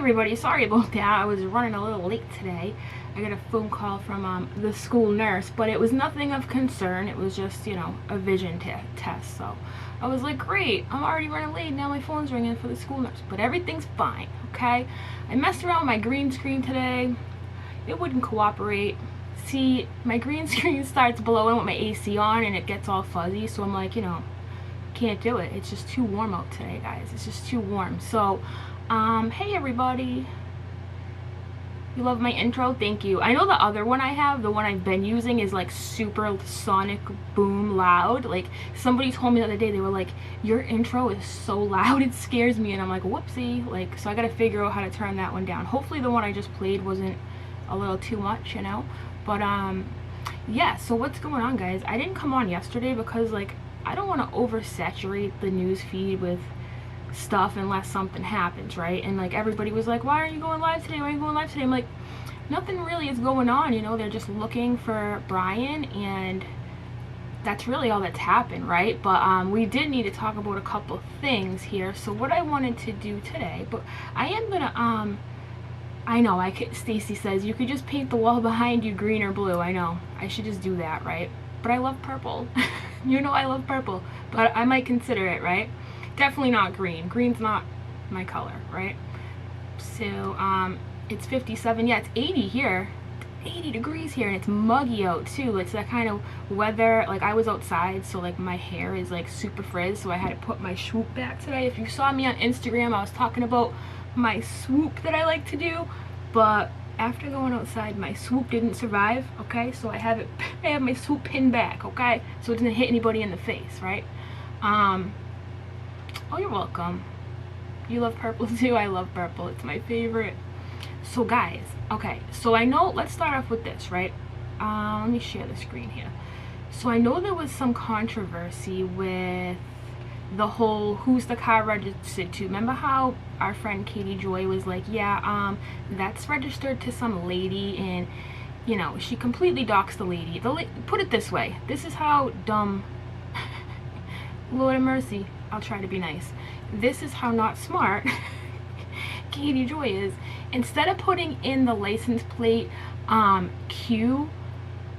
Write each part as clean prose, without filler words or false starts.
everybody, sorry about that. I was running a little late today. I got a phone call from the school nurse, but it was nothing of concern. It was just, you know, a vision test. So I was like, great, I'm already running late. Now my phone's ringing for the school nurse, but everything's fine, okay? I messed around with my green screen today. It wouldn't cooperate. See, my green screen starts blowing with my AC on and it gets all fuzzy, so I'm like, you know, can't do it. It's just too warm out today, guys. It's just too warm. So hey everybody, you love my intro? Thank you. I know the other one I have, the one I've been using, is like super sonic boom loud. Like somebody told me the other day, they were like, your intro is so loud it scares me, and I'm like, whoopsie. Like, so I gotta figure out how to turn that one down. Hopefully the one I just played wasn't a little too much, you know. But yeah, so what's going on, guys? I didn't come on yesterday because like I don't want to oversaturate the news feed with stuff unless something happens, right? And like everybody was like, why aren't you going live today? Why are you going live today? I'm like, nothing really is going on, you know. They're just looking for Brian, and that's really all that's happened, right? But we did need to talk about a couple things here. So what I wanted to do today, but I am gonna I know, Stacy says you could just paint the wall behind you green or blue. I know, I should just do that, right? But I love purple. You know I love purple, but I might consider it, right? Definitely not green. Green's not my color, right? So it's 57. Yeah, it's 80 here. 80 degrees here, and it's muggy out too. It's that kind of weather. Like I was outside, so like my hair is like super frizz, so I had to put my swoop back today. If you saw me on Instagram, I was talking about my swoop that I like to do, but after going outside, my swoop didn't survive, okay? So I have my swoop pinned back, okay? So it doesn't hit anybody in the face, right? Oh, you're welcome. You love purple too? I love purple. It's my favorite. So guys, okay, so I know, let's start off with this, right? Let me share the screen here. So I know there was some controversy with the whole who's the car registered to. Remember how our friend Katie Joy was like, yeah, that's registered to some lady, and you know, she completely doxed the lady. Put it this way, this is how dumb Lord have mercy, I'll try to be nice. This is how not smart Katie Joy is. Instead of putting in the license plate Q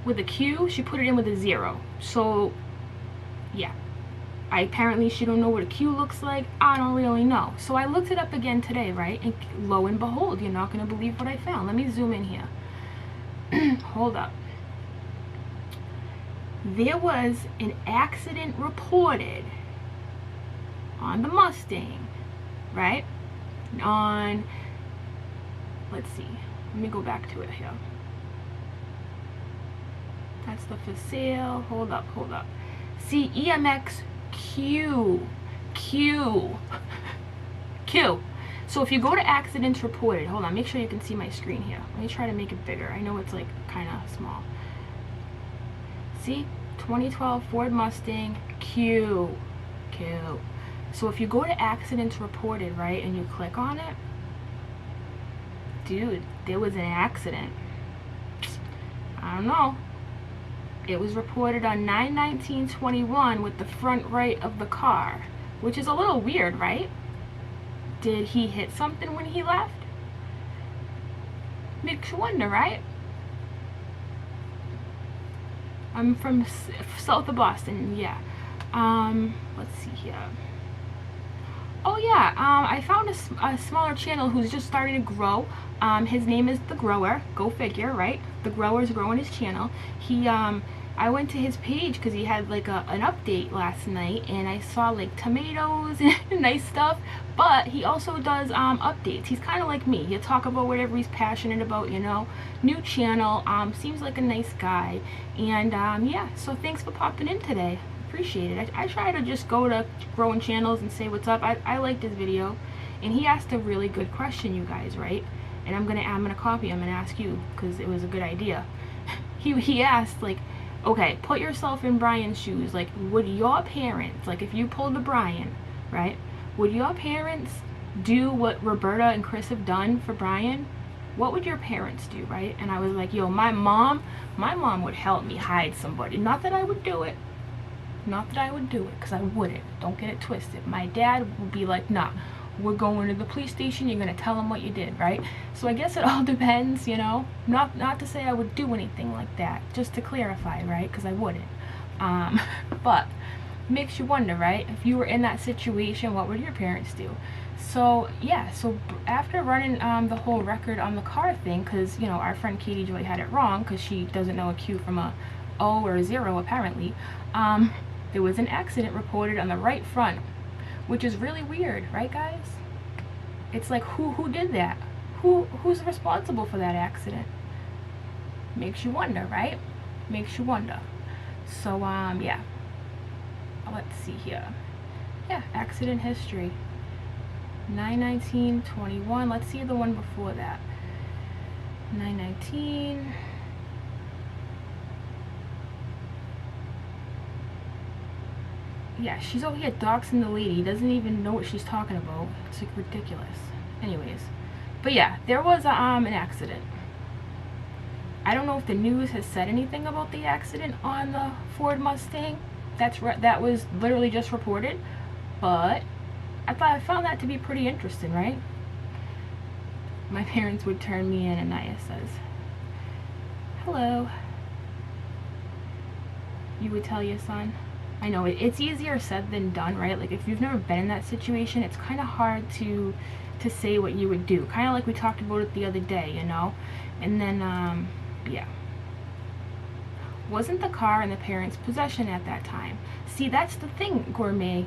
with a Q, she put it in with a 0. So yeah, apparently she don't know what a Q looks like. I don't really know. So I looked it up again today, right? And lo and behold, you're not going to believe what I found. Let me zoom in here. Hold up. There was an accident reported on the Mustang, right? On, let's see. Let me go back to it here. That's the for sale. Hold up, hold up. See, EMX Q. So if you go to accidents reported, hold on, make sure you can see my screen here. Let me try to make it bigger. I know it's like kind of small. See, 2012 Ford Mustang Q. So if you go to accidents reported, right, and you click on it, dude, there was an accident. I don't know. It was reported on 9/19/21 with the front right of the car, which is a little weird, right? Did he hit something when he left? Makes you wonder, right? I'm from south of Boston, yeah. Let's see here. Oh yeah, I found a smaller channel who's just starting to grow. His name is The Grower. Go figure, right? The Grower's growing his channel. I went to his page because he had like an update last night, and I saw like tomatoes and nice stuff. But he also does updates. He's kind of like me. He'll talk about whatever he's passionate about, you know. New channel. Seems like a nice guy. And yeah, so thanks for popping in today. Appreciate it. I try to just go to growing channels and say what's up. I liked his video, and he asked a really good question, you guys, right? And I'm gonna copy him and ask you because it was a good idea. He asked, like, okay, put yourself in Brian's shoes. Like, would your parents, like if you pulled a Brian, right, would your parents do what Roberta and Chris have done for Brian? What would your parents do, right? And I was like, yo, my mom would help me hide somebody. Not that I would do it, because I wouldn't. Don't get it twisted. My dad would be like, nah, we're going to the police station, you're gonna tell them what you did, right? So I guess it all depends, you know. Not to say I would do anything like that, just to clarify, right? Because I wouldn't. But makes you wonder, right? If you were in that situation, what would your parents do? So yeah, so after running the whole record on the car thing, because, you know, our friend Katie Joy had it wrong because she doesn't know a Q from a O or a 0 apparently, there was an accident reported on the right front, which is really weird, right guys? It's like, who did that? Who's responsible for that accident? Makes you wonder, right? Makes you wonder. So yeah, let's see here. Yeah, accident history, 9/19/21. Let's see the one before that. 9/19. Yeah, she's over here doxing the lady. Doesn't even know what she's talking about. It's like ridiculous. Anyways, but yeah, there was an accident. I don't know if the news has said anything about the accident on the Ford Mustang. That was literally just reported, but I found that to be pretty interesting, right? My parents would turn me in, Anaya says. Hello. You would tell your son? I know it's easier said than done, right? Like, if you've never been in that situation, it's kind of hard to say what you would do. Kind of like we talked about it the other day, you know? And then, yeah. Wasn't the car in the parents' possession at that time? See, that's the thing, Gourmet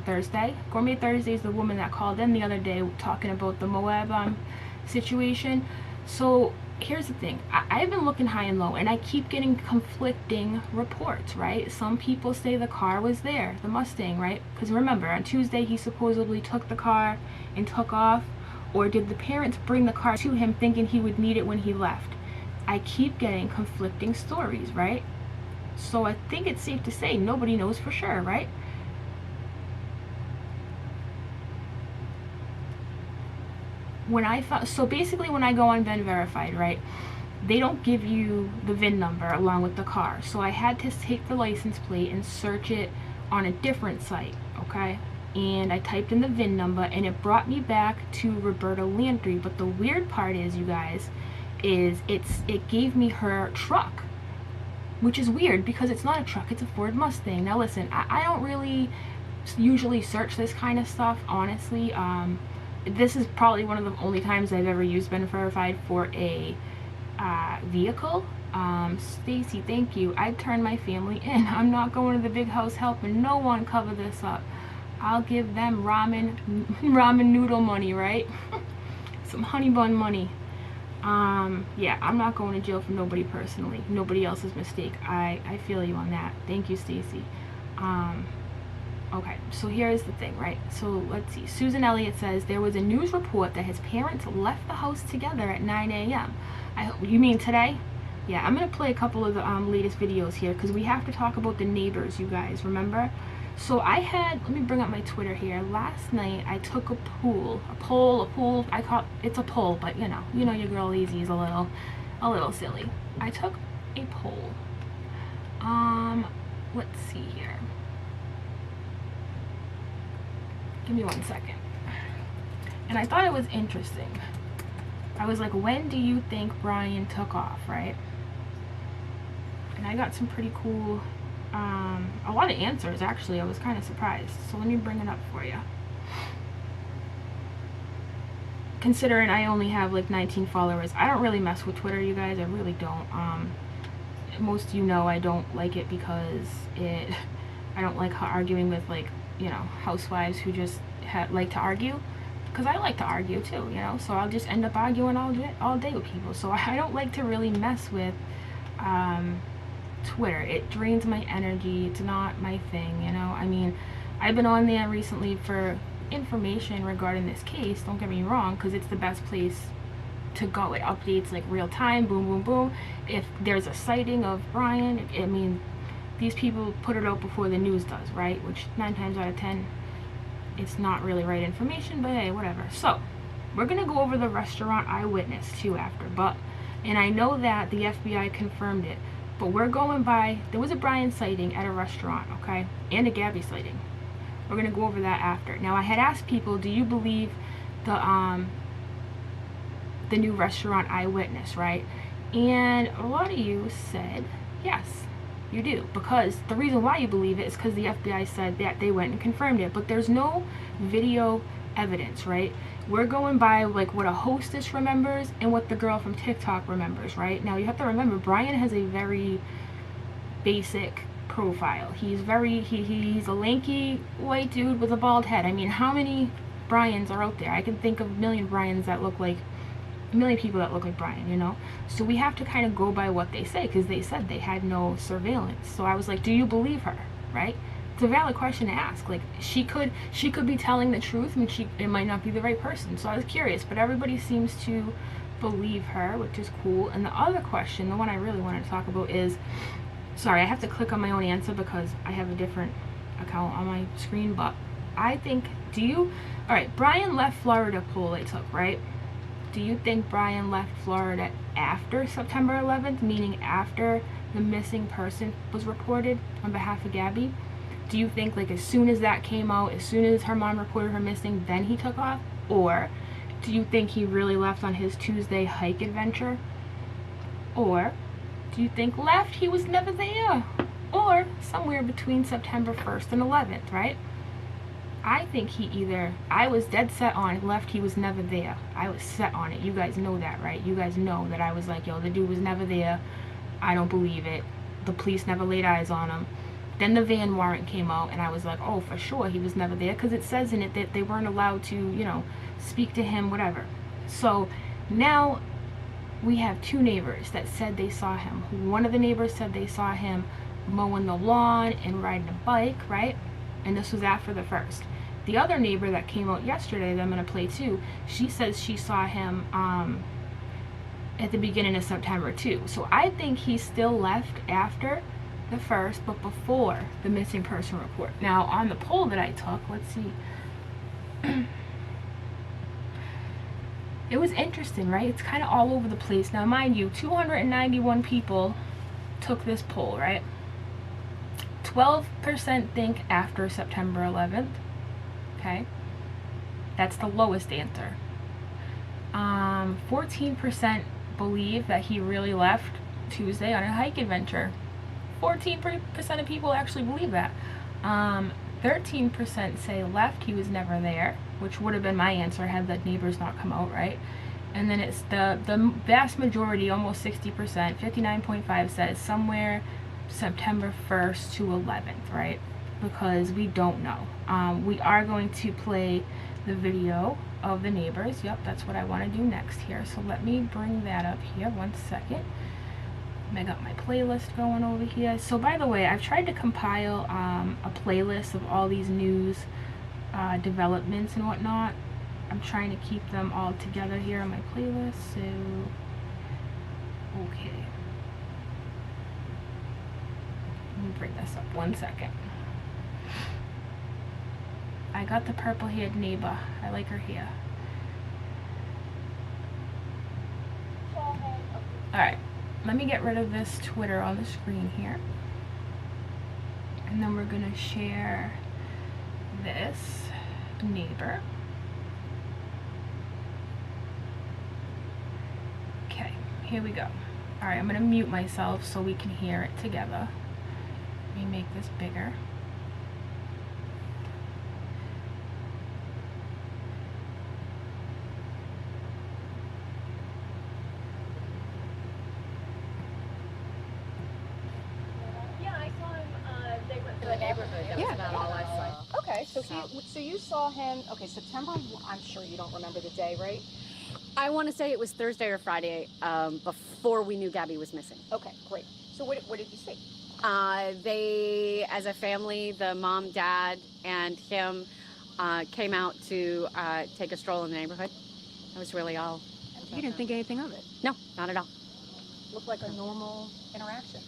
Thursday. Gourmet Thursday is the woman that called in the other day talking about the Moab situation. So here's the thing. I've been looking high and low, and I keep getting conflicting reports, right? Some people say the car was there, the Mustang, right? Because remember, on Tuesday he supposedly took the car and took off. Or did the parents bring the car to him thinking he would need it when he left? I keep getting conflicting stories, right? So I think it's safe to say nobody knows for sure, right? So basically when I go on VIN Verified, right, they don't give you the VIN number along with the car. So I had to take the license plate and search it on a different site, okay? And I typed in the VIN number and it brought me back to Roberta Laundrie. But the weird part is, you guys, it gave me her truck, which is weird because it's not a truck, it's a Ford Mustang. Now listen, I don't really usually search this kind of stuff, honestly. This is probably one of the only times I've ever used VIN Verified for a vehicle. Stacy, thank you. I'd turn my family in. I'm not going to the big house helping no one cover this up. I'll give them ramen noodle money, right? Some honey bun money. Yeah, I'm not going to jail for nobody personally. Nobody else's mistake. I feel you on that. Thank you, Stacy. Okay, so here's the thing, right? So let's see. Susan Elliott says there was a news report that his parents left the house together at 9 a.m. You mean today? Yeah, I'm going to play a couple of the latest videos here because we have to talk about the neighbors, you guys, remember? So let me bring up my Twitter here. Last night I took a poll. It's a poll, but you know your girl Lazy is a little silly. I took a poll. Let's see here. Give me 1 second. And I thought it was interesting. I was like, when do you think Brian took off, right? And I got some pretty cool, a lot of answers actually. I was kind of surprised. So let me bring it up for you. Considering I only have like 19 followers, I don't really mess with Twitter, you guys. I really don't. Most of you know I don't like it because I don't like arguing with, like, you know, housewives who just like to argue, because I like to argue too, you know, so I'll just end up arguing all day with people. So I don't like to really mess with Twitter. It drains my energy. It's not my thing, you know. I mean, I've been on there recently for information regarding this case, don't get me wrong, because it's the best place to go. It updates like real time, boom boom boom. If there's a sighting of Brian, I mean, these people put it out before the news does, right? Which 9 times out of 10, it's not really right information, but hey, whatever. So we're gonna go over the restaurant eyewitness too after, and I know that the FBI confirmed it, but we're going by, there was a Brian sighting at a restaurant, okay, and a Gabby sighting. We're going to go over that after. Now, I had asked people, do you believe the new restaurant eyewitness, right? And a lot of you said yes, you do, because the reason why you believe it is because the FBI said that they went and confirmed it, but there's no video evidence, right? We're going by like what a hostess remembers and what the girl from TikTok remembers, right? Now you have to remember, Brian has a very basic profile. He's he's a lanky white dude with a bald head. I mean, how many Brians are out there? I can think of a million Brians that look like a million people that look like Brian, you know? So we have to kind of go by what they say, because they said they had no surveillance. So I was like, do you believe her, right? It's a valid question to ask. Like, she could be telling the truth, and it might not be the right person. So I was curious, but everybody seems to believe her, which is cool. And the other question, the one I really wanted to talk about is, sorry, I have to click on my own answer because I have a different account on my screen, but I think, alright, Brian left Florida poll I took, right? Do you think Brian left Florida after September 11th, meaning after the missing person was reported on behalf of Gabby? Do you think, like, as soon as that came out, as soon as her mom reported her missing, then he took off? Or do you think he really left on his Tuesday hike adventure? Or do you think left, he was never there? Or somewhere between September 1st and 11th, right? I think I was dead set on left, he was never there. I was set on it. You guys know that, right? You guys know that I was like, yo, the dude was never there. I don't believe it. The police never laid eyes on him. Then the van warrant came out, and I was like, oh, for sure he was never there, because it says in it that they weren't allowed to, you know, speak to him, whatever. So now we have two neighbors that said they saw him. One of the neighbors said they saw him mowing the lawn and riding a bike, right? And this was after the first. The other neighbor that came out yesterday that I'm going to play too, she says she saw him at the beginning of September too. So I think he still left after the first, but before the missing person report. Now on the poll that I took, let's see. It was interesting, right? It's kind of all over the place. Now mind you, 291 people took this poll, right? 12% think after September 11th. Okay, that's the lowest answer. 14% believe that he really left Tuesday on a hike adventure. 14% of people actually believe that. 13% say left, he was never there, which would have been my answer had the neighbors not come out, right? And then it's the vast majority, almost 60%, 59.5 says somewhere September 1st to 11th, right? Because we don't know. We are going to play the video of the neighbors. Yep, that's what I want to do next here. So let me bring that up here. 1 second. I got my playlist going over here. So by the way, I've tried to compile a playlist of all these news developments and whatnot. I'm trying to keep them all together here on my playlist. So, okay. Let me bring this up 1 second. I got the purple-haired neighbor. I like her hair. Alright, let me get rid of this Twitter on the screen here. And then we're going to share this neighbor. Okay, here we go. Alright, I'm going to mute myself so we can hear it together. Let me make this bigger. So you saw him, okay, September, I'm sure you don't remember the day, right? I want to say it was Thursday or Friday before we knew Gabby was missing. Okay, great. So what did you see? They, as a family, the mom, dad, and him came out to take a stroll in the neighborhood. That was really all. You didn't think anything of it? No, not at all. Looked like a normal interaction.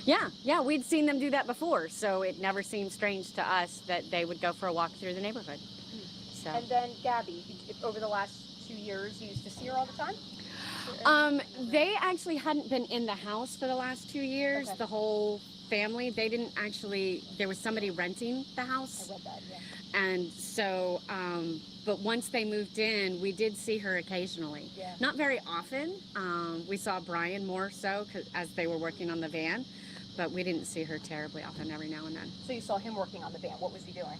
Yeah, we'd seen them do that before, so it never seemed strange to us that they would go for a walk through the neighborhood. So. And then Gabby, over the last 2 years, you used to see her all the time? They actually hadn't been in the house for the last 2 years. Okay. The whole family, they didn't actually, there was somebody renting the house. I read that, yeah. And so, but once they moved in, we did see her occasionally. Yeah. Not very often. We saw Brian more so as they were working on the van, but we didn't see her terribly often, every now and then. So you saw him working on the van. What was he doing?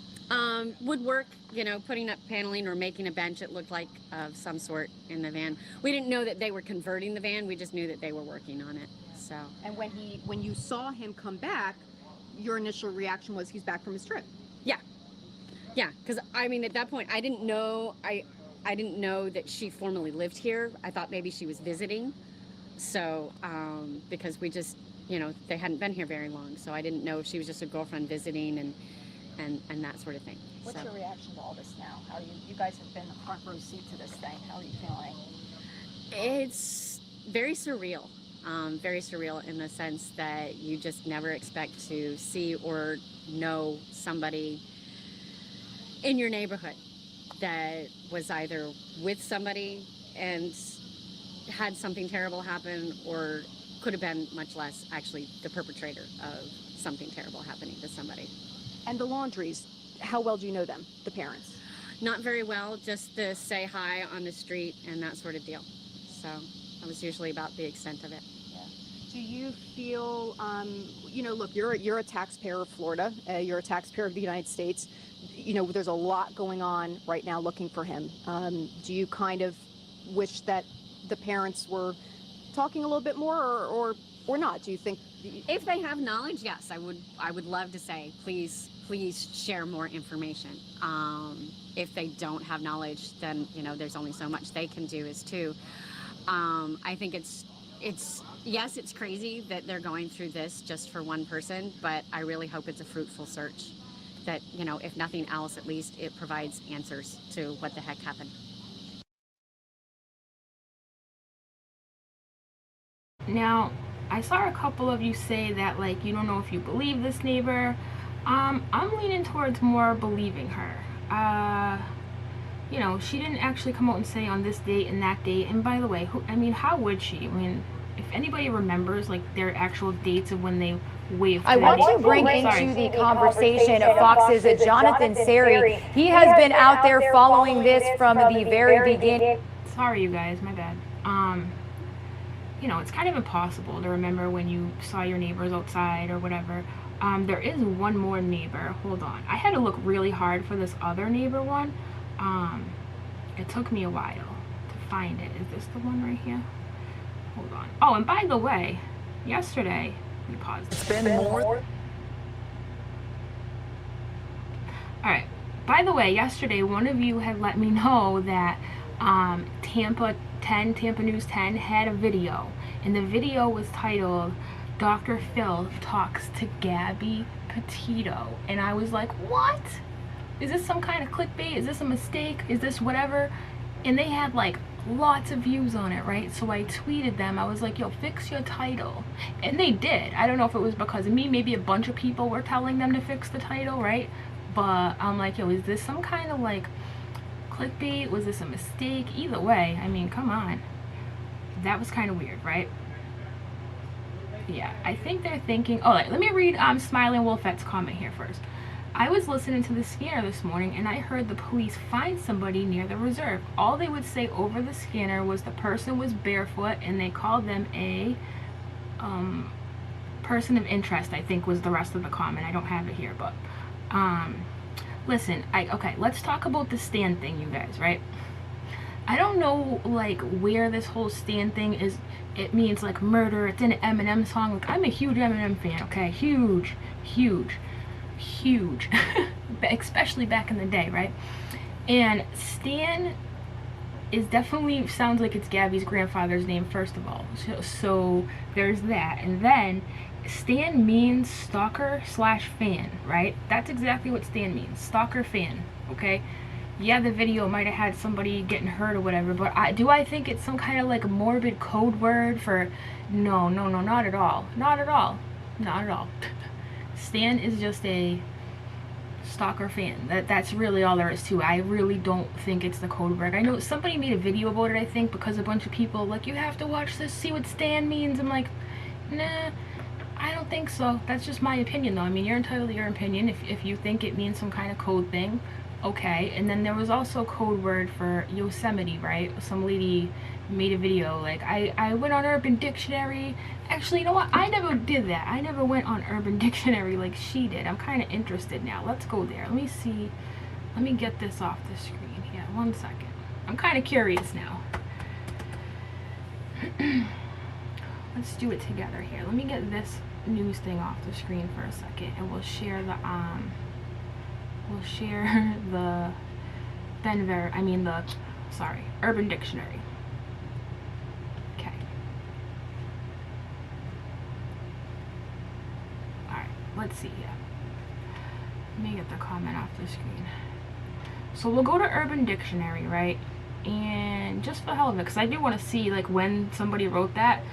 Woodwork, you know, putting up paneling or making a bench, it looked like, of some sort in the van. We didn't know that they were converting the van. We just knew that they were working on it. So. And when you saw him come back, your initial reaction was he's back from his trip. Yeah. Yeah, because I mean, at that point, I didn't know that she formally lived here. I thought maybe she was visiting. So, because we just, you know, they hadn't been here very long. So I didn't know if she was just a girlfriend visiting and that sort of thing. What's your reaction to all this now? How are you guys have been the front row seat to this thing. How are you feeling? It's very surreal. Very surreal in the sense that you just never expect to see or know somebody in your neighborhood that was either with somebody and had something terrible happen, or could have been, much less, actually the perpetrator of something terrible happening to somebody. And the Laundries, how well do you know them, the parents? Not very well, just to say hi on the street and that sort of deal. So that was usually about the extent of it. Do you feel, you know, look, you're a taxpayer of Florida, you're a taxpayer of the United States. You know, there's a lot going on right now looking for him. Do you kind of wish that the parents were talking a little bit more, or not? Do you think? If they have knowledge, yes, I would love to say, please share more information. If they don't have knowledge, then, you know, there's only so much they can do as too. I think it's yes, it's crazy that they're going through this just for one person, but I really hope it's a fruitful search. That, you know, if nothing else, at least it provides answers to what the heck happened. Now, I saw a couple of you say that, like, you don't know if you believe this neighbor. I'm leaning towards more believing her. You know, she didn't actually come out and say on this date and that date. And by the way, how would she? I mean, if anybody remembers, like, their actual dates of when they waved. I want to bring into the conversation of Fox's Jonathan Seri. He has been out there following this from the very beginning. Sorry, you guys, my bad. You know, it's kind of impossible to remember when you saw your neighbors outside or whatever. There is one more neighbor. Hold on. I had to look really hard for this other neighbor one. It took me a while to find it. Is this the one right here? Hold on. Oh, and by the way, yesterday, let me pause this. Alright, by the way, yesterday one of you had let me know that Tampa News 10 had a video, and the video was titled Dr. Phil Talks to Gabby Petito, and I was like, what? Is this some kind of clickbait? Is this a mistake? Is this whatever? And they had like lots of views on it, right? So I tweeted them. I was like, yo, fix your title. And they did. I don't know if it was because of me. Maybe a bunch of people were telling them to fix the title, right? But I'm like, yo, is this some kind of like clickbait? Was this a mistake? Either way, I mean, come on. That was kind of weird, right? Yeah, I think they're thinking, oh, let me read Smiling Wolfette's comment here first. I was listening to the scanner this morning and I heard the police find somebody near the reserve. All they would say over the scanner was the person was barefoot and they called them a person of interest, I think was the rest of the comment. I don't have it here, but listen, okay, let's talk about the Stan thing, you guys, right? I don't know, like, where this whole Stan thing is. It means like murder. It's in an Eminem song. Like, I'm a huge Eminem fan, okay? Huge. Especially back in the day, right? And Stan is definitely, sounds like it's Gabby's grandfather's name, first of all. So there's that. And then Stan means stalker / fan, right? That's exactly what Stan means. Stalker fan, okay? Yeah, the video might have had somebody getting hurt or whatever, but do I think it's some kind of like morbid code word for... No, not at all. Not at all. Stan is just a stalker fan. That's really all there is to it. I really don't think it's the code word. I know somebody made a video about it, I think, because a bunch of people like, you have to watch this, see what Stan means. I'm like, nah, I don't think so. That's just my opinion, though. I mean, you're entitled to your opinion. If you think it means some kind of code thing, okay. And then there was also a code word for Yosemite, right? Some lady made a video like, I went on Urban Dictionary. Actually, you know what? I never did that. I never went on Urban Dictionary like she did. I'm kind of interested now. Let's go there. Let me see. Let me get this off the screen here. 1 second. I'm kind of curious now. Let's do it together here. Let me get this news thing off the screen for a second, and we'll share the Urban Dictionary. Okay. Alright, let's see here. Let me get the comment off the screen. So we'll go to Urban Dictionary, right? And just for the hell of it, because I do want to see like when somebody wrote that.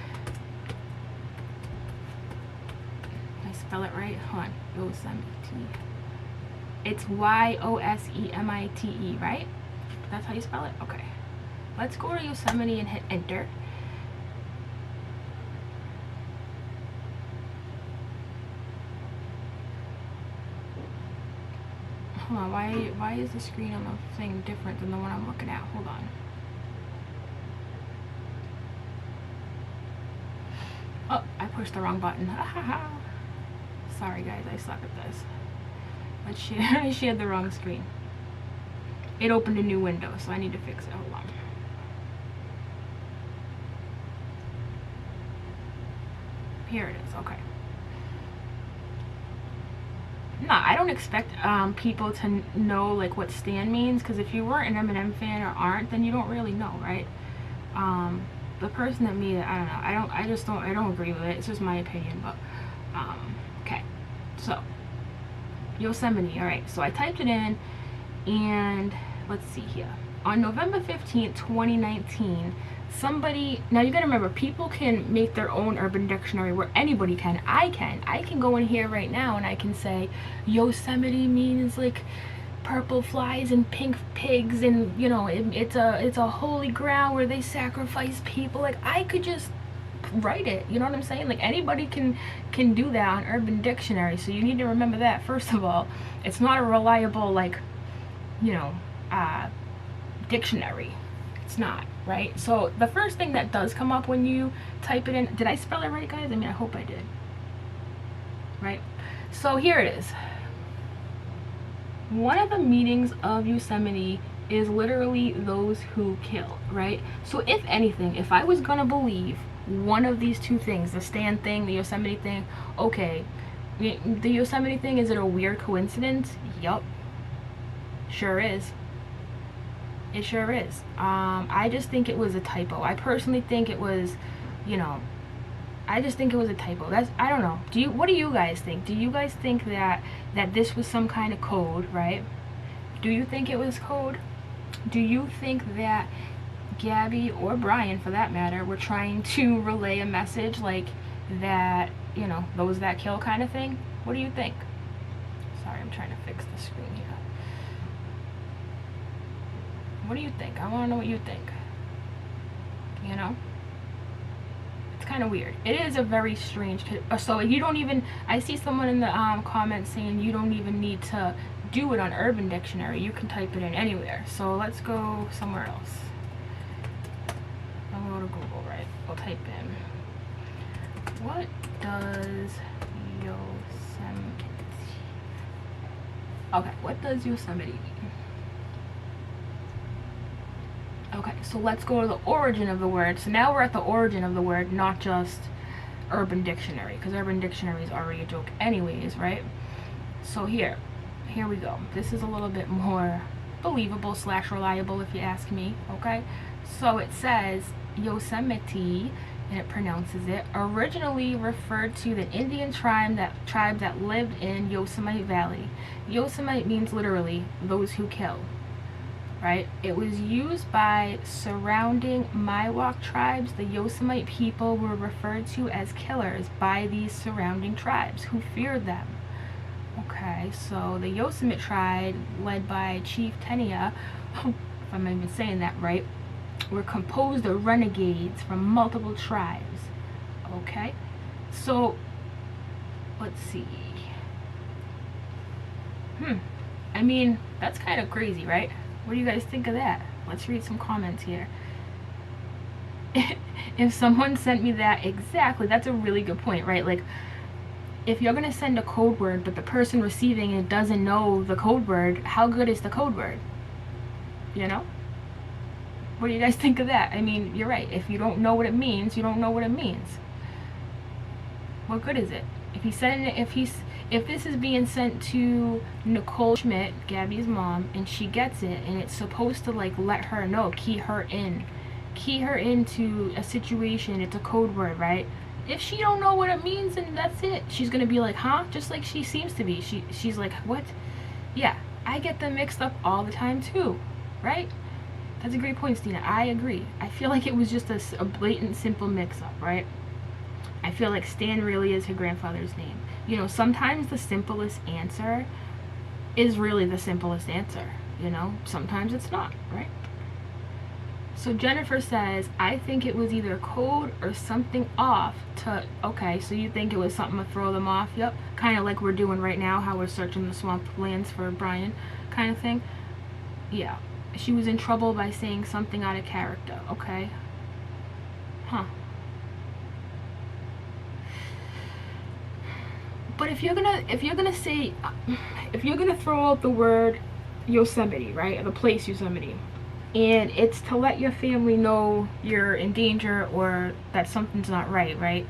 Did I spell it right? Hold on. Yosemite. It's Yosemite, right? That's how you spell it? Okay. Let's go to Yosemite and hit enter. Hold on, why is the screen on the thing different than the one I'm looking at? Hold on. Oh, I pushed the wrong button. Sorry guys, I suck at this. Let's share. I shared the wrong screen. It opened a new window, so I need to fix it. Hold on. Here it is. Okay. No, I don't expect people to know like what stan means, because if you weren't an Eminem fan or aren't, then you don't really know, right? The person that made it, I don't know. I don't agree with it. It's just my opinion, but okay. So Yosemite. All right. So I typed it in, and let's see here. On November 15th, 2019, somebody, now you gotta remember, people can make their own Urban Dictionary where anybody can. I can go in here right now and I can say Yosemite means like purple flies and pink pigs, and you know, it's a holy ground where they sacrifice people. Like, I could just write it, you know what I'm saying? Like, anybody can do that on Urban Dictionary. So you need to remember that. First of all, it's not a reliable, like, you know, dictionary. It's not, right? So the first thing that does come up when you type it in, did I spell it right, guys? I mean, I hope I did. Right? So here it is. One of the meanings of Yosemite is literally those who kill, right? So if anything, if I was gonna believe one of these two things, the Stan thing, the Yosemite thing, okay, the Yosemite thing, is it a weird coincidence? Yup. Sure is. It sure is. I just think it was a typo. I personally think it was, you know, I just think it was a typo. I don't know. What do you guys think? Do you guys think that this was some kind of code, right? Do you think it was code? Do you think that Gabby, or Brian for that matter, were trying to relay a message like that, you know, those that kill kind of thing? What do you think? Sorry, I'm trying to fix the screen here. What do you think? I want to know what you think. You know? It's kind of weird. It is a very strange... So you don't even... I see someone in the comments saying you don't even need to do it on Urban Dictionary. You can type it in anywhere. So let's go somewhere else. I'll go to Google, right? I'll type in... What does Yosemite... Okay, what does Yosemite mean? Okay, so let's go to the origin of the word. So now we're at the origin of the word, not just Urban Dictionary, because Urban Dictionary is already a joke anyways, right? So here we go. This is a little bit more believable / reliable if you ask me, okay? So it says Yosemite, and it pronounces it, originally referred to the Indian tribe that lived in Yosemite Valley. Yosemite means literally those who kill. Right? It was used by surrounding Miwok tribes. The Yosemite people were referred to as killers by these surrounding tribes who feared them. Okay, so the Yosemite tribe, led by Chief Tenia, if I'm even saying that right, were composed of renegades from multiple tribes. Okay, so let's see. I mean, that's kind of crazy, right? What do you guys think of that? Let's read some comments here. If someone sent me that, exactly, that's a really good point, right? Like, if you're gonna send a code word, but the person receiving it doesn't know the code word, how good is the code word? You know? What do you guys think of that? I mean, you're right. If you don't know what it means, you don't know what it means. What good is it? If he's sending it, if this is being sent to Nicole Schmidt, Gabby's mom, and she gets it, and it's supposed to like let her know, key her into a situation, it's a code word, right? If she don't know what it means, and that's it, she's gonna be like, huh? Just like she seems to be. She's like, what? Yeah, I get them mixed up all the time too, right? That's a great point, Stina. I agree. I feel like it was just a blatant, simple mix-up, right? I feel like Stan really is her grandfather's name. You know, sometimes the simplest answer is really the simplest answer, you know? Sometimes it's not, right? So Jennifer says, I think it was either code or something off to, okay, so you think it was something to throw them off? Yep. Kind of like we're doing right now, how we're searching the swamp lands for Brian kind of thing. Yeah. She was in trouble by saying something out of character. Okay. Huh. But if you're gonna throw out the word Yosemite, right? The place Yosemite, and it's to let your family know you're in danger or that something's not right, right?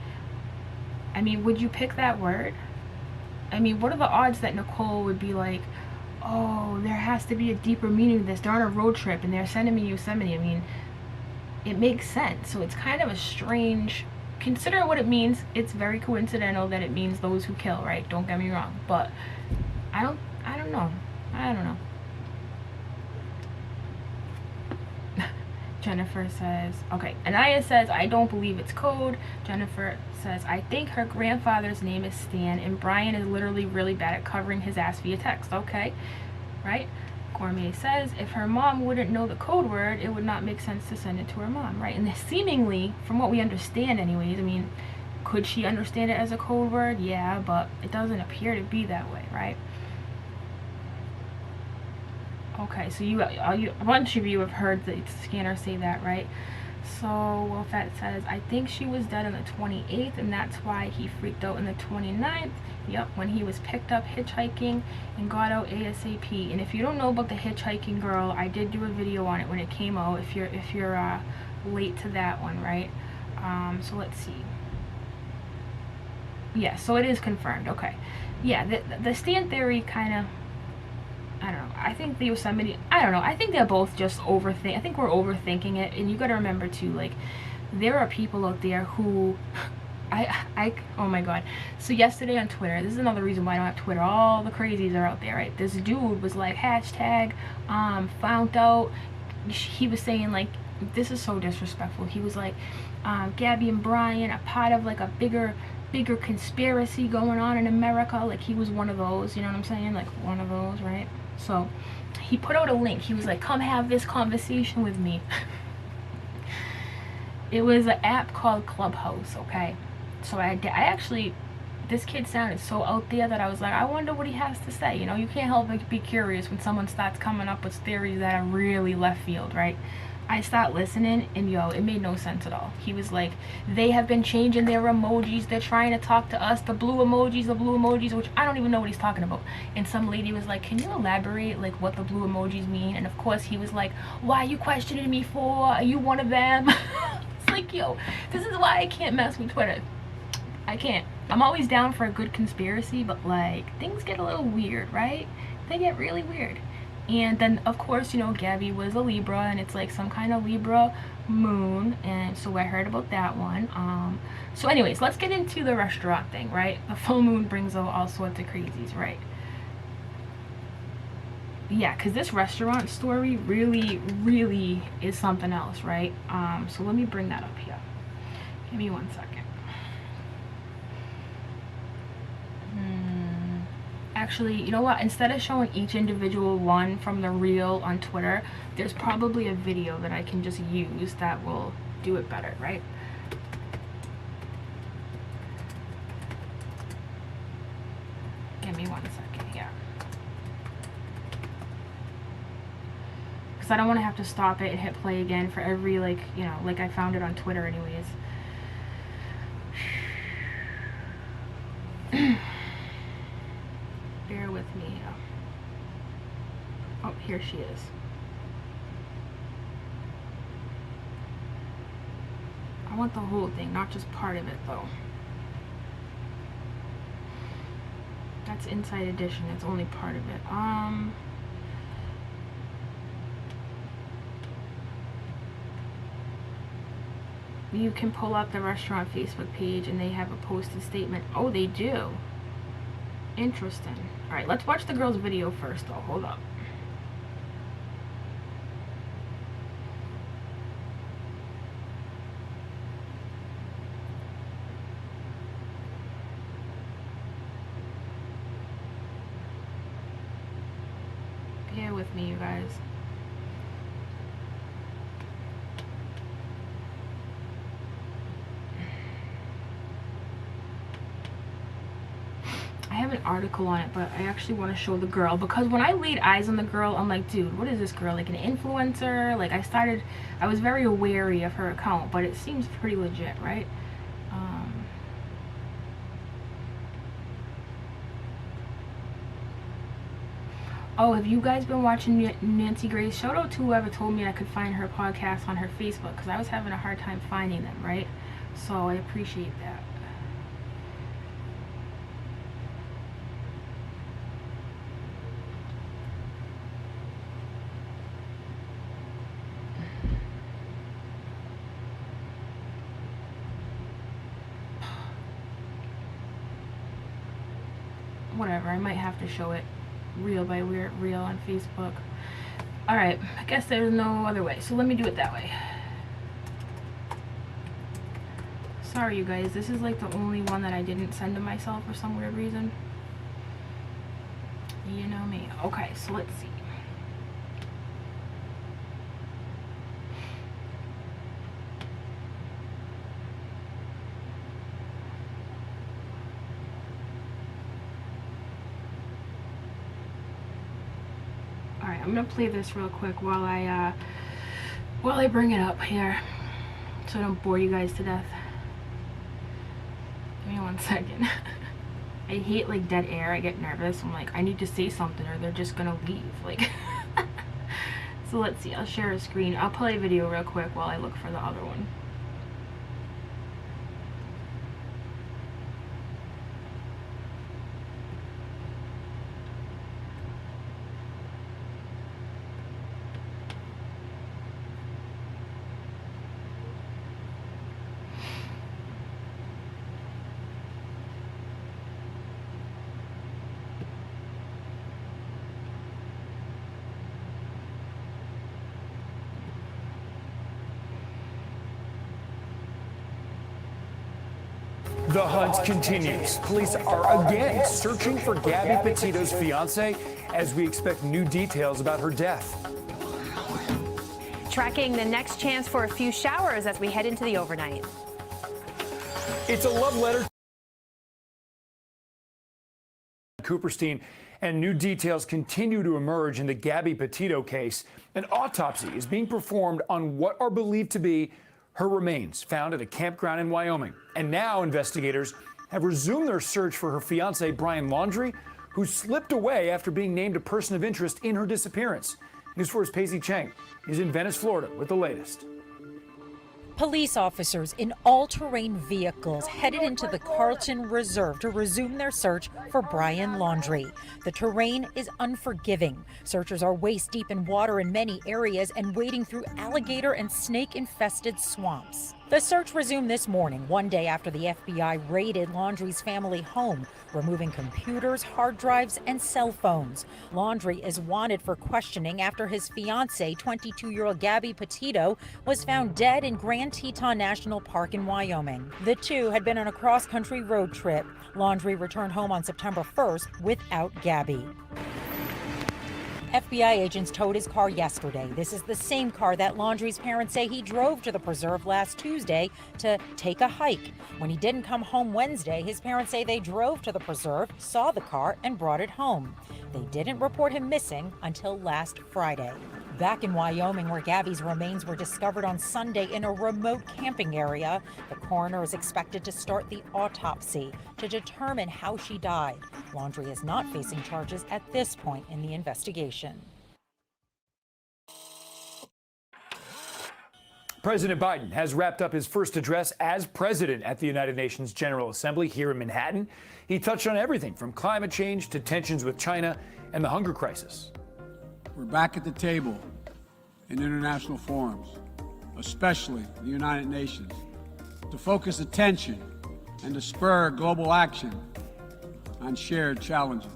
I mean, would you pick that word? I mean, what are the odds that Nicole would be like, oh, there has to be a deeper meaning to this. They're on a road trip and they're sending me Yosemite. I mean, it makes sense. So it's kind of a strange, consider what it means. It's very coincidental that it means those who kill, right? Don't get me wrong. But I don't know. Jennifer says, okay, Anaya says, I don't believe it's code. Jennifer says, I think her grandfather's name is Stan, and Brian is literally really bad at covering his ass via text. Okay, right? Gourmet says, if her mom wouldn't know the code word, it would not make sense to send it to her mom, right? And seemingly, from what we understand anyways, I mean, could she understand it as a code word? Yeah, but it doesn't appear to be that way, right? Okay, so a bunch of you have heard the scanner say that, right? So Wolfette says, I think she was dead on the 28th, and that's why he freaked out on the 29th. Yep, when he was picked up hitchhiking and got out ASAP. And if you don't know about the hitchhiking girl, I did do a video on it when it came out. If you're late to that one, right? So let's see. Yeah, so it is confirmed. Okay, yeah, the Stan theory kind of, I don't know. I think the Yosemite, I don't know. I think they're both just I think we're overthinking it. And you got to remember too, like, there are people out there who, oh my god. So yesterday on Twitter, this is another reason why I don't have Twitter. All the crazies are out there, right? This dude was like, hashtag, found out. He was saying, like, this is so disrespectful. He was like, Gabby and Brian are part of like a bigger conspiracy going on in America. Like, he was one of those, you know what I'm saying? Like, one of those, right? So he put out a link. He was like, come have this conversation with me. It was an app called Clubhouse, okay? So I actually, this kid sounded so out there that I was like, I wonder what he has to say. You know, you can't help but be curious when someone starts coming up with theories that are really left field, right? I start listening, and yo, it made no sense at all. He was like, they have been changing their emojis. They're trying to talk to us. The blue emojis, which I don't even know what he's talking about. And some lady was like, can you elaborate, like, what the blue emojis mean? And of course, he was like, why are you questioning me for? Are you one of them? It's like, yo, this is why I can't mess with Twitter. I can't. I'm always down for a good conspiracy, but, like, things get a little weird, right? They get really weird. And then, of course, you know, Gabby was a Libra, and it's like some kind of Libra moon, and so I heard about that one. So anyways, let's get into the restaurant thing, right? The full moon brings out all sorts of crazies, right? Yeah, because this restaurant story really is something else, right? So let me bring that up here. Give me 1 second. Actually, you know what? Instead of showing each individual one from the reel on Twitter, there's probably a video that I can just use that will do it better, right? because I don't want to have to stop it and hit play again for every, like, you know, like I found it on Twitter anyways. Bear with me. Oh, here she is. I want the whole thing, not just part of it though. That's Inside Edition, it's only part of it. You can pull up the restaurant Facebook page and they have a posted statement. Oh, they do. Interesting. Alright, let's watch the girl's video first though. Hold up. Bear with me, you guys. I have an article on it, but I actually want to show the girl, because when I laid eyes on the girl, I'm like, dude, what is this girl, like an influencer? Like, I was very wary of her account, but it seems pretty legit, right? Oh, have you guys been watching Nancy Grace? Shout out to whoever told me I could find her podcast on her Facebook, because I was having a hard time finding them, right? So I appreciate that. Whatever, I might have to show it reel by reel on Facebook. Alright, I guess there's no other way, so let me do it that way. Sorry you guys, this is like the only one that I didn't send to myself for some weird reason. You know me. Okay, so let's see. Alright, I'm gonna play this real quick while I bring it up here, so I don't bore you guys to death. Give me 1 second. I hate like dead air. I get nervous. I'm like, I need to say something or they're just gonna leave. Like, so let's see. I'll share a screen. I'll play a video real quick while I look for the other one. The hunt continues. Police are again searching for Gabby Petito's fiance as we expect new details about her death. Tracking the next chance for a few showers as we head into the overnight. It's a love letter to Cooperstein, and new details continue to emerge in the Gabby Petito case. An autopsy is being performed on what are believed to be her remains found at a campground in Wyoming. And now investigators have resumed their search for her fiance, Brian Laundrie, who slipped away after being named a person of interest in her disappearance. News 4's Paisley Cheng is in Venice, Florida with the latest. Police officers in all-terrain vehicles headed into the Carlton Reserve to resume their search for Brian Laundrie. The terrain is unforgiving. Searchers are waist-deep in water in many areas and wading through alligator and snake-infested swamps. The search resumed this morning, one day after the FBI raided Laundrie's family home, removing computers, hard drives, and cell phones. Laundrie is wanted for questioning after his fiancée, 22-year-old Gabby Petito, was found dead in Grand Teton National Park in Wyoming. The two had been on a cross-country road trip. Laundrie returned home on September 1st without Gabby. FBI agents towed his car yesterday. This is the same car that Laundrie's parents say he drove to the preserve last Tuesday to take a hike. When he didn't come home Wednesday, his parents say they drove to the preserve, saw the car, and brought it home. They didn't report him missing until last Friday. Back in Wyoming, where Gabby's remains were discovered on Sunday in a remote camping area, the coroner is expected to start the autopsy to determine how she died. Laundrie is not facing charges at this point in the investigation. President Biden has wrapped up his first address as president at the United Nations General Assembly here in Manhattan. He touched on everything from climate change to tensions with China and the hunger crisis. We're back at the table in international forums, especially the United Nations, to focus attention and to spur global action on shared challenges.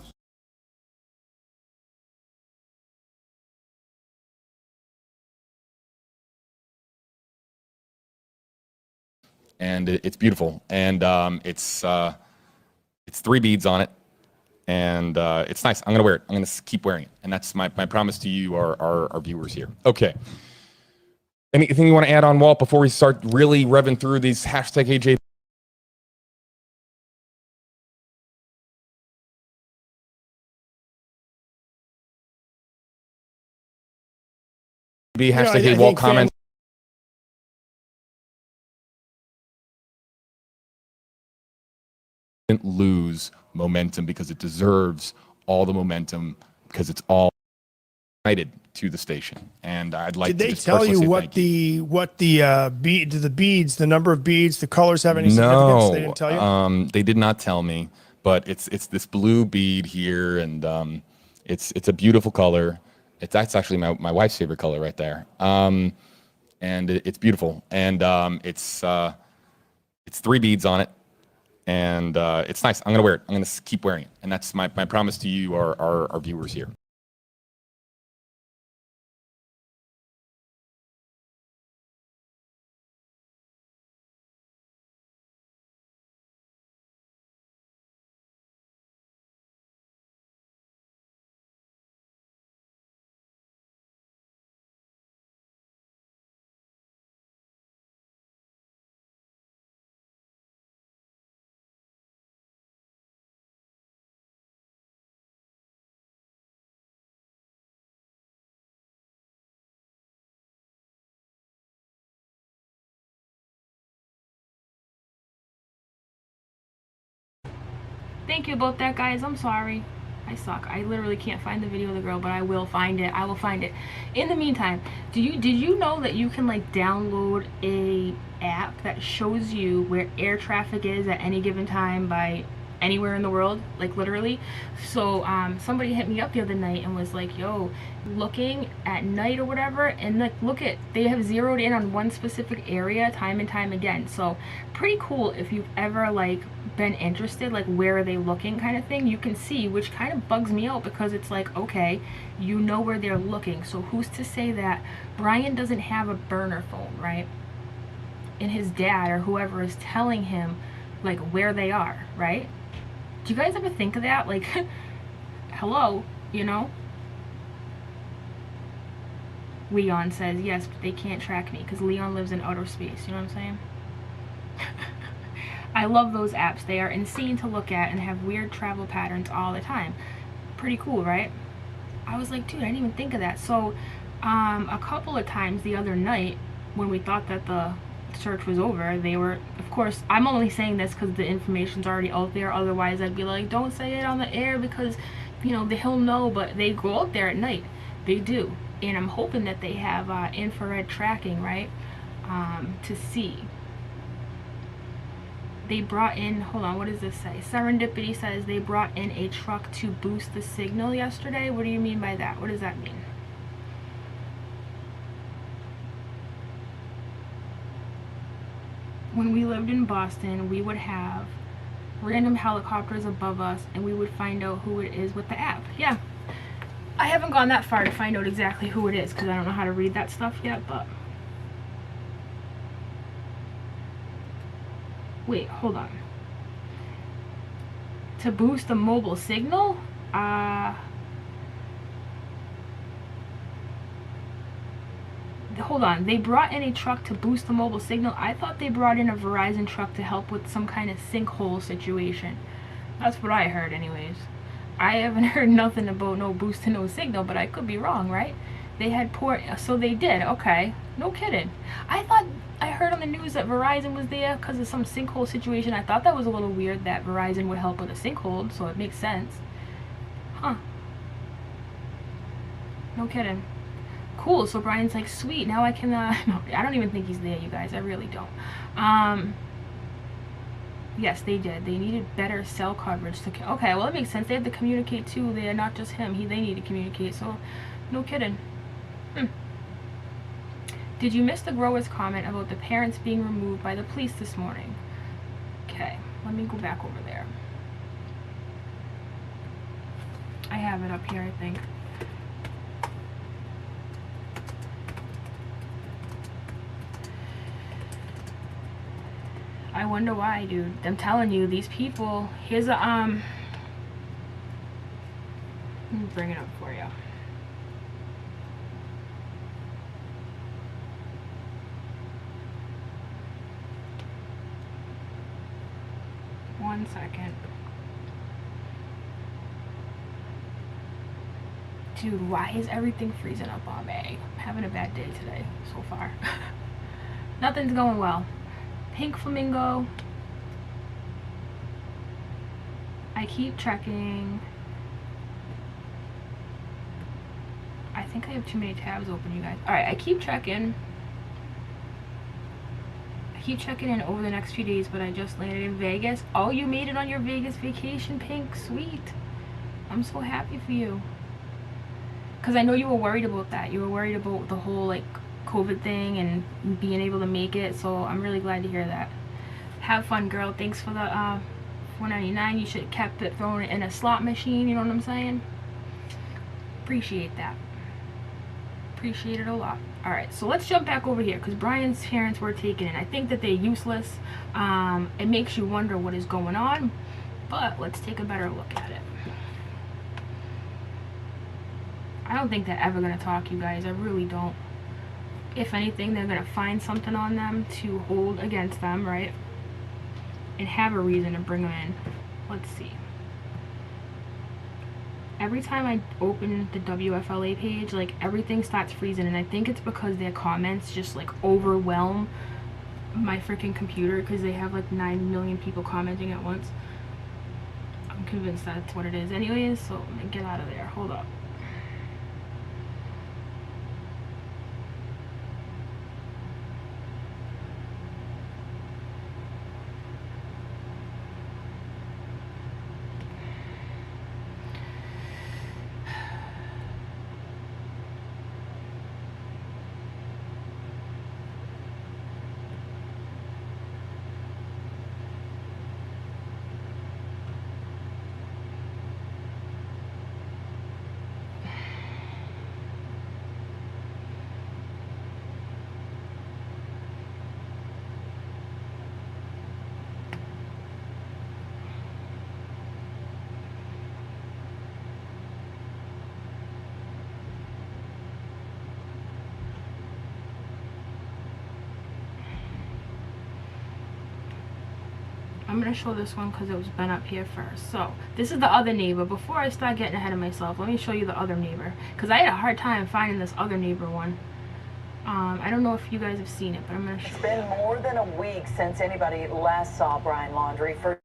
And it's beautiful, and it's 3 beads on it, and it's nice. I'm gonna wear it. I'm gonna keep wearing it, and that's my promise to you, our viewers here. Okay. Anything you want to add on, Walt, before we start really revving through these hashtag AJ? Hashtag hey, Walt comments. Lose momentum because it deserves all the momentum because it's all united to the station. And I'd like Did to they just tell you personally what the beads, the number of beads, the colors have any significance? They didn't tell you? They did not tell me, but it's this blue bead here, and it's a beautiful color. That's actually my wife's favorite color right there. And it's beautiful, and it's 3 beads on it. And it's nice. I'm gonna wear it. I'm gonna keep wearing it, and that's my promise to you, our viewers here. Thank you about that, guys. I'm sorry. I suck. I literally can't find the video of the girl, but I will find it. I will find it. In the meantime, did you know that you can like download a app that shows you where air traffic is at any given time by anywhere in the world, like literally? So somebody hit me up the other night and was like, yo, looking at night or whatever, and like look at, they have zeroed in on one specific area time and time again. So pretty cool if you've ever like been interested, like where are they looking kind of thing. You can see, which kind of bugs me out because it's like, okay, you know where they're looking, so who's to say that Brian doesn't have a burner phone, right? And his dad or whoever is telling him like where they are, right? Do you guys ever think of that? Like, hello, you know? Leon says, yes, but they can't track me because Leon lives in outer space. You know what I'm saying? I love those apps. They are insane to look at and have weird travel patterns all the time. Pretty cool, right? I was like, dude, I didn't even think of that. So, a couple of times the other night when we thought that the search was over, they were, of course, I'm only saying this because the information's already out there, otherwise I'd be like, don't say it on the air because, you know, he'll know. But they go out there at night, they do, and I'm hoping that they have infrared tracking, right, to see. They brought in, hold on, what does this say? Serendipity says they brought in a truck to boost the signal yesterday. What do you mean by that? What does that mean? When we lived in Boston, we would have random helicopters above us and we would find out who it is with the app. Yeah, I haven't gone that far to find out exactly who it is because I don't know how to read that stuff yet, but wait, hold on. To boost the mobile signal? Hold on, they brought in a truck to boost the mobile signal. I thought they brought in a Verizon truck to help with some kind of sinkhole situation. That's what I heard anyways. I haven't heard nothing about no boost to no signal, but I could be wrong, right? They had poor, so they did. Okay, no kidding. I thought I heard on the news that Verizon was there because of some sinkhole situation. I thought that was a little weird that Verizon would help with a sinkhole, so it makes sense. Huh. No kidding. Cool. So Brian's like, sweet. Now I can. No, I don't even think he's there, you guys. I really don't. Yes, they did. They needed better cell coverage to. Okay, well, it makes sense. They have to communicate too. They're not just him. They need to communicate. So, no kidding. Did you miss the grower's comment about the parents being removed by the police this morning? Okay, let me go back over there. I have it up here, I think. I wonder why, dude. I'm telling you, these people. Here's a let me bring it up for you. One second. Dude, why is everything freezing up on me? I'm having a bad day today so far. Nothing's going well. Pink flamingo. I keep checking. I think I have too many tabs open, you guys. Alright, I keep checking. Keep checking in over the next few days, but I just landed in Vegas. Oh, you made it on your Vegas vacation, Pink. Sweet. I'm so happy for you. Because I know you were worried about that. You were worried about the whole, like, COVID thing and being able to make it. So I'm really glad to hear that. Have fun, girl. Thanks for the $4.99. You should have kept it, thrown it in a slot machine. You know what I'm saying? Appreciate that. Appreciate it a lot. Alright, so let's jump back over here because Brian's parents were taken in. I think that they're useless. It makes you wonder what is going on, but let's take a better look at it. I don't think they're ever going to talk, you guys. I really don't. If anything, they're going to find something on them to hold against them, right? And have a reason to bring them in. Let's see. Every time I open the WFLA page, like, everything starts freezing, and I think it's because their comments just, like, overwhelm my freaking computer because they have, like, 9 million people commenting at once. I'm convinced that's what it is anyways, so I'm gonna get out of there. Hold up. I'm going to show this one because it was been up here first. So, this is the other neighbor. Before I start getting ahead of myself, let me show you the other neighbor. Because I had a hard time finding this other neighbor one. I don't know if you guys have seen it, but I'm going to show you. It's been more than a week since anybody last saw Brian Laundrie. For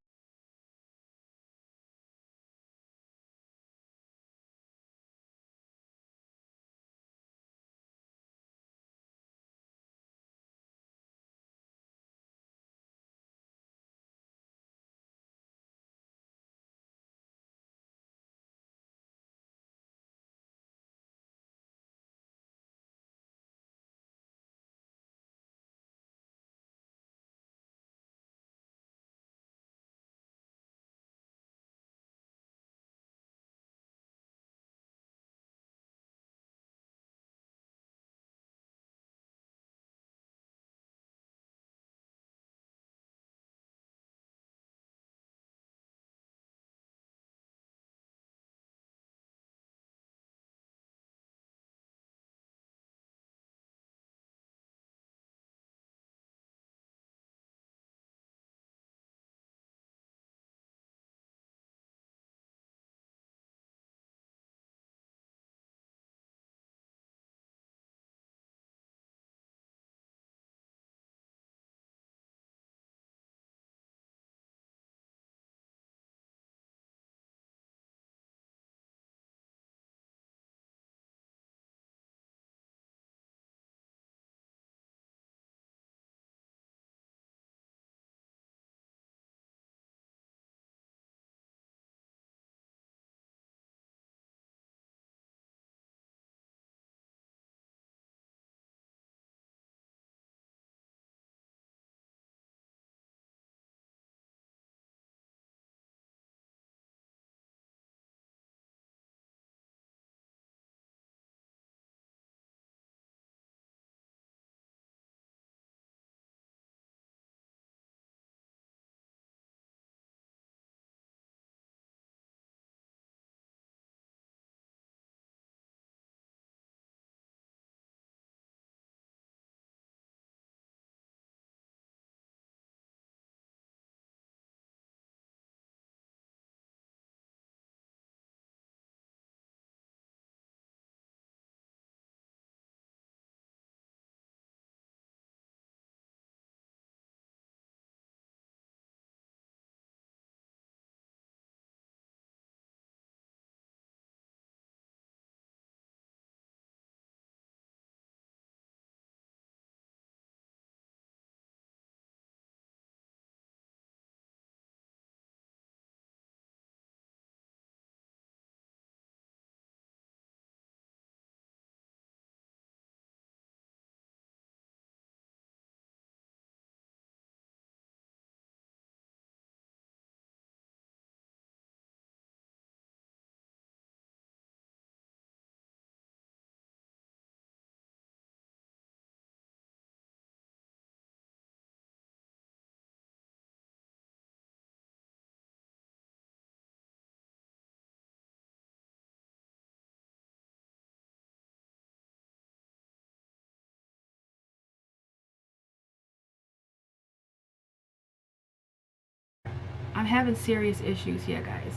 I'm having serious issues here, guys.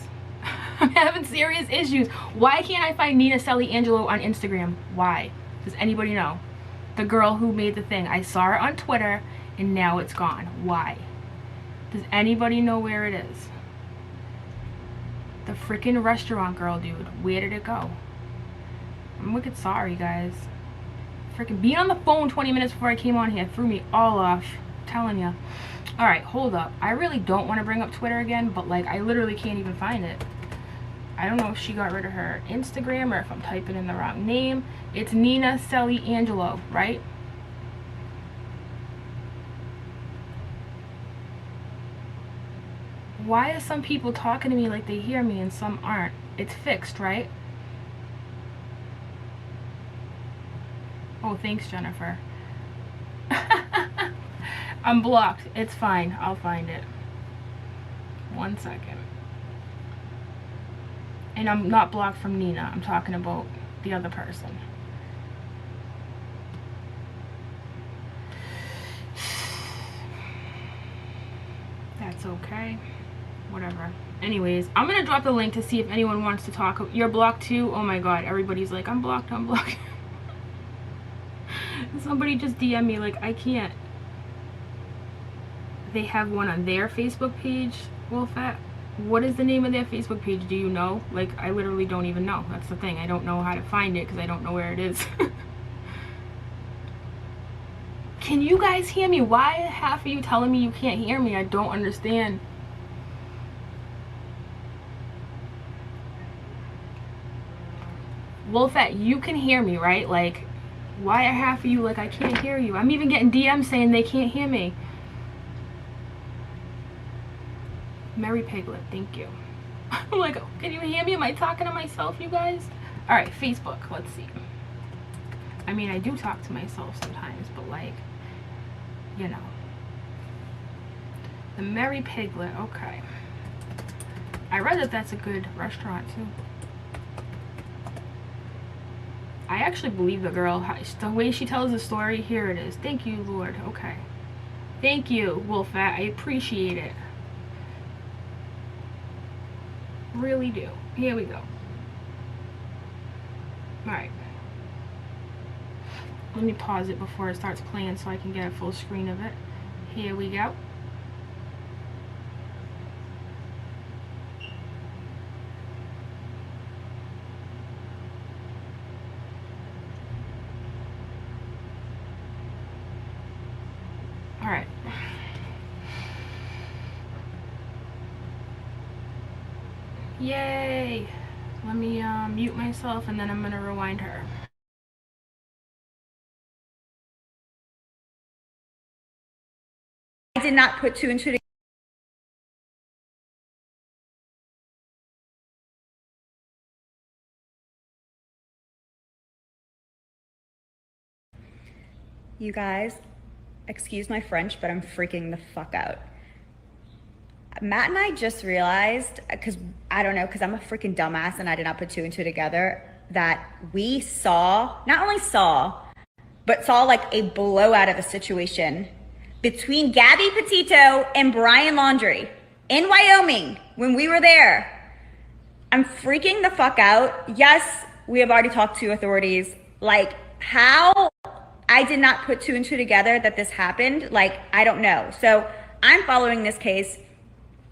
I'm having serious issues. Why can't I find Nina Selly Angelo on Instagram? Why? Does anybody know? The girl who made the thing. I saw her on Twitter and now it's gone. Why? Does anybody know where it is? The freaking restaurant girl, dude. Where did it go? I'm wicked sorry, guys. Freaking being on the phone 20 minutes before I came on here threw me all off. I'm telling ya. Alright, hold up. I really don't want to bring up Twitter again, but like I literally can't even find it. I don't know if she got rid of her Instagram or if I'm typing in the wrong name. It's Nina Selly Angelo, right? Why are some people talking to me like they hear me and some aren't? It's fixed, right? Oh, thanks, Jennifer. I'm blocked. It's fine. I'll find it. 1 second. And I'm not blocked from Nina. I'm talking about the other person. That's okay. Whatever. Anyways, I'm gonna drop the link to see if anyone wants to talk. You're blocked too? Oh my god. Everybody's like, I'm blocked, I'm blocked. Somebody just DM me like, I can't. They have one on their Facebook page. Wolfat. What is the name of their Facebook page? Do you know? Like, I literally don't even know. That's the thing. I don't know how to find it because I don't know where it is. Can you guys hear me? Why half of you telling me you can't hear me? I don't understand. Wolfat, you can hear me, right? Like, why are half of you like, I can't hear you? I'm even getting DMs saying they can't hear me. Mary Piglet, thank you. I'm like, can you hear me? Am I talking to myself, you guys? Alright, Facebook, let's see. I mean, I do talk to myself sometimes, but like, you know. The Mary Piglet, okay. I read that that's a good restaurant, too. I actually believe the girl, the way she tells the story. Here it is. Thank you, Lord. Okay. Thank you, Wolfat. I appreciate it. Really do. Here we go. Alright. Let me pause it before it starts playing so I can get a full screen of it. Here we go. Alright. Yay! Let me mute myself and then I'm gonna rewind her. I did not put two and two together. You guys, excuse my French, but I'm freaking the fuck out. Matt and I just realized, because I don't know, because I'm a freaking dumbass and I did not put two and two together, that we saw, not only saw, but saw like a blowout of a situation between Gabby Petito and Brian Laundrie in Wyoming when we were there. I'm freaking the fuck out. Yes, we have already talked to authorities. Like, how I did not put two and two together that this happened, like, I don't know. So I'm following this case.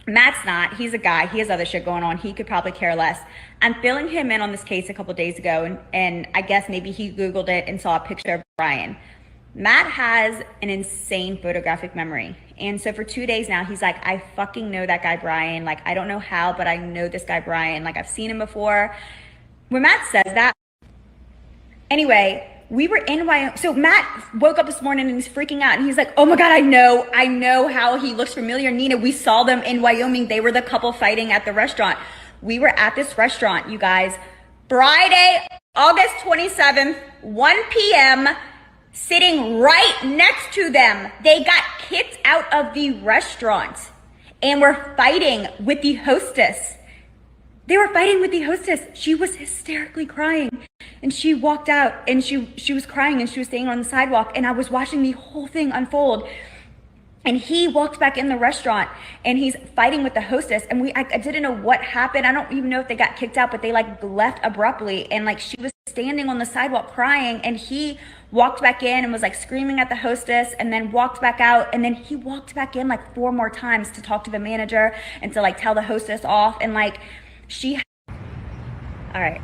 Matt's not. He's a guy. He has other shit going on. He could probably care less. I'm filling him in on this case a couple days ago, and I guess maybe he Googled it and saw a picture of Brian. Matt has an insane photographic memory. And so for 2 days now, he's like, I fucking know that guy Brian. Like, I don't know how, but I know this guy Brian. Like, I've seen him before. When Matt says that, anyway, we were in Wyoming. So Matt woke up this morning and he's freaking out. And he's like, oh my God, I know how he looks familiar. Nina, we saw them in Wyoming. They were the couple fighting at the restaurant. We were at this restaurant, you guys, Friday, August 27th, 1 p.m., sitting right next to them. They got kicked out of the restaurant and were fighting with the hostess. They were fighting with the hostess. She was hysterically crying. And she walked out and she was crying and she was staying on the sidewalk. And I was watching the whole thing unfold. And he walked back in the restaurant and he's fighting with the hostess. And I didn't know what happened. I don't even know if they got kicked out, but they like left abruptly. And like she was standing on the sidewalk crying, and he walked back in and was like screaming at the hostess, and then walked back out. And then he walked back in like 4 more times to talk to the manager and to like tell the hostess off. And like all right,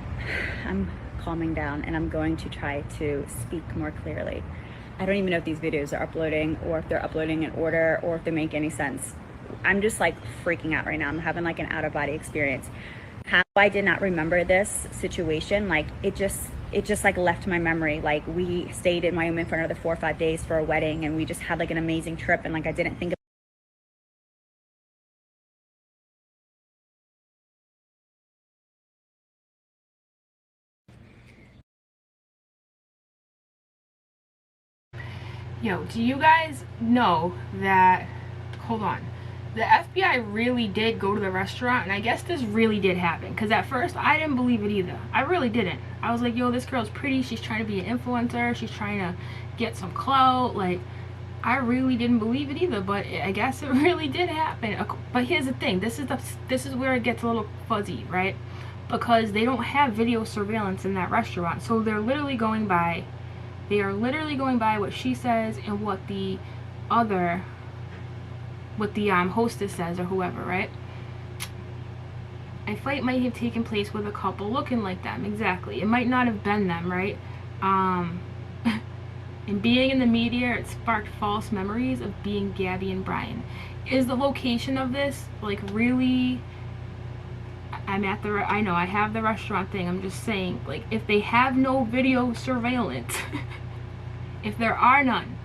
I'm calming down and I'm going to try to speak more clearly. I don't even know if these videos are uploading, or if they're uploading in order, or if they make any sense. I'm just like freaking out right now. I'm having like an out of body experience. How I did not remember this situation, like it just like left my memory. Like we stayed in Wyoming for another 4 or 5 days for a wedding, and we just had like an amazing trip, and like I didn't think Yo, do you guys know that, hold on, the FBI really did go to the restaurant, and I guess this really did happen, because at first I didn't believe it either. I really didn't. I was like, yo, this girl's pretty, she's trying to be an influencer, she's trying to get some clout, like, I really didn't believe it either, but I guess it really did happen. But here's the thing, this is where it gets a little fuzzy, right? Because they don't have video surveillance in that restaurant, so they're literally going by what she says and what the hostess says, or whoever, right? A fight might have taken place with a couple looking like them. Exactly. It might not have been them, right? And being in the media, it sparked false memories of being Gabby and Brian. Is the location of this like really? I know I have the restaurant thing. I'm just saying, like, if they have no video surveillance, if there are none,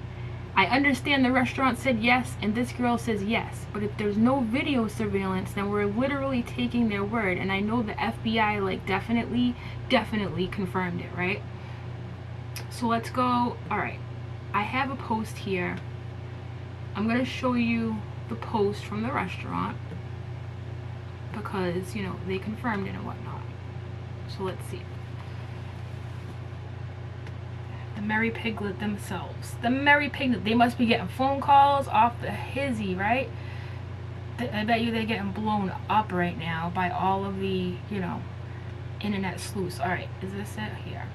I understand the restaurant said yes and this girl says yes, but if there's no video surveillance, then we're literally taking their word. And I know the FBI like definitely confirmed it, right? So let's go. All right, I have a post here. I'm gonna show you the post from the restaurant, because, you know, they confirmed it and whatnot. So let's see. The Merry Piglet themselves. The Merry Piglet. They must be getting phone calls off the hizzy, right? I bet you they're getting blown up right now by all of the, you know, internet sleuths. Alright, is this it? Here.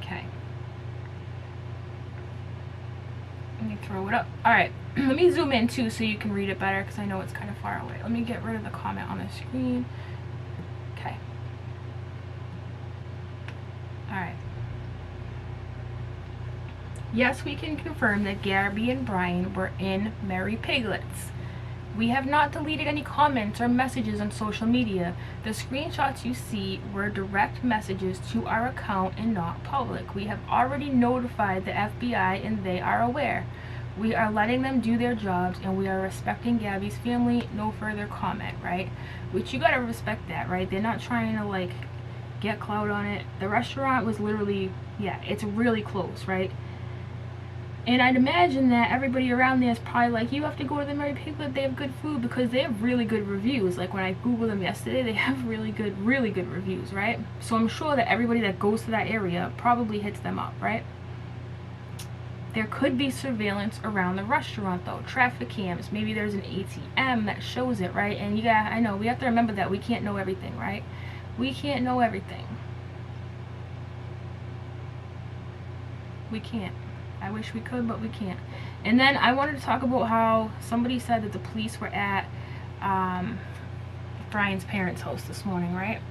Okay. Let me throw it up. Alright. Let me zoom in too so you can read it better, because I know it's kind of far away. Let me get rid of the comment on the screen. Okay. Alright. Yes, we can confirm that Gabby and Brian were in Merry Piglets. We have not deleted any comments or messages on social media. The screenshots you see were direct messages to our account and not public. We have already notified the FBI and they are aware. We are letting them do their jobs, and we are respecting Gabby's family. No further comment, right? Which you gotta respect that, right? They're not trying to like get clout on it. The restaurant was literally, yeah, it's really close, right? And I'd imagine that everybody around there is probably like, you have to go to the Merry Piglet, they have good food, because they have really good reviews. Like when I Googled them yesterday, they have really good reviews, right? So I'm sure that everybody that goes to that area probably hits them up, right? There could be surveillance around the restaurant though, traffic cams, maybe there's an ATM that shows it, right? And you got, I know, we have to remember that we can't know everything, right? We can't know everything. We can't. I wish we could, but we can't. And then I wanted to talk about how somebody said that the police were at Brian's parents' house this morning, right?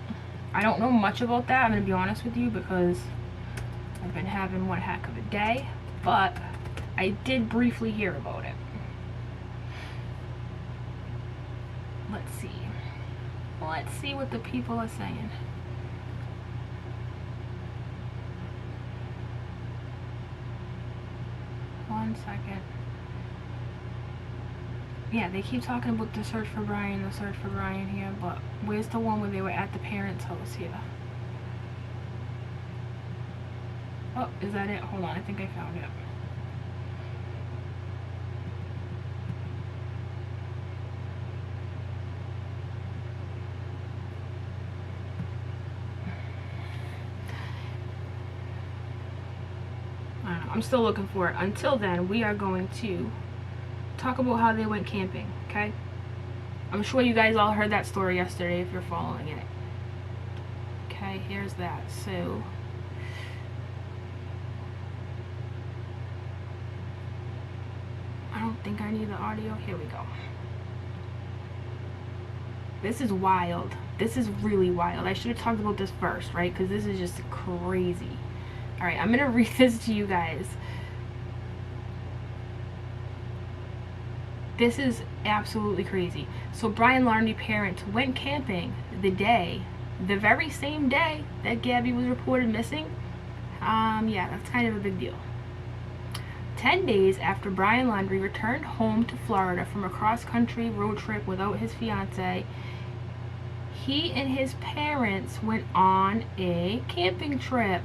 I don't know much about that, I'm gonna be honest with you, because I've been having one heck of a day. But I did briefly hear about it. Let's see. Let's see what the people are saying. One second. Yeah, they keep talking about the search for Brian here, but where's the one where they were at the parents' house here? Oh, is that it? Hold on, I think I found it. I'm still looking for it. Until then, we are going to talk about how they went camping, okay? I'm sure you guys all heard that story yesterday if you're following it. Okay, here's that. So I don't think I need the audio. Here we go. This is wild. This is really wild. I should have talked about this first, right? Because this is just crazy. All right, I'm going to read this to you guys. This is absolutely crazy. So Brian Laundrie parents went camping the very same day that Gabby was reported missing. Yeah, that's kind of a big deal. 10 days after Brian Laundrie returned home to Florida from a cross-country road trip without his fiancée, he and his parents went on a camping trip.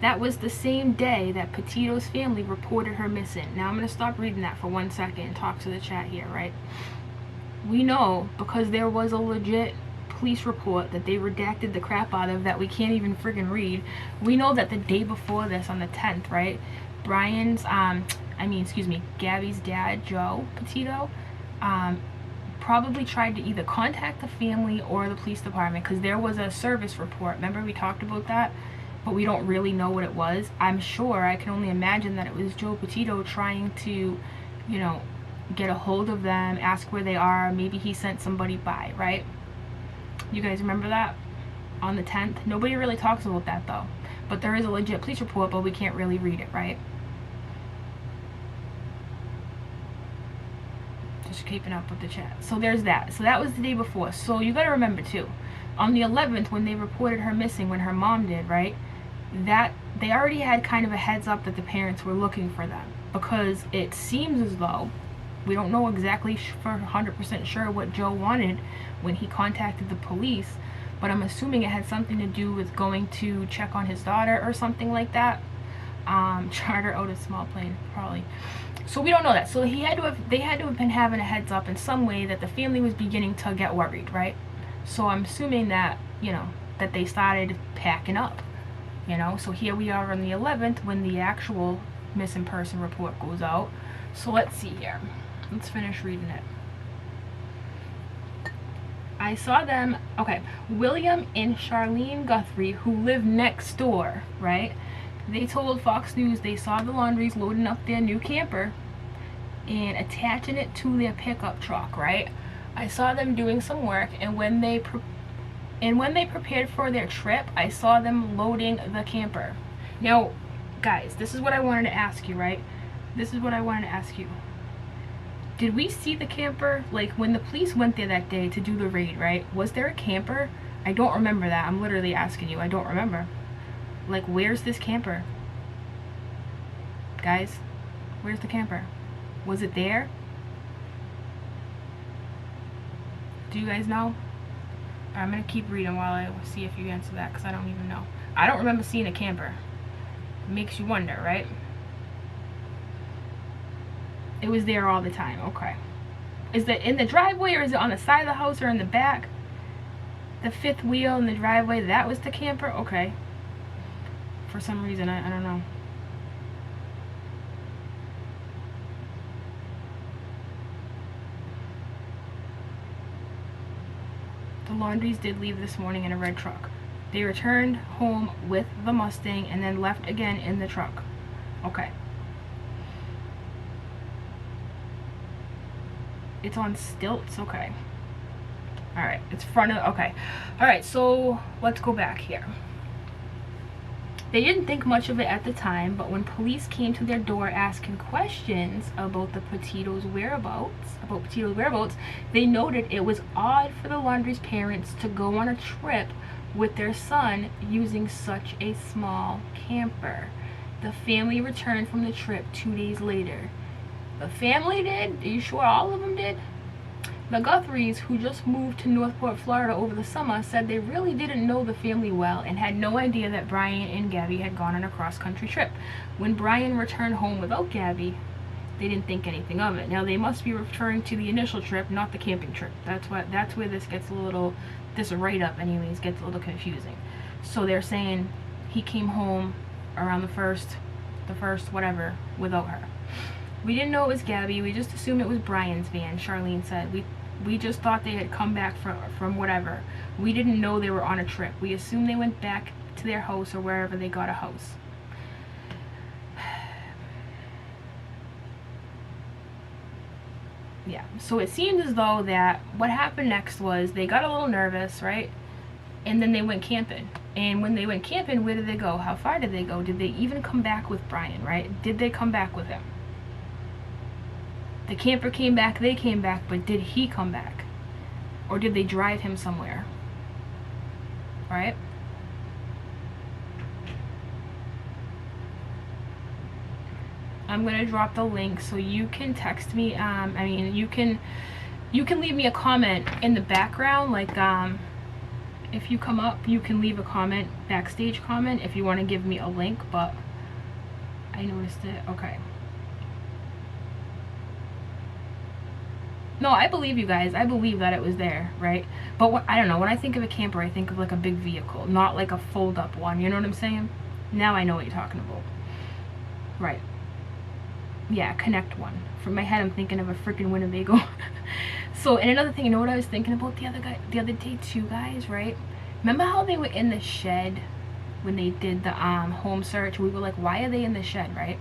That was the same day that Petito's family reported her missing. Now I'm going to stop reading that for 1 second and talk to the chat here, right? We know, because there was a legit police report that they redacted the crap out of that we can't even friggin' read. We know that the day before this, on the 10th, right? Gabby's dad, Joe Petito, probably tried to either contact the family or the police department, because there was a service report. Remember we talked about that? But we don't really know what it was. I'm sure, I can only imagine that it was Joe Petito trying to, you know, get a hold of them, ask where they are. Maybe he sent somebody by, right? You guys remember that? On the 10th? Nobody really talks about that though. But there is a legit police report, but we can't really read it, right? Just keeping up with the chat. So there's that. So that was the day before. So you gotta remember too, on the 11th, when they reported her missing, when her mom did, right? That they already had kind of a heads up that the parents were looking for them, because it seems as though, we don't know exactly for 100% sure what Joe wanted when he contacted the police, but I'm assuming it had something to do with going to check on his daughter or something like that. Charter out a small plane, probably. So we don't know that. So they had to have been having a heads up in some way that the family was beginning to get worried, right? So I'm assuming that, you know, that they started packing up, you know. So here we are on the 11th when the actual missing person report goes out. So let's see here. Let's finish reading it. I saw them, okay, William and Charlene Guthrie, who live next door, right? They told Fox News they saw the Laundries loading up their new camper and attaching it to their pickup truck, right? I saw them doing some work, and when they prepared for their trip, I saw them loading the camper. Now, guys, this is what I wanted to ask you, right? This is what I wanted to ask you. Did we see the camper? Like, when the police went there that day to do the raid, right? Was there a camper? I don't remember that. I'm literally asking you. I don't remember. Like, where's this camper? Guys, where's the camper? Was it there? Do you guys know? I'm gonna keep reading while I see if you answer that, because I don't even know. I don't remember seeing a camper. It makes you wonder, right? It was there all the time. Okay. Is it in the driveway, or is it on the side of the house, or in the back? The fifth wheel in the driveway, that was the camper? Okay. For some reason, I don't know. The Laundries did leave this morning in a red truck. They returned home with the Mustang and then left again in the truck. Okay. It's on stilts? Okay. Alright, it's front of, okay. Alright, so let's go back here. They didn't think much of it at the time, but when police came to their door asking questions about Petito's whereabouts, they noted it was odd for the Laundrie's parents to go on a trip with their son using such a small camper. The family returned from the trip 2 days later. The family did? Are you sure all of them did? The Guthries, who just moved to Northport, Florida over the summer, said they really didn't know the family well and had no idea that Brian and Gabby had gone on a cross-country trip. When Brian returned home without Gabby, they didn't think anything of it. Now, they must be referring to the initial trip, not the camping trip. That's where this gets a little, this write-up anyways, gets a little confusing. So they're saying he came home around the 1st, the first whatever without her. We didn't know it was Gabby. We just assumed it was Brian's van, Charlene said. We just thought they had come back from whatever. We didn't know they were on a trip. We assumed they went back to their house or wherever they got a house. Yeah, so it seems as though that what happened next was they got a little nervous, right? And then they went camping. And when they went camping, where did they go? How far did they go? Did they even come back with Brian, right? Did they come back with him? The camper came back, they came back, but did he come back? Or did they drive him somewhere? Right? I'm gonna drop the link so you can text me. You can leave me a comment in the background, like if you come up, you can leave a comment, backstage comment, if you want to give me a link. But I noticed it. Okay. No, I believe you guys. I believe that it was there, right? But I don't know. When I think of a camper, I think of like a big vehicle, not like a fold-up one. You know what I'm saying? Now I know what you're talking about. Right. Yeah, Connect one. From my head, I'm thinking of a freaking Winnebago. So, and another thing, you know what I was thinking about the other day too, guys, right? Remember how they were in the shed when they did the home search? We were like, why are they in the shed, right?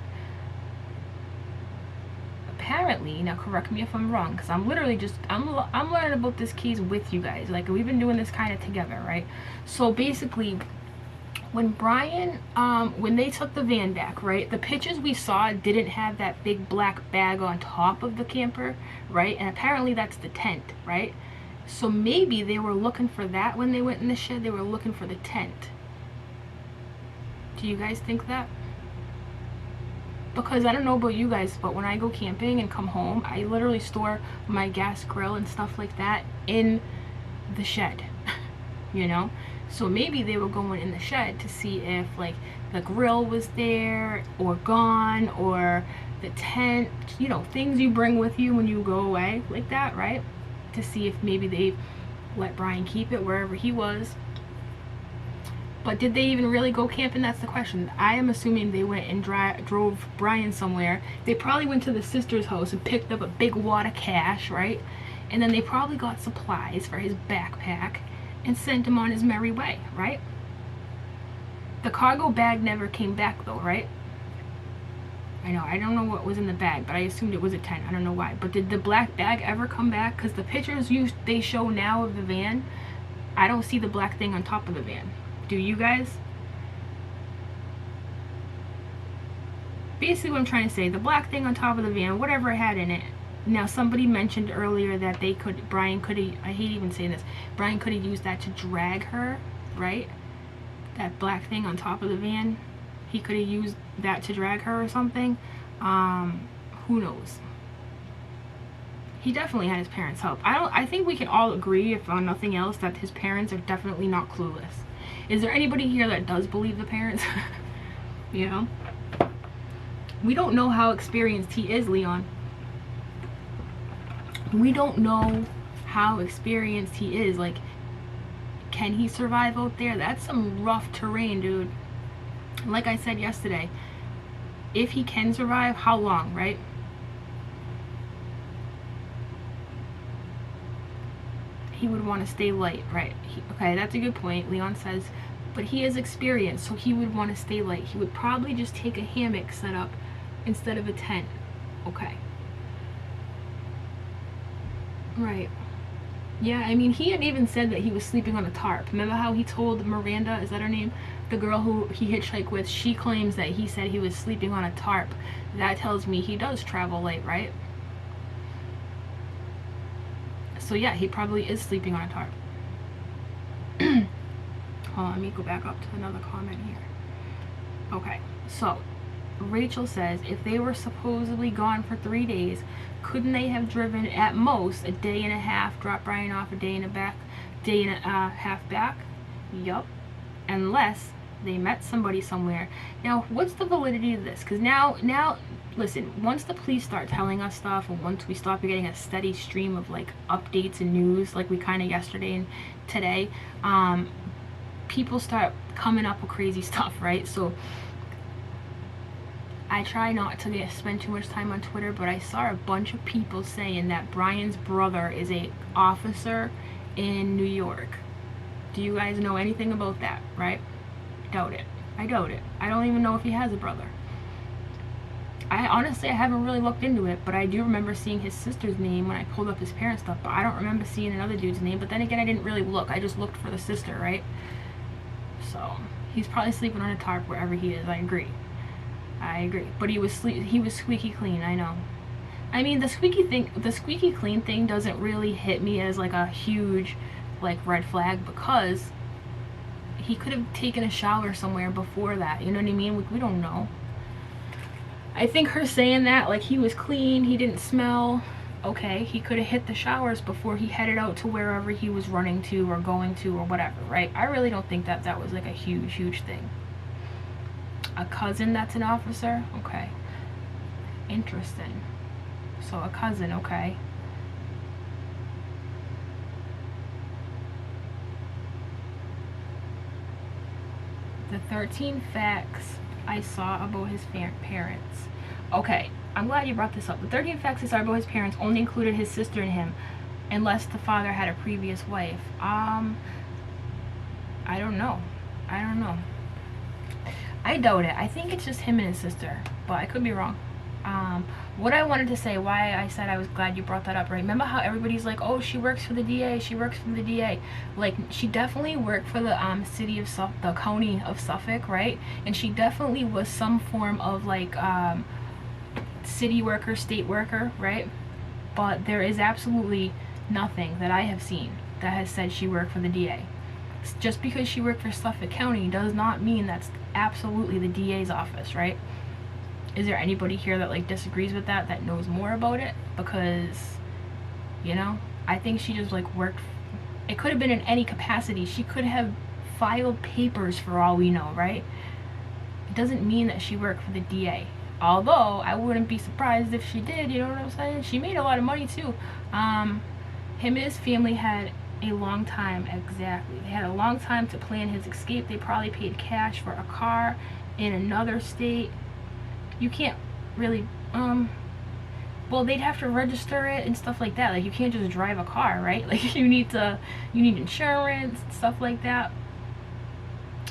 Apparently, now correct me if I'm wrong, because I'm literally just, I'm learning about this case with you guys. Like, we've been doing this kind of together, right? So basically, when Brian, when they took the van back, right, the pictures we saw didn't have that big black bag on top of the camper, right? And apparently that's the tent, right? So maybe they were looking for that when they went in the shed. They were looking for the tent. Do you guys think that? Because I don't know about you guys, but when I go camping and come home, I literally store my gas grill and stuff like that in the shed, you know? So maybe they were going in the shed to see if like the grill was there or gone, or the tent, you know, things you bring with you when you go away like that, right? To see if maybe they let Brian keep it wherever he was. But did they even really go camping? That's the question. I am assuming they went and drove Brian somewhere. They probably went to the sister's house and picked up a big wad of cash, right? And then they probably got supplies for his backpack and sent him on his merry way, right? The cargo bag never came back though, right? I know, I don't know what was in the bag, but I assumed it was a tent. I don't know why. But did the black bag ever come back? Because the pictures they show now of the van, I don't see the black thing on top of the van. Do you guys? Basically what I'm trying to say, the black thing on top of the van, whatever it had in it. Now somebody mentioned earlier that Brian could have, I hate even saying this, Brian could have used that to drag her, right? That black thing on top of the van, he could have used that to drag her or something. Who knows? He definitely had his parents' help. I think we can all agree, if on nothing else, that his parents are definitely not clueless. Is there anybody here that does believe the parents? You know? We don't know how experienced he is, Leon. We don't know how experienced he is. Like, can he survive out there? That's some rough terrain, dude. Like I said yesterday, if he can survive, how long, right? He would want to stay light, right? Okay, that's a good point, Leon says. But he is experienced, so he would want to stay light. He would probably just take a hammock set up instead of a tent. Okay. Right. Yeah, I mean, he had even said that he was sleeping on a tarp. Remember how he told Miranda, is that her name? The girl who he hitchhiked with, she claims that he said he was sleeping on a tarp. That tells me he does travel light, right? So yeah, he probably is sleeping on a tarp. Hold on, let me go back up to another comment here. Okay, so Rachel says, if they were supposedly gone for 3 days, couldn't they have driven at most a day and a half, drop Brian off a day and a half back? Yup. Unless they met somebody somewhere. Now, what's the validity of this? Because now, listen, once the police start telling us stuff, and once we start getting a steady stream of like updates and news, like we kind of yesterday and today, people start coming up with crazy stuff, right? So I try not to spend too much time on Twitter, but I saw a bunch of people saying that Brian's brother is a officer in New York. Do you guys know anything about that? Right? Doubt it. I doubt it. I don't even know if he has a brother. I honestly, I haven't really looked into it, but I do remember seeing his sister's name when I pulled up his parents' stuff, but I don't remember seeing another dude's name. But then again, I didn't really look. I just looked for the sister, right? So he's probably sleeping on a tarp wherever he is. I agree. But he was squeaky clean. I know. I mean, the squeaky clean thing doesn't really hit me as like a huge, like, red flag, because he could have taken a shower somewhere before that. You know what I mean? We don't know. I think her saying that, like, he was clean, he didn't smell. Okay, he could have hit the showers before he headed out to wherever he was running to or going to or whatever, right? I really don't think that that was like a huge thing. A cousin that's an officer? Okay. Interesting. So a cousin, okay. The 13 facts I saw about his parents. Okay, I'm glad you brought this up. The 13 facts I saw about his parents only included his sister and him, unless the father had a previous wife. I don't know. I doubt it. I think it's just him and his sister, but I could be wrong. What I wanted to say, why I said I was glad you brought that up, right? Remember how everybody's like, oh, she works for the DA, she works for the DA. Like, she definitely worked for the city of the county of Suffolk, right? And she definitely was some form of like city worker, state worker, right? But there is absolutely nothing that I have seen that has said she worked for the DA. Just because she worked for Suffolk County does not mean that's absolutely the DA's office, right? Is there anybody here that like disagrees with that, that knows more about it? Because, you know, I think she just like worked. It could have been in any capacity. She could have filed papers for all we know, right? It doesn't mean that she worked for the DA. Although I wouldn't be surprised if she did. You know what I'm saying? She made a lot of money too. Him and his family had a long time, exactly. They had a long time to plan his escape. They probably paid cash for a car in another state. You can't really, well, they'd have to register it and stuff like that. Like, you can't just drive a car, right? Like, you need insurance and stuff like that.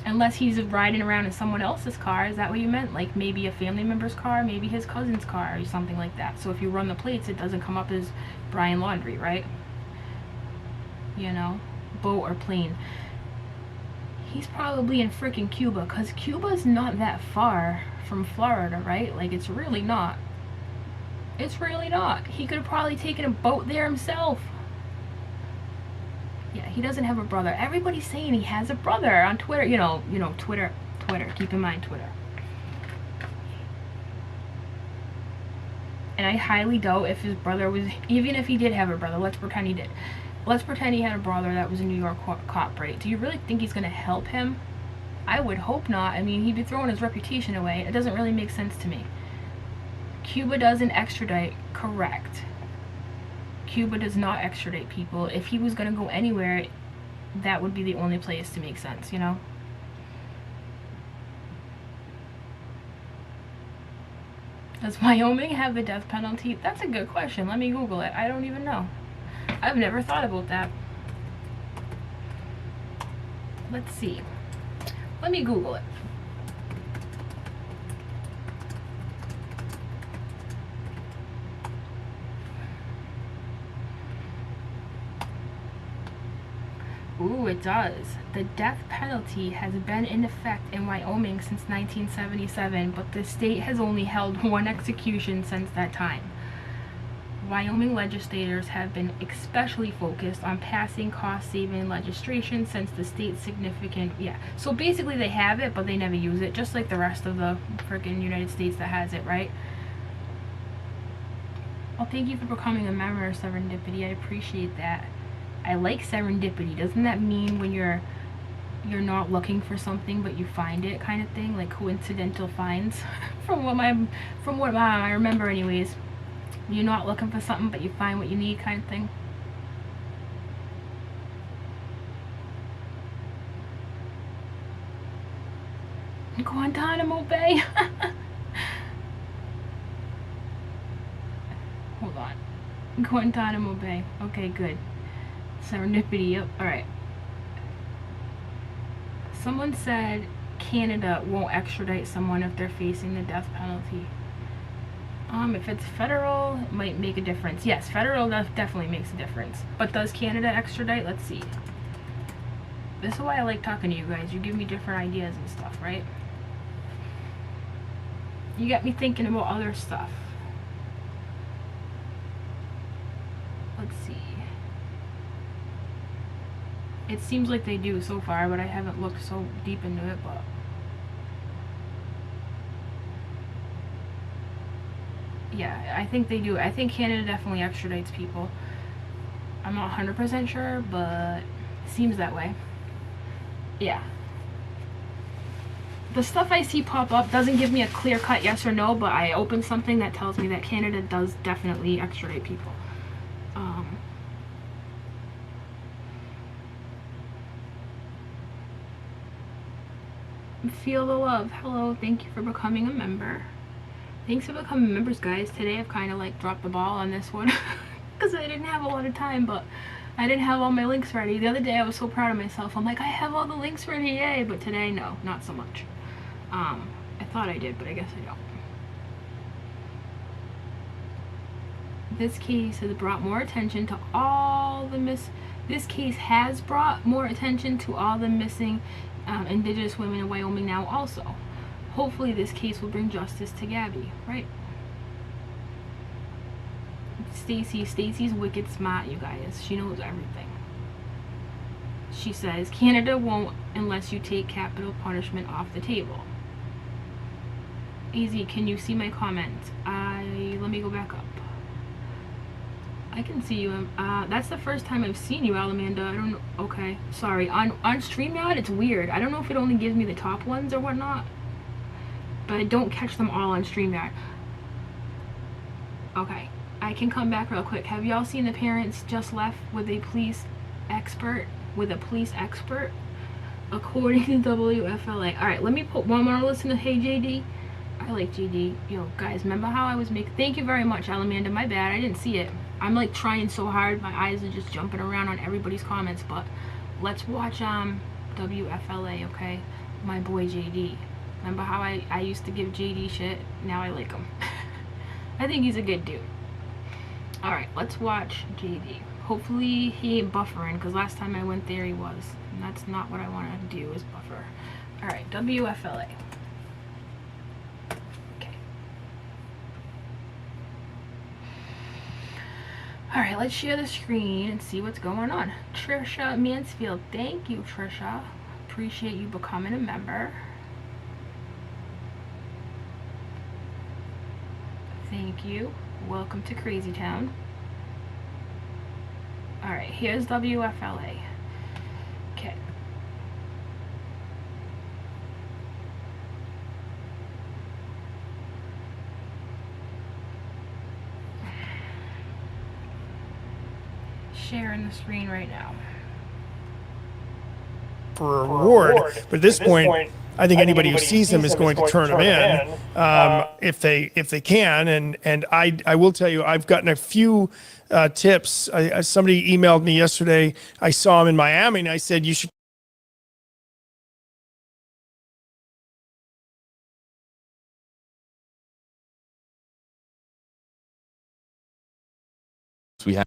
Unless he's riding around in someone else's car. Is that what you meant? Like, maybe a family member's car, maybe his cousin's car or something like that. So if you run the plates, it doesn't come up as Brian Laundrie, right? You know, boat or plane. He's probably in freaking Cuba, because Cuba's not that far from Florida, right? Like, it's really not. It's really not. He could have probably taken a boat there himself. Yeah, he doesn't have a brother. Everybody's saying he has a brother on Twitter. You know, Twitter. Keep in mind Twitter. And I highly doubt if his brother was, even if he did have a brother, let's pretend he did. Let's pretend he had a brother that was a New York cop, right? Do you really think he's going to help him? I would hope not. I mean, he'd be throwing his reputation away. It doesn't really make sense to me. Cuba doesn't extradite, correct. Cuba does not extradite people. If he was going to go anywhere, that would be the only place to make sense, you know? Does Wyoming have the death penalty? That's a good question. Let me Google it. I don't even know. I've never thought about that. Let's see. Let me Google it. Ooh, it does. The death penalty has been in effect in Wyoming since 1977, but the state has only held one execution since that time. Wyoming legislators have been especially focused on passing cost-saving legislation since the state's significant, so basically they have it, but they never use it, just like the rest of the freaking United States that has it, right? Well, thank you for becoming a member of Serendipity. I appreciate that. I like serendipity. Doesn't that mean when you're not looking for something but you find it, kind of thing, like coincidental finds? from what I remember anyways. You're not looking for something but you find what you need, kind of thing. Guantanamo Bay. Hold on. Guantanamo Bay. Okay, good. Serendipity. Yep. All right. Someone said Canada won't extradite someone if they're facing the death penalty. If it's federal, it might make a difference. Yes, federal definitely makes a difference. But does Canada extradite? Let's see. This is why I like talking to you guys. You give me different ideas and stuff, right? You get me thinking about other stuff. Let's see. It seems like they do so far, but I haven't looked so deep into it, but yeah, I think they do. I think Canada definitely extradites people. I'm not 100% sure, but it seems that way. Yeah. The stuff I see pop up doesn't give me a clear-cut yes or no, but I open something that tells me that Canada does definitely extradite people. Feel the love. Hello, thank you for becoming a member. Thanks for becoming members, guys. Today I've kind of like dropped the ball on this one because I didn't have a lot of time, but I didn't have all my links ready. The other day I was so proud of myself. I'm like, I have all the links ready, yay! But today, no, not so much. I thought I did, but I guess I don't. This case has brought more attention to all the This case has brought more attention to all the missing Indigenous women in Wyoming now also. Hopefully this case will bring justice to Gabby, right? Stacy's wicked smart, you guys. She knows everything. She says, Canada won't unless you take capital punishment off the table. Easy, can you see my comments? Let me go back up. I can see you. That's the first time I've seen you, Alamanda. I don't know. Okay, sorry. On StreamYard, it's weird. I don't know if it only gives me the top ones or whatnot, but I don't catch them all on StreamYard. Okay, I can come back real quick. Have y'all seen the parents just left with a police expert? According to WFLA. All right, let me put one more listen to Hey JD. I like JD. Yo, guys, remember how I was making... Thank you very much, Alamanda. My bad. I didn't see it. I'm like trying so hard. My eyes are just jumping around on everybody's comments. But let's watch WFLA, okay? My boy JD. Remember how I used to give JD shit? Now I like him. I think he's a good dude. Alright, let's watch JD. Hopefully he ain't buffering, because last time I went there he was. And that's not what I want to do, is buffer. Alright, WFLA. Alright, let's share the screen and see what's going on. Trisha Mansfield, thank you, Trisha. Appreciate you becoming a member. Thank you. Welcome to Crazy Town. Alright, here's WFLA. Okay. Sharing the screen right now. For a reward, but at this point, I think anybody who sees him is going to turn him in if they can. And I will tell you, I've gotten a few tips. Somebody emailed me yesterday. I saw him in Miami, and I said you should. We have.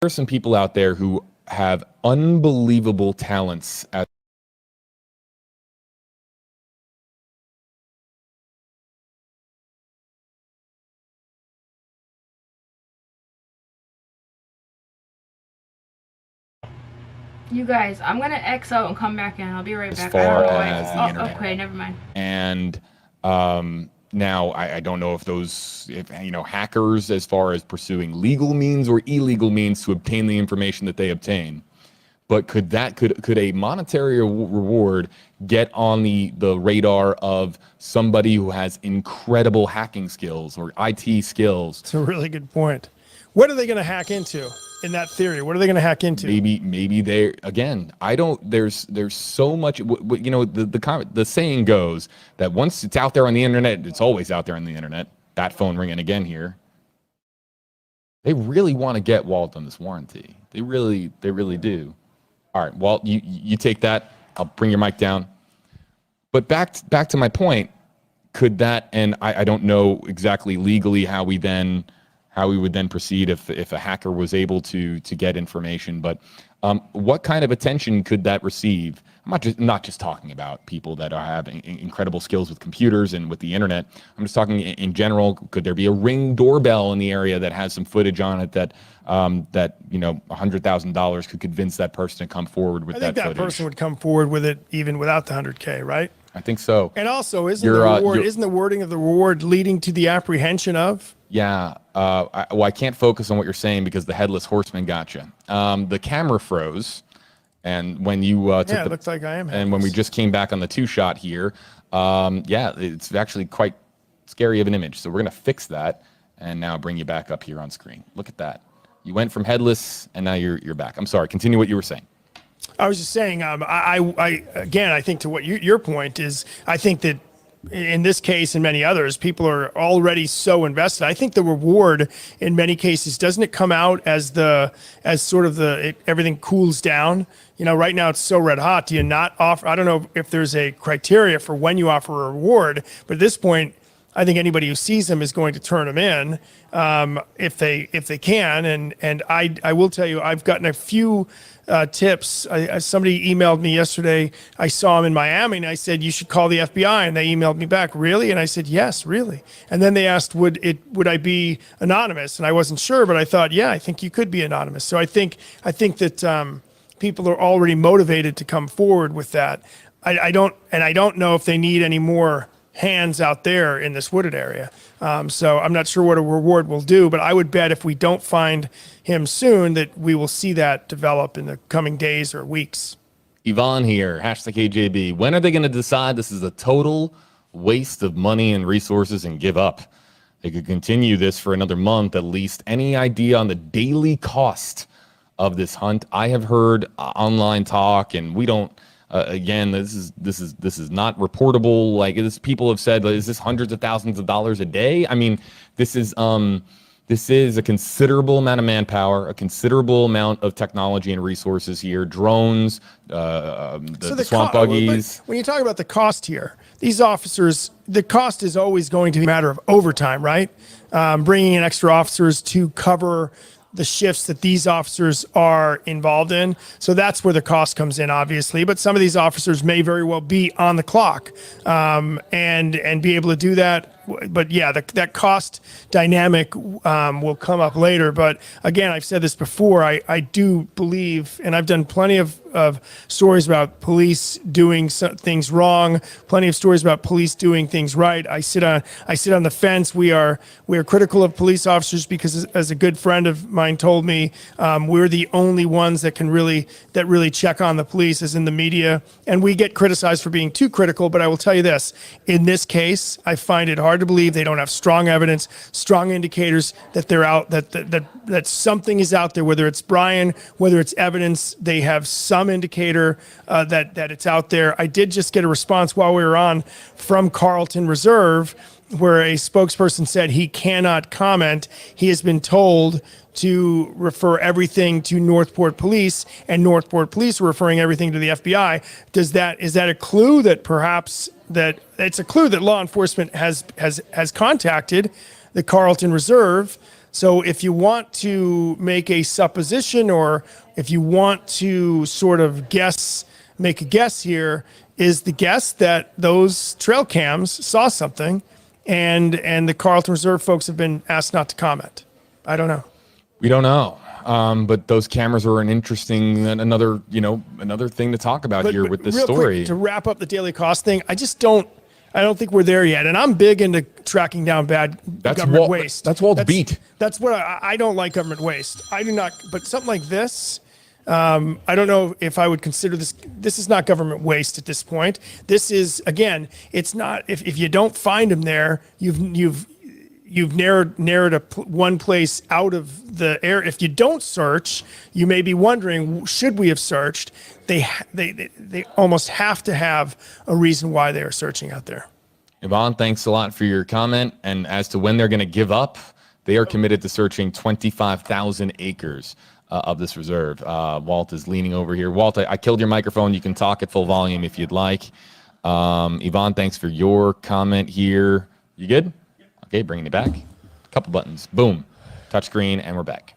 There are some people out there who have unbelievable talents at You guys, I'm gonna X out and come back in. I'll be right back. As far as the internet. Okay, never mind. And now I don't know if hackers, as far as pursuing legal means or illegal means to obtain the information that they obtain, but could a monetary reward get on the radar of somebody who has incredible hacking skills or IT skills? It's a really good point. What are they going to hack into in that theory? What are they going to hack into? Maybe they, again, I don't, there's so much, the saying goes that once it's out there on the internet, it's always out there on the internet. That phone ringing again here. They really want to get Walt on this warranty. They really do. All right, Walt, you take that. I'll bring your mic down. But back to my point, could that, and I don't know exactly legally how we would then proceed if a hacker was able to get information, but what kind of attention could that receive? I'm not just talking about people that are having incredible skills with computers and with the internet. I'm just talking in general. Could there be a Ring doorbell in the area that has some footage on it that $100,000 could convince that person to come forward with that footage? I think that person would come forward with it even without the $100K, right? I think so. And also, isn't the wording of the reward leading to the apprehension of? Yeah. I can't focus on what you're saying because the headless horseman got you. The camera froze, and when you it looks like I am. And when we just came back on the 2-shot here, it's actually quite scary of an image. So we're gonna fix that, and now bring you back up here on screen. Look at that. You went from headless, and now you're back. I'm sorry. Continue what you were saying. I was just saying, I think to what your point is, I think that in this case and many others, people are already so invested. I think the reward in many cases, doesn't it come out as everything cools down? Right now it's so red hot. Do you not offer? I don't know if there's a criteria for when you offer a reward, but at this point, I think anybody who sees them is going to turn them in if they can. And I will tell you, I've gotten a few tips. Somebody emailed me yesterday. I saw him in Miami, and I said, you should call the FBI. And they emailed me back, really? And I said, yes, really. And then they asked, would I be anonymous? And I wasn't sure, but I thought, yeah, I think you could be anonymous. So I think that people are already motivated to come forward with that. I don't know if they need any more hands out there in this wooded area. So I'm not sure what a reward will do, but I would bet if we don't find him soon that we will see that develop in the coming days or weeks. Yvonne here, #KJB. When are they going to decide this is a total waste of money and resources and give up? They could continue this for another month at least. Any idea on the daily cost of this hunt? I have heard online talk, and we don't. Again, this is not reportable. Like people have said, is this hundreds of thousands of dollars a day? I mean, this is a considerable amount of manpower, a considerable amount of technology and resources here. Drones, the swamp buggies. When you talk about the cost here, these officers, the cost is always going to be a matter of overtime, right? Bringing in extra officers to cover the shifts that these officers are involved in. So that's where the cost comes in, obviously. But some of these officers may very well be on the clock and be able to do that. But yeah, that cost dynamic will come up later. But again, I've said this before, I do believe, and I've done plenty of stories about police doing things wrong, plenty of stories about police doing things right. I sit on the fence. We are critical of police officers because, as a good friend of mine told me, we're the only ones that really check on the police, as in the media, and we get criticized for being too critical. But I will tell you this: in this case, I find it hard to believe they don't have strong evidence, strong indicators that they're out, that something is out there, whether it's Brian, whether it's evidence. They have some indicator that it's out there. I did just get a response while we were on from Carlton Reserve, where a spokesperson said he cannot comment. He has been told to refer everything to Northport Police, and Northport Police are referring everything to the FBI. Is that a clue that perhaps that it's a clue that law enforcement has contacted the Carlton Reserve? So if you want to make a supposition, or if you want to sort of make a guess here, is the guess that those trail cams saw something and the Carlton Reserve folks have been asked not to comment? I don't know. We don't know. But those cameras are an interesting, another thing to talk about here with this real story. Quick, to wrap up the daily cost thing, I don't think we're there yet. And I'm big into tracking down bad government waste. That's Walt's beat. That's what I don't like government waste. I do not, but something like this, I don't know if I would consider this. This is not government waste at this point. This is, again, it's not, if you don't find them there, you've narrowed one place out of the air. If you don't search, you may be wondering, should we have searched? They almost have to have a reason why they are searching out there. Yvonne, thanks a lot for your comment. And as to when they're going to give up, they are committed to searching 25,000 acres of this reserve. Walt is leaning over here. Walt, I killed your microphone. You can talk at full volume if you'd like. Yvonne, thanks for your comment here. You good? Okay, bringing it back. A couple buttons. Boom. Touchscreen, and we're back.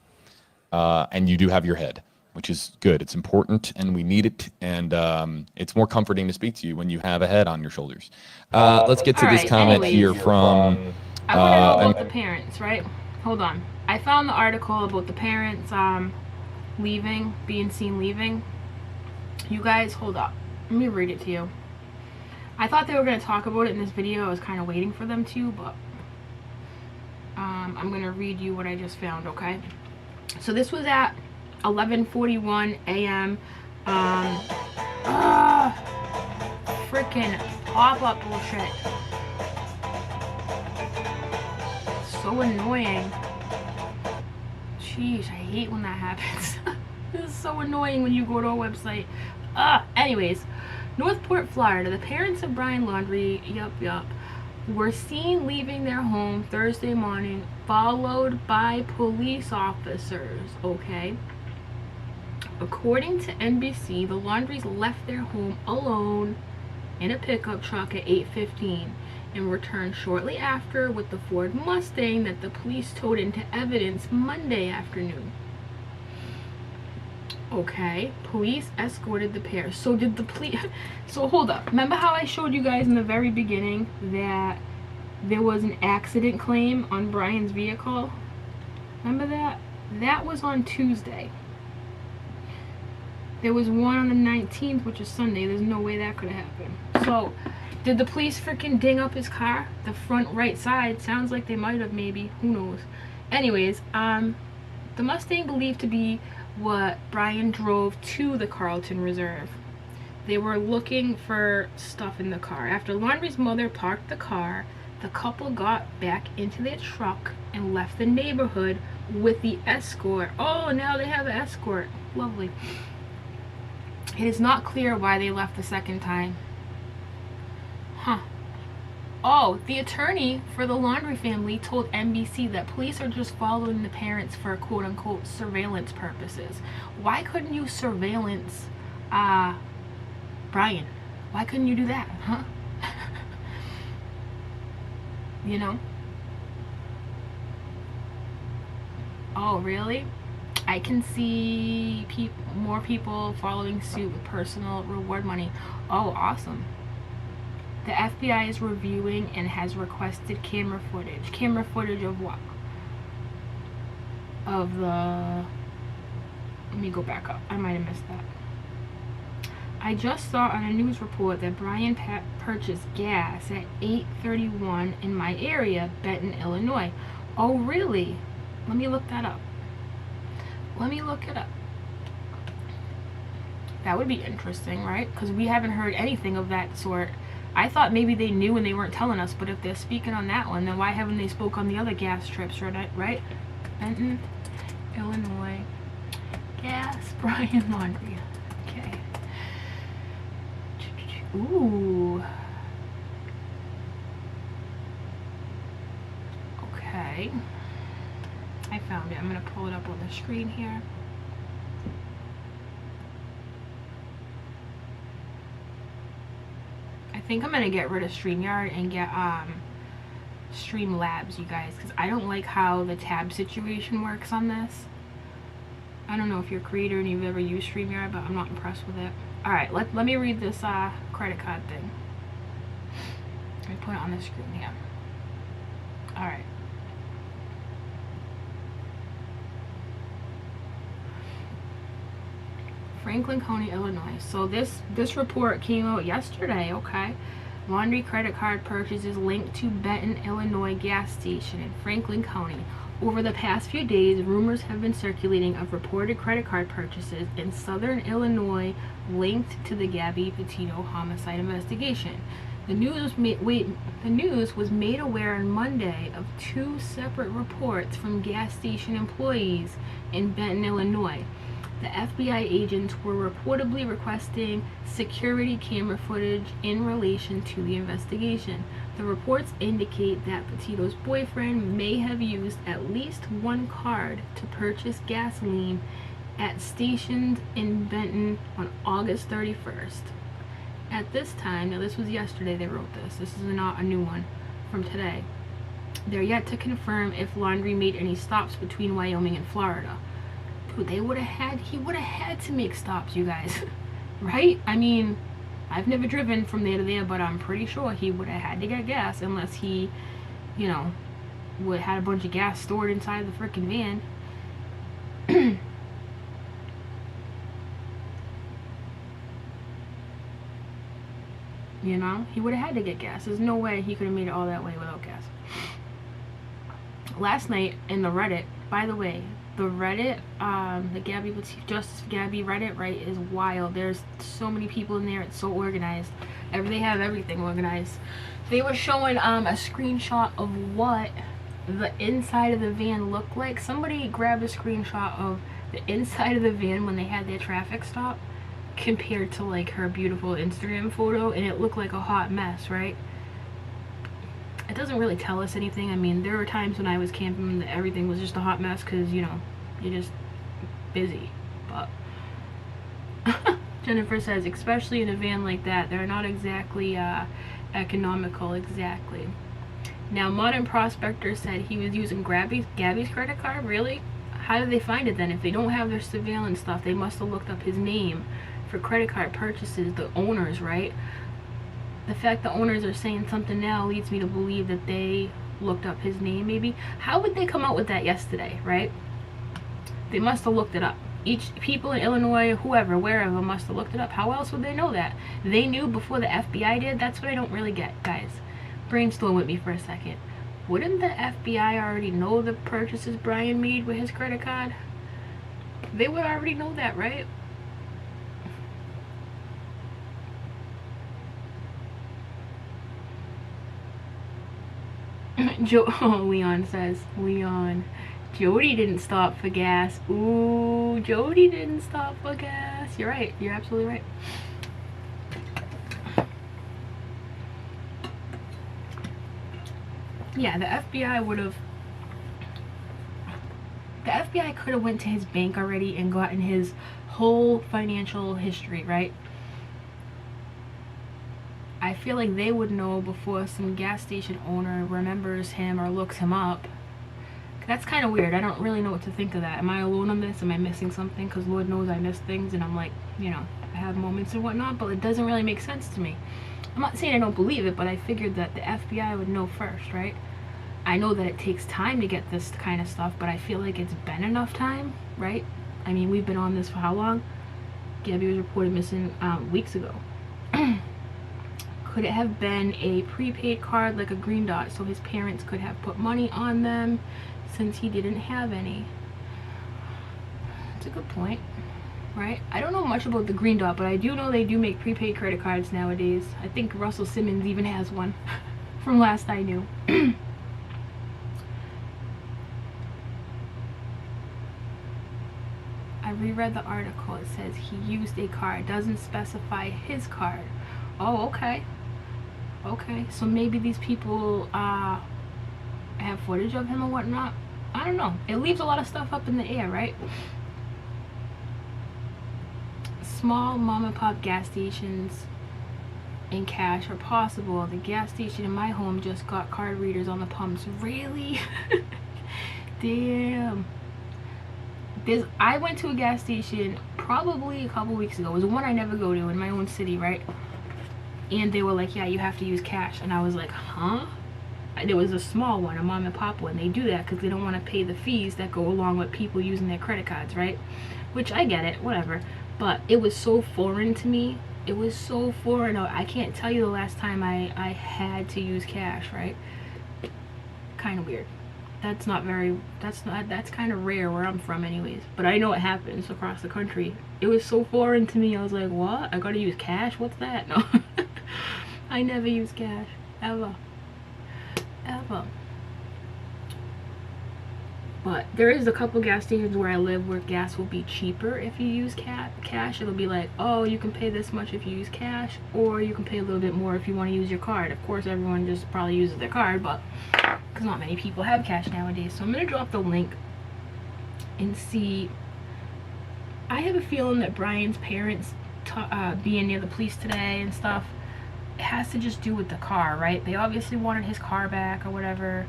And you do have your head, which is good. It's important, and we need it. And it's more comforting to speak to you when you have a head on your shoulders. Let's get to this comment here from... I want to know about the parents, right? Hold on. I found the article about the parents leaving, being seen leaving. You guys, hold up. Let me read it to you. I thought they were going to talk about it in this video. I was kind of waiting for them to, but... I'm going to read you what I just found, okay? So this was at 11:41 a.m. Freaking pop-up bullshit. So annoying. Jeez, I hate when that happens. This is so annoying when you go to a website. Anyways, Northport, Florida. The parents of Brian Laundrie, yup, were seen leaving their home Thursday morning, followed by police officers, okay? According to NBC, the Laundries left their home alone in a pickup truck at 8:15 and returned shortly after with the Ford Mustang that the police towed into evidence Monday afternoon. Okay, police escorted the pair. So did the police... So hold up. Remember how I showed you guys in the very beginning that there was an accident claim on Brian's vehicle? Remember that? That was on Tuesday. There was one on the 19th, which is Sunday. There's no way that could have happened. So, did the police freaking ding up his car? The front right side? Sounds like they might have, maybe. Who knows? Anyways, the Mustang believed to be what Brian drove to the Carlton Reserve. They were looking for stuff in the car. After Laundrie's mother parked the car, the couple got back into their truck and left the neighborhood with the escort. Oh, now they have an escort. Lovely. It is not clear why they left the second time. Huh. Oh, the attorney for the Laundrie family told NBC that police are just following the parents for quote-unquote surveillance purposes. Why couldn't you surveillance Brian? Why couldn't you do that, huh? You know? Oh, really? I can see more people following suit with personal reward money. Oh, awesome. The FBI is reviewing and has requested camera footage. Camera footage of what? Of the... Let me go back up. I might have missed that. I just saw on a news report that Brian purchased gas at 8:31 in my area, Benton, Illinois. Oh, really? Let me look that up. Let me look it up. That would be interesting, right? Because we haven't heard anything of that sort. I thought maybe they knew and they weren't telling us, but if they're speaking on that one, then why haven't they spoke on the other gas trips, right? Benton, Illinois. Gas, Brian Laundrie. Okay. Ooh. Okay. I found it. I'm going to pull it up on the screen here. I think I'm going to get rid of StreamYard and get Streamlabs, you guys, because I don't like how the tab situation works on this. I don't know if you're a creator and you've ever used StreamYard, but I'm not impressed with it. Alright, let me read this credit card thing. Let me put it on the screen here. Alright. Franklin County, Illinois. So this report came out yesterday, okay? Laundrie credit card purchases linked to Benton, Illinois gas station in Franklin County. Over the past few days, rumors have been circulating of reported credit card purchases in southern Illinois linked to the Gabby Petito homicide investigation. The news was made aware on Monday of 2 separate reports from gas station employees in Benton, Illinois. The FBI agents were reportedly requesting security camera footage in relation to the investigation. The reports indicate that Petito's boyfriend may have used at least one card to purchase gasoline at stations in Benton on August 31st. At this time, now this was yesterday they wrote this. This is not a new one from today. They're yet to confirm if Laundrie made any stops between Wyoming and Florida. Dude, he would have had to make stops, you guys. Right? I mean, I've never driven from there to there, but I'm pretty sure he would have had to get gas unless he, you know, had a bunch of gas stored inside the freaking van. You know, he would have had to get gas. There's no way he could have made it all that way without gas. Last night in the Reddit, by the way, the Reddit, the Gabby Justice Gabby Reddit, right, is wild. There's so many people in there. It's so organized. They have everything organized. They were showing a screenshot of what the inside of the van looked like. Somebody grabbed a screenshot of the inside of the van when they had their traffic stop compared to like her beautiful Instagram photo, and it looked like a hot mess, right? It doesn't really tell us anything. I mean, there were times when I was camping that everything was just a hot mess because, you know, you're just busy. But Jennifer says, especially in a van like that, they're not exactly economical, exactly. Now, Modern Prospector said he was using Gabby's credit card. Really? How did they find it then? If they don't have their surveillance stuff, they must have looked up his name for credit card purchases, the owners, right? The fact the owners are saying something now leads me to believe that they looked up his name, maybe. How would they come out with that yesterday, right? They must have looked it up. People in Illinois, whoever, wherever, must have looked it up. How else would they know that? They knew before the FBI did? That's what I don't really get, guys. Brainstorm with me for a second. Wouldn't the FBI already know the purchases Brian made with his credit card? They would already know that, right? Leon says, Jody didn't stop for gas. Ooh, Jody didn't stop for gas. You're right. You're absolutely right. Yeah, the FBI could have went to his bank already and gotten his whole financial history, right? I feel like they would know before some gas station owner remembers him or looks him up. That's kind of weird. I don't really know what to think of that. Am I alone on this? Am I missing something? Because Lord knows I miss things, and I'm like, you know, I have moments and whatnot, but it doesn't really make sense to me. I'm not saying I don't believe it, but I figured that the FBI would know first, right? I know that it takes time to get this kind of stuff, but I feel like it's been enough time, right? I mean, we've been on this for how long? Gabby was reported missing weeks ago. Could it have been a prepaid card like a green dot so his parents could have put money on them since he didn't have any? That's a good point, right? I don't know much about the green dot, but I do know they do make prepaid credit cards nowadays. I think Russell Simmons even has one from last I knew. I reread the article. It says he used a card. It doesn't specify his card. Oh, okay. Okay, so maybe these people have footage of him or whatnot. I don't know. It leaves a lot of stuff up in the air, right? Small mom and pop gas stations in cash are possible. The gas station in my home just got card readers on the pumps. Really? Damn. I went to a gas station probably a couple weeks ago. It was one I never go to in my own city, right? And they were like, yeah, you have to use cash. And I was like, huh? There was a small one, a mom and pop one. They do that because they don't want to pay the fees that go along with people using their credit cards, right? Which I get it, whatever. but it was so foreign to me. It was so foreign. I can't tell you the last time I had to use cash, right? Kind of weird. That's kind of rare where I'm from anyways, but I know it happens across the country. It was so foreign to me. I was like, what? I gotta use cash? What's that? No. I never use cash, ever. But there is a couple gas stations where I live where gas will be cheaper if you use cash. It'll be like, oh, you can pay this much if you use cash, or you can pay a little bit more if you want to use your card. Of course, everyone just probably uses their card, but because not many people have cash nowadays. So I'm gonna drop the link and see. I have a feeling that Brian's parents being near the police today and stuff, it has to just do with the car, right? They obviously wanted his car back or whatever.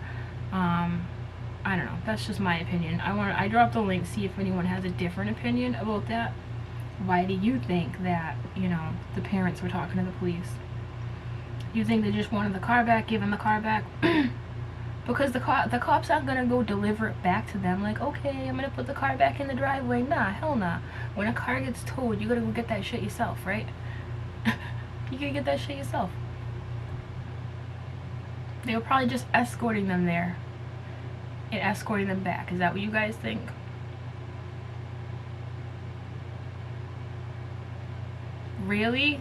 I don't know, that's just my opinion. I dropped the link, see if anyone has a different opinion about that. Why do you think that, you know, the parents were talking to the police? You think they just wanted the car back, give him the car back? Because the cops aren't gonna go deliver it back to them like, okay, I'm gonna put the car back in the driveway. Nah, hell nah. When a car gets towed, you gotta go get that shit yourself, right? You gotta get that shit yourself. They were probably just escorting them there and escorting them back. Is that what you guys think? Really?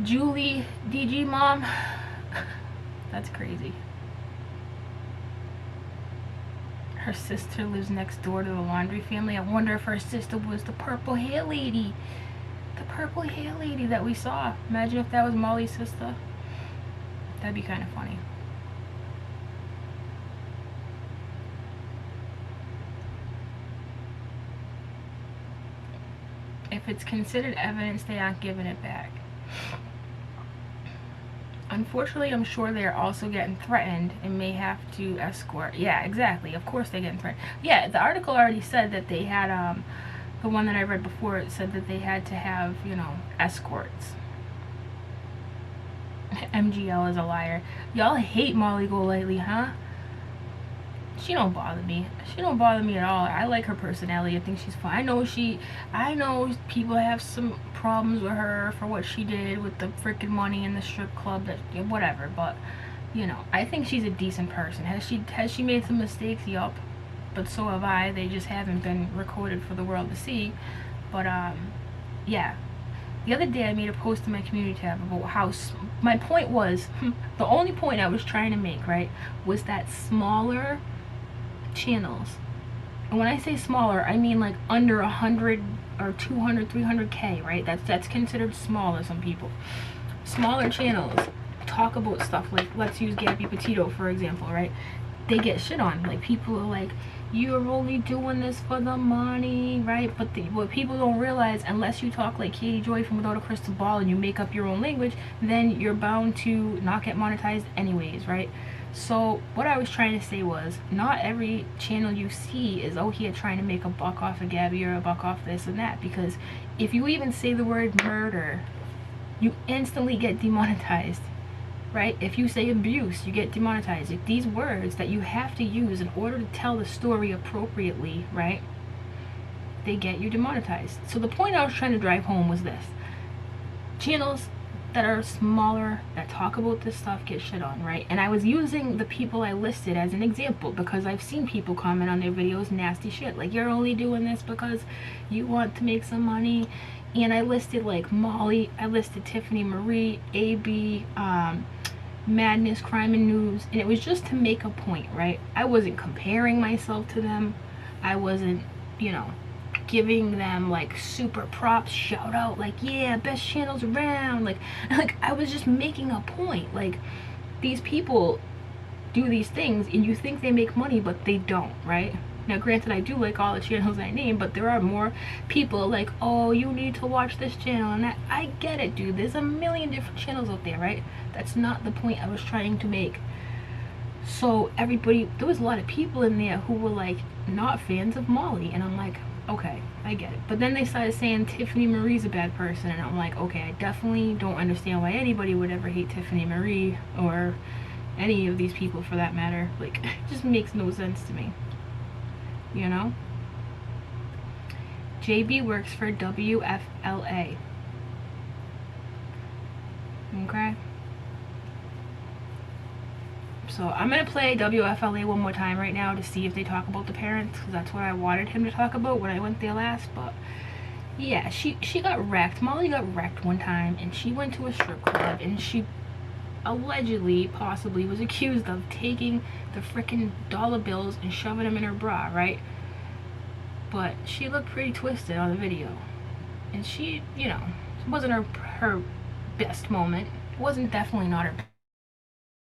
Julie, DG mom? That's crazy. Her sister lives next door to the Laundrie family. I wonder if her sister was the purple hair lady. The purple hair lady that we saw. Imagine if that was Molly's sister. That'd be kind of funny. If it's considered evidence, they aren't giving it back. Unfortunately, I'm sure they're also getting threatened and may have to escort. Yeah, exactly. Of course they're getting threatened. Yeah, the article already said that they had, the one that I read before, it said that they had to have, you know, escorts. MGL is a liar. Y'all hate Molly Golightly, huh? She don't bother me. She don't bother me at all. I like her personality. I think she's fun. I know people have some problems with her for what she did with the freaking money in the strip club, that, you know, whatever, but you know, I think she's a decent person. Has she made some mistakes? Yup. But so have I. They just haven't been recorded for the world to see. But yeah. The other day I made a post in my community tab about how my point was, the only point I was trying to make, right, was that smaller channels, and when I say smaller, I mean like under 100 or 200, 300K, right? That's considered small to some people. Smaller channels talk about stuff like, let's use Gabby Petito for example, right? They get shit on. Like, people are like, you're only doing this for the money, right? But what people don't realize, unless you talk like Katie Joy from Without a Crystal Ball and you make up your own language, then you're bound to not get monetized anyways, right? So what I was trying to say was, not every channel you see is out here trying to make a buck off of Gabby or a buck off this and that, because if you even say the word murder, you instantly get demonetized, right? If you say abuse, you get demonetized. If these words that you have to use in order to tell the story appropriately, right, they get you demonetized. So the point I was trying to drive home was this: channels that are smaller, that talk about this stuff, get shit on, right? And I was using the people I listed as an example because I've seen people comment on their videos nasty shit, like, you're only doing this because you want to make some money. And I listed like Molly, I listed Tiffany Marie, AB, Madness, Crime and News, and it was just to make a point, right? I wasn't comparing myself to them. I wasn't, you know, giving them like super props, shout out, like, yeah, best channels around, like I was just making a point. Like, these people do these things and you think they make money, but they don't, right? Now granted, I do like all the channels I name, but there are more people like, oh, you need to watch this channel and that. I get it, dude. There's a million different channels out there, right? That's not the point I was trying to make. So everybody, there was a lot of people in there who were like not fans of Molly, and I'm like, okay, I get it. But then they started saying Tiffany Marie's a bad person, and I'm like, okay, I definitely don't understand why anybody would ever hate Tiffany Marie, or any of these people for that matter. Like, it just makes no sense to me, you know? JB works for WFLA. Okay. So I'm going to play WFLA one more time right now to see if they talk about the parents, because that's what I wanted him to talk about when I went there last. But yeah, she got wrecked. Molly got wrecked one time, and she went to a strip club, and she allegedly, possibly, was accused of taking the frickin' dollar bills and shoving them in her bra, right? But she looked pretty twisted on the video, and she, you know, it wasn't her best moment. It wasn't definitely not her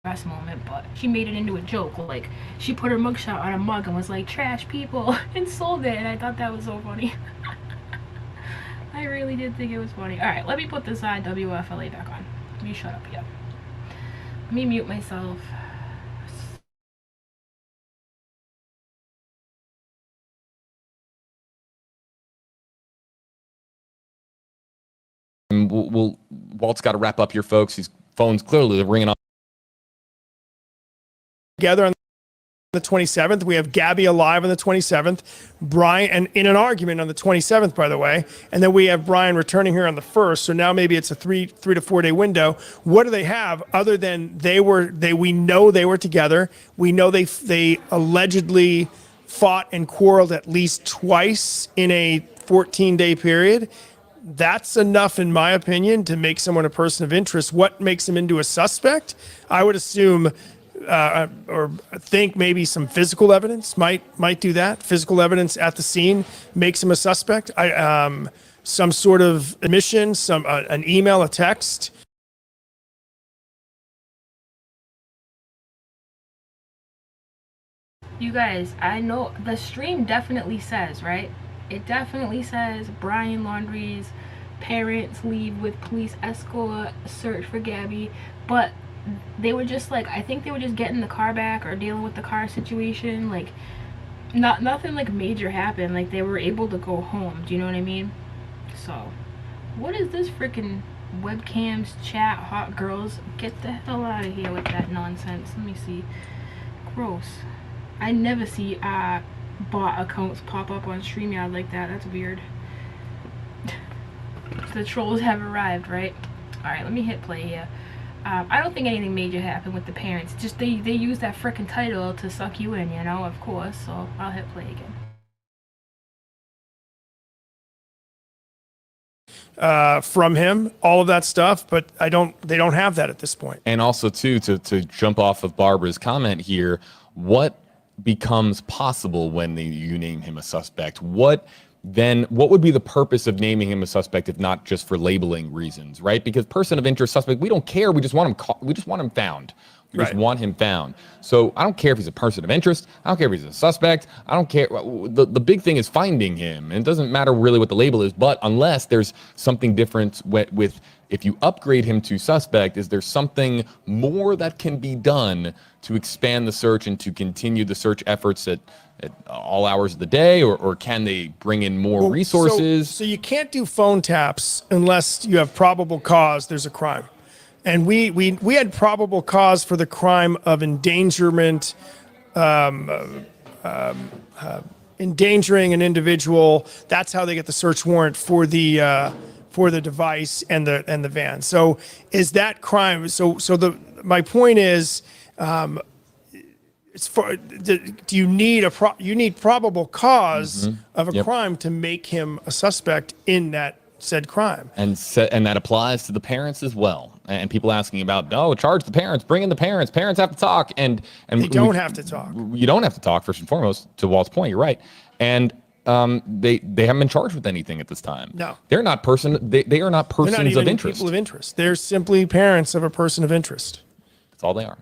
best moment, but she made it into a joke. Like, she put her mugshot on a mug and was like, trash people, and sold it, and I thought that was so funny. I really did think it was funny. Alright, let me put this WFLA back on. Let me shut up here. Let me mute myself. And Walt's got to wrap up here, folks. His phone's clearly ringing on. Together on the 27th, we have Gabby alive on the 27th, Brian, and in an argument on the 27th, by the way, and then we have Brian returning here on the 1st. So now maybe it's a three to 4 day window. What do they have other than we know they were together. We know they allegedly fought and quarreled at least twice in a 14-day period. That's enough, in my opinion, to make someone a person of interest. What makes them into a suspect? I would assume or think maybe some physical evidence might do that. Physical evidence at the scene makes him a suspect. Some sort of admission, an email, a text. You guys, I know the stream definitely says, right? It definitely says Brian Laundrie's parents leave with police escort, search for Gabby, but they were just like, I think they were just getting the car back or dealing with the car situation. Like, nothing like major happened. Like, they were able to go home. Do you know what I mean? So, what is this freaking webcams, chat, hot girls? Get the hell out of here with that nonsense. Let me see. Gross. I never see bot accounts pop up on StreamYard like that. That's weird. The trolls have arrived, right? Alright, let me hit play here. I don't think anything major happened with the parents. Just they use that frickin' title to suck you in, you know, of course. So I'll hit play again. From him, all of that stuff, but they don't have that at this point. And also too, to jump off of Barbara's comment here, what becomes possible when you name him a suspect? What would be the purpose of naming him a suspect if not just for labeling reasons, right? Because person of interest, suspect, we don't care. We just want him found. We just want him found. So I don't care if he's a person of interest. I don't care if he's a suspect. I don't care. The big thing is finding him. And it doesn't matter really what the label is, but unless there's something different with if you upgrade him to suspect, is there something more that can be done to expand the search and to continue the search efforts at all hours of the day, or can they bring in more resources? So you can't do phone taps unless you have probable cause there's a crime. And we had probable cause for the crime of endangerment, endangering an individual. That's how they get the search warrant for the device and the van. So is that crime? My point is, do you need probable cause of a crime to make him a suspect in that said crime? And that applies to the parents as well. And people asking about, charge the parents, bring in the parents. Parents have to talk, and they don't have to talk. You don't have to talk, first and foremost. To Walt's point, you're right. And they haven't been charged with anything at this time. No, they're not They are not persons They're not even of interest. People of interest. They're simply parents of a person of interest. That's all they are.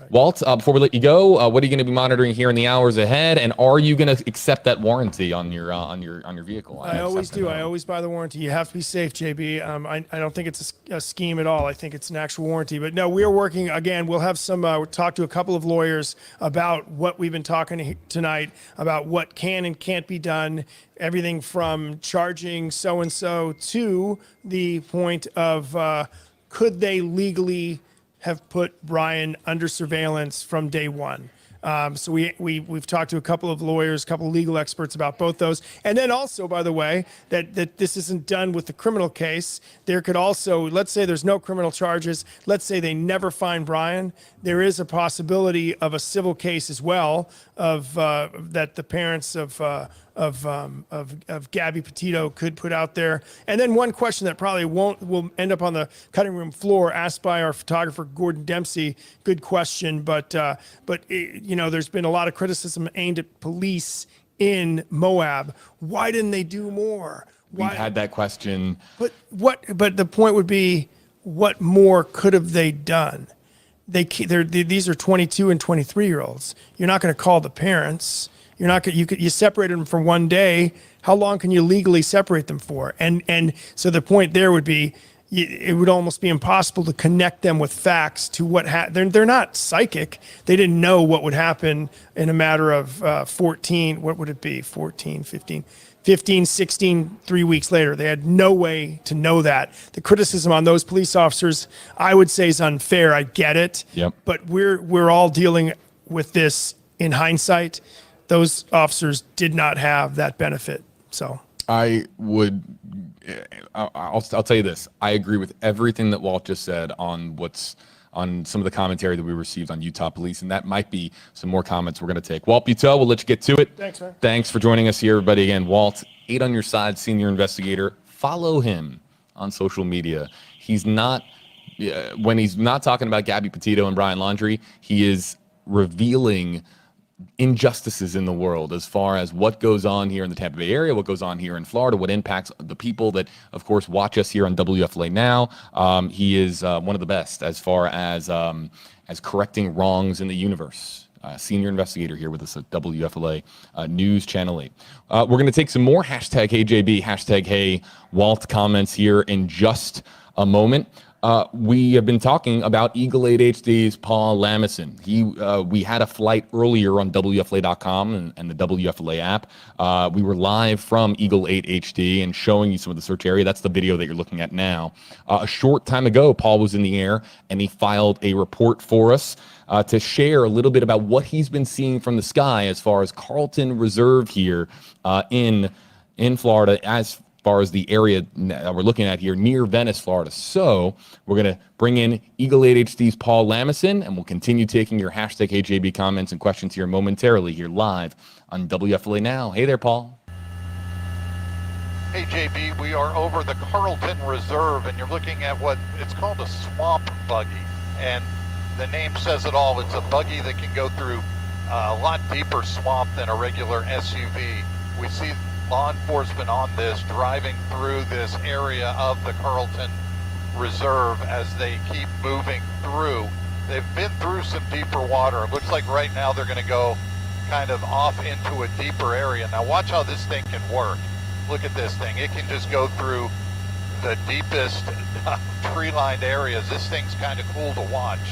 Right. Walt, before we let you go, what are you going to be monitoring here in the hours ahead, and are you going to accept that warranty on your vehicle? I always do. I always buy the warranty. You have to be safe, JB. I don't think it's a scheme at all. I think it's an actual warranty. But no, we are working again. We'll have some talk to a couple of lawyers about what we've been talking tonight about what can and can't be done. Everything from charging so and so to the point of could they legally have put Brian under surveillance from day one. So we've talked to a couple of lawyers, a couple of legal experts about both those. And then also, by the way, that this isn't done with the criminal case. There could also, let's say there's no criminal charges. Let's say they never find Brian. There is a possibility of a civil case as well of that the parents of Gabby Petito could put out there. And then one question that probably will end up on the cutting room floor, asked by our photographer Gordon Dempsey. Good question, but there's been a lot of criticism aimed at police in Moab. Why didn't they do more? We've had that question. But the point would be, what more could have they done? These are 22 and 23-year-olds. You're not going to call the parents. You're not going. You separated them for one day. How long can you legally separate them for? And so the point there would be, it would almost be impossible to connect them with facts to what happened. They're not psychic. They didn't know what would happen in a matter of 14. What would it be? 14, 15, 16, 3 weeks later. They had no way to know that. The criticism on those police officers, I would say, is unfair. I get it. Yep. But we're all dealing with this in hindsight. Those officers did not have that benefit. So I'll tell you this. I agree with everything that Walt just said on some of the commentary that we received on Utah police, and that might be some more comments we're going to take. Walt Petito, we'll let you get to it. Thanks, man. Thanks for joining us here, everybody. Again, Walt, 8 on your side, senior investigator. Follow him on social media. He's not, when he's not talking about Gabby Petito and Brian Laundrie, he is revealing injustices in the world as far as what goes on here in the Tampa Bay area, what goes on here in Florida, what impacts the people that, of course, watch us here on WFLA Now. He is one of the best as far as correcting wrongs in the universe. Senior investigator here with us at WFLA News Channel 8. We're going to take some more #HeyJB, #HeyWalt comments here in just a moment. We have been talking about Eagle 8 HD's Paul Lamison. We had a flight earlier on WFLA.com and the WFLA app. We were live from Eagle 8 HD and showing you some of the search area. That's the video that you're looking at now. A short time ago, Paul was in the air and he filed a report for us to share a little bit about what he's been seeing from the sky as far as Carlton Reserve here in Florida, as far as the area that we're looking at here near Venice, Florida. So we're going to bring in Eagle 8 HD's Paul Lamison, and we'll continue taking your #HeyJB comments and questions here momentarily here live on WFLA Now. Hey there, Paul. Hey, JB, we are over the Carlton Reserve, and you're looking at what it's called a swamp buggy. And the name says it all. It's a buggy that can go through a lot deeper swamp than a regular SUV. We see law enforcement on this driving through this area of the Carlton Reserve as they keep moving through. They've been through some deeper water. It looks like right now they're going to go kind of off into a deeper area. Now watch how this thing can work. Look at this thing. It can just go through the deepest tree-lined areas. This thing's kind of cool to watch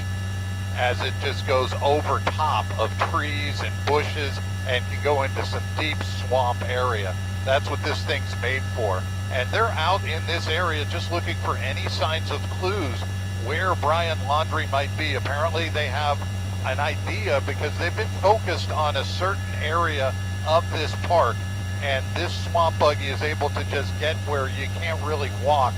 as it just goes over top of trees and bushes and can go into some deep swamp area. That's what this thing's made for. And they're out in this area just looking for any signs of clues where Brian Laundrie might be. Apparently they have an idea because they've been focused on a certain area of this park, and this swamp buggy is able to just get where you can't really walk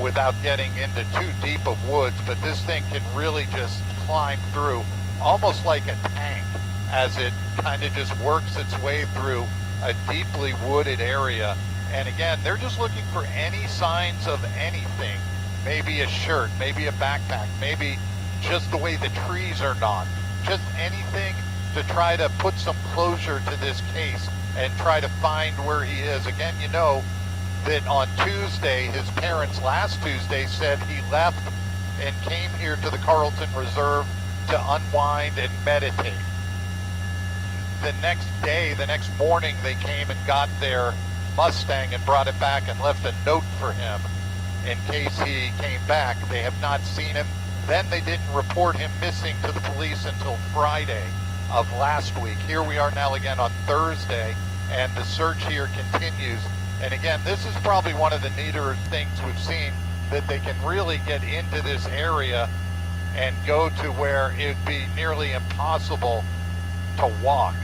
without getting into too deep of woods, but this thing can really just climb through almost like a tank as it kind of just works its way through a deeply wooded area. And again, they're just looking for any signs of anything. Maybe a shirt, maybe a backpack, maybe just the way the trees are not. Just anything to try to put some closure to this case and try to find where he is. Again, you know that on Tuesday, his parents last Tuesday said he left and came here to the Carlton Reserve to unwind and meditate. The next day, the next morning, they came and got their Mustang and brought it back and left a note for him in case he came back. They have not seen him. Then they didn't report him missing to the police until Friday of last week. Here we are now again on Thursday, and the search here continues. And again, this is probably one of the neater things we've seen, that they can really get into this area and go to where it'd be nearly impossible to walk.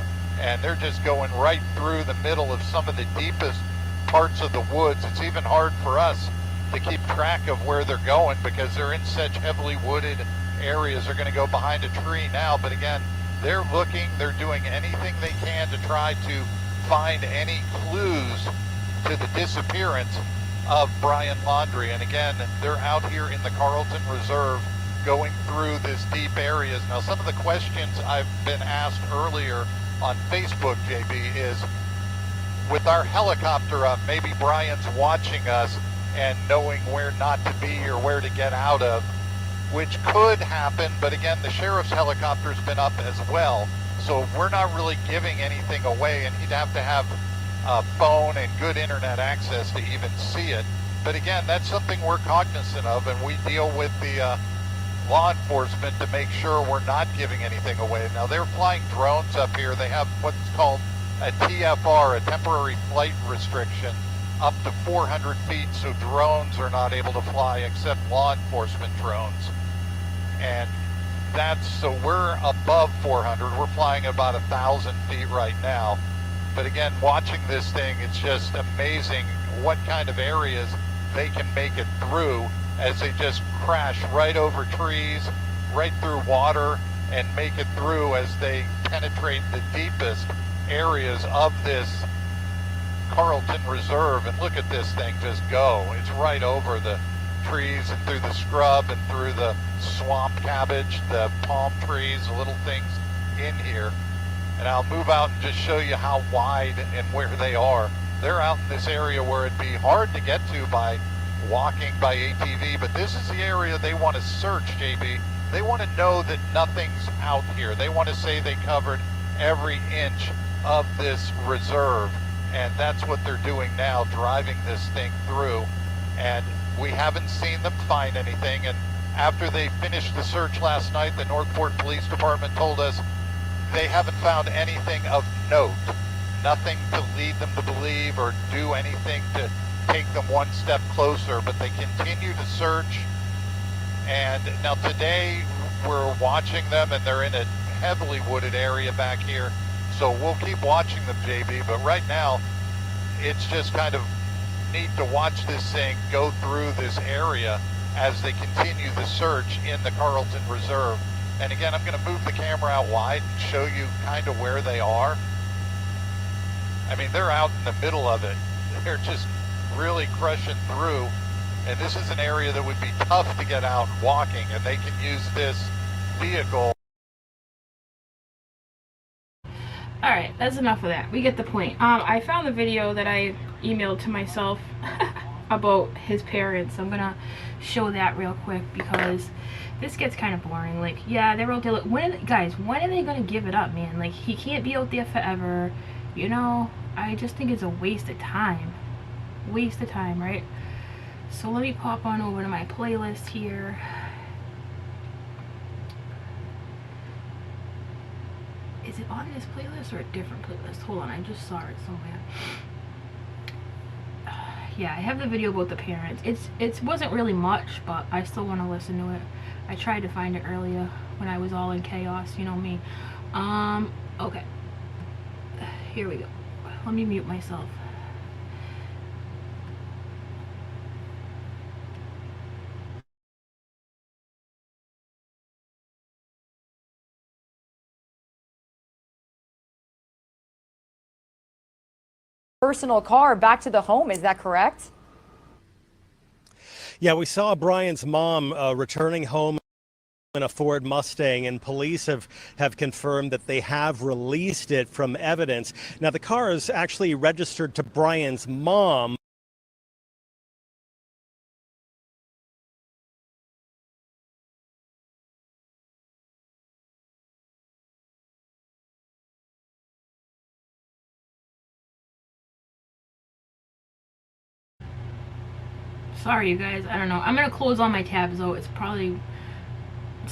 And they're just going right through the middle of some of the deepest parts of the woods. It's even hard for us to keep track of where they're going because they're in such heavily wooded areas. They're going to go behind a tree now, but again, they're looking, they're doing anything they can to try to find any clues to the disappearance of Brian Laundrie. And again, they're out here in the Carlton Reserve going through this deep areas. Now, some of the questions I've been asked earlier on Facebook, JB, is with our helicopter up, maybe Brian's watching us and knowing where not to be or where to get out of, which could happen, but again, the sheriff's helicopter's been up as well, so we're not really giving anything away, and he'd have to have a phone and good internet access to even see it. But again, that's something we're cognizant of, and we deal with the law enforcement to make sure we're not giving anything away. Now, they're flying drones up here. They have what's called a TFR, a temporary flight restriction, up to 400 feet, so drones are not able to fly except law enforcement drones. And that's, so we're above 400. We're flying about 1,000 feet right now. But again, watching this thing, it's just amazing what kind of areas they can make it through as they just crash right over trees, right through water, and make it through as they penetrate the deepest areas of this Carlton Reserve. And look at this thing just go. It's right over the trees and through the scrub and through the swamp cabbage, the palm trees, the little things in here. And I'll move out and just show you how wide and where they are. They're out in this area where it'd be hard to get to by walking, by ATV, but this is the area they want to search, JB. They want to know that nothing's out here. They want to say they covered every inch of this reserve, and that's what they're doing now, driving this thing through. And we haven't seen them find anything, and after they finished the search last night, the Northport Police Department told us they haven't found anything of note, nothing to lead them to believe or do anything to take them one step closer, but they continue to search. And now today we're watching them, and they're in a heavily wooded area back here, so we'll keep watching them, JB, but right now it's just kind of neat to watch this thing go through this area as they continue the search in the Carlton Reserve. And again, I'm going to move the camera out wide and show you kind of where they are. I mean, they're out in the middle of it. They're just really crushing through. And this is an area that would be tough to get out walking, and they can use this vehicle. All right, that's enough of that. We get the point. I found the video that I emailed to myself about his parents. I'm gonna show that real quick because this gets kind of boring. Like, yeah, they're out there. Guys, when are they gonna give it up, man? Like, he can't be out there forever. You know, I just think it's a waste of time. Waste of time, right? So let me pop on over to my playlist here. Is it on this playlist or a different playlist? Hold on, I just saw it somewhere. Yeah, I have the video about the parents. It wasn't really much, but I still want to listen to it. I tried to find it earlier when I was all in chaos, you know me. Okay. Here we go. Let me mute myself. Personal car back to the home, is that correct? Yeah, we saw Brian's mom returning home in a Ford Mustang, and police have confirmed that they have released it from evidence. Now, the car is actually registered to Brian's mom. Sorry, you guys. I don't know. I'm gonna close all my tabs though. It's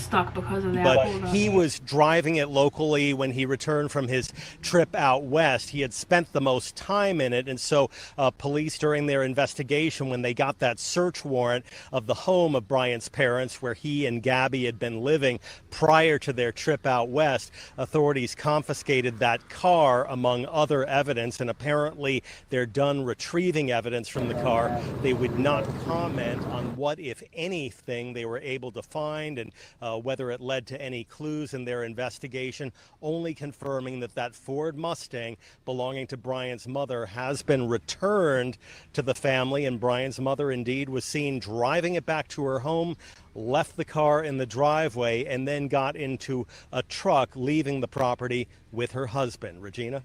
stuck because of that. But Hold on. he was driving it locally when he returned from his trip out west. He had spent the most time in it, and so police, during their investigation, when they got that search warrant of the home of Brian's parents, where he and Gabby had been living prior to their trip out west, authorities confiscated that car among other evidence, and apparently they're done retrieving evidence from the car. They would not comment on what, if anything, they were able to find, and whether it led to any clues in their investigation, only confirming that that Ford Mustang belonging to Brian's mother has been returned to the family, and Brian's mother indeed was seen driving it back to her home, left the car in the driveway, and then got into a truck leaving the property with her husband. Regina?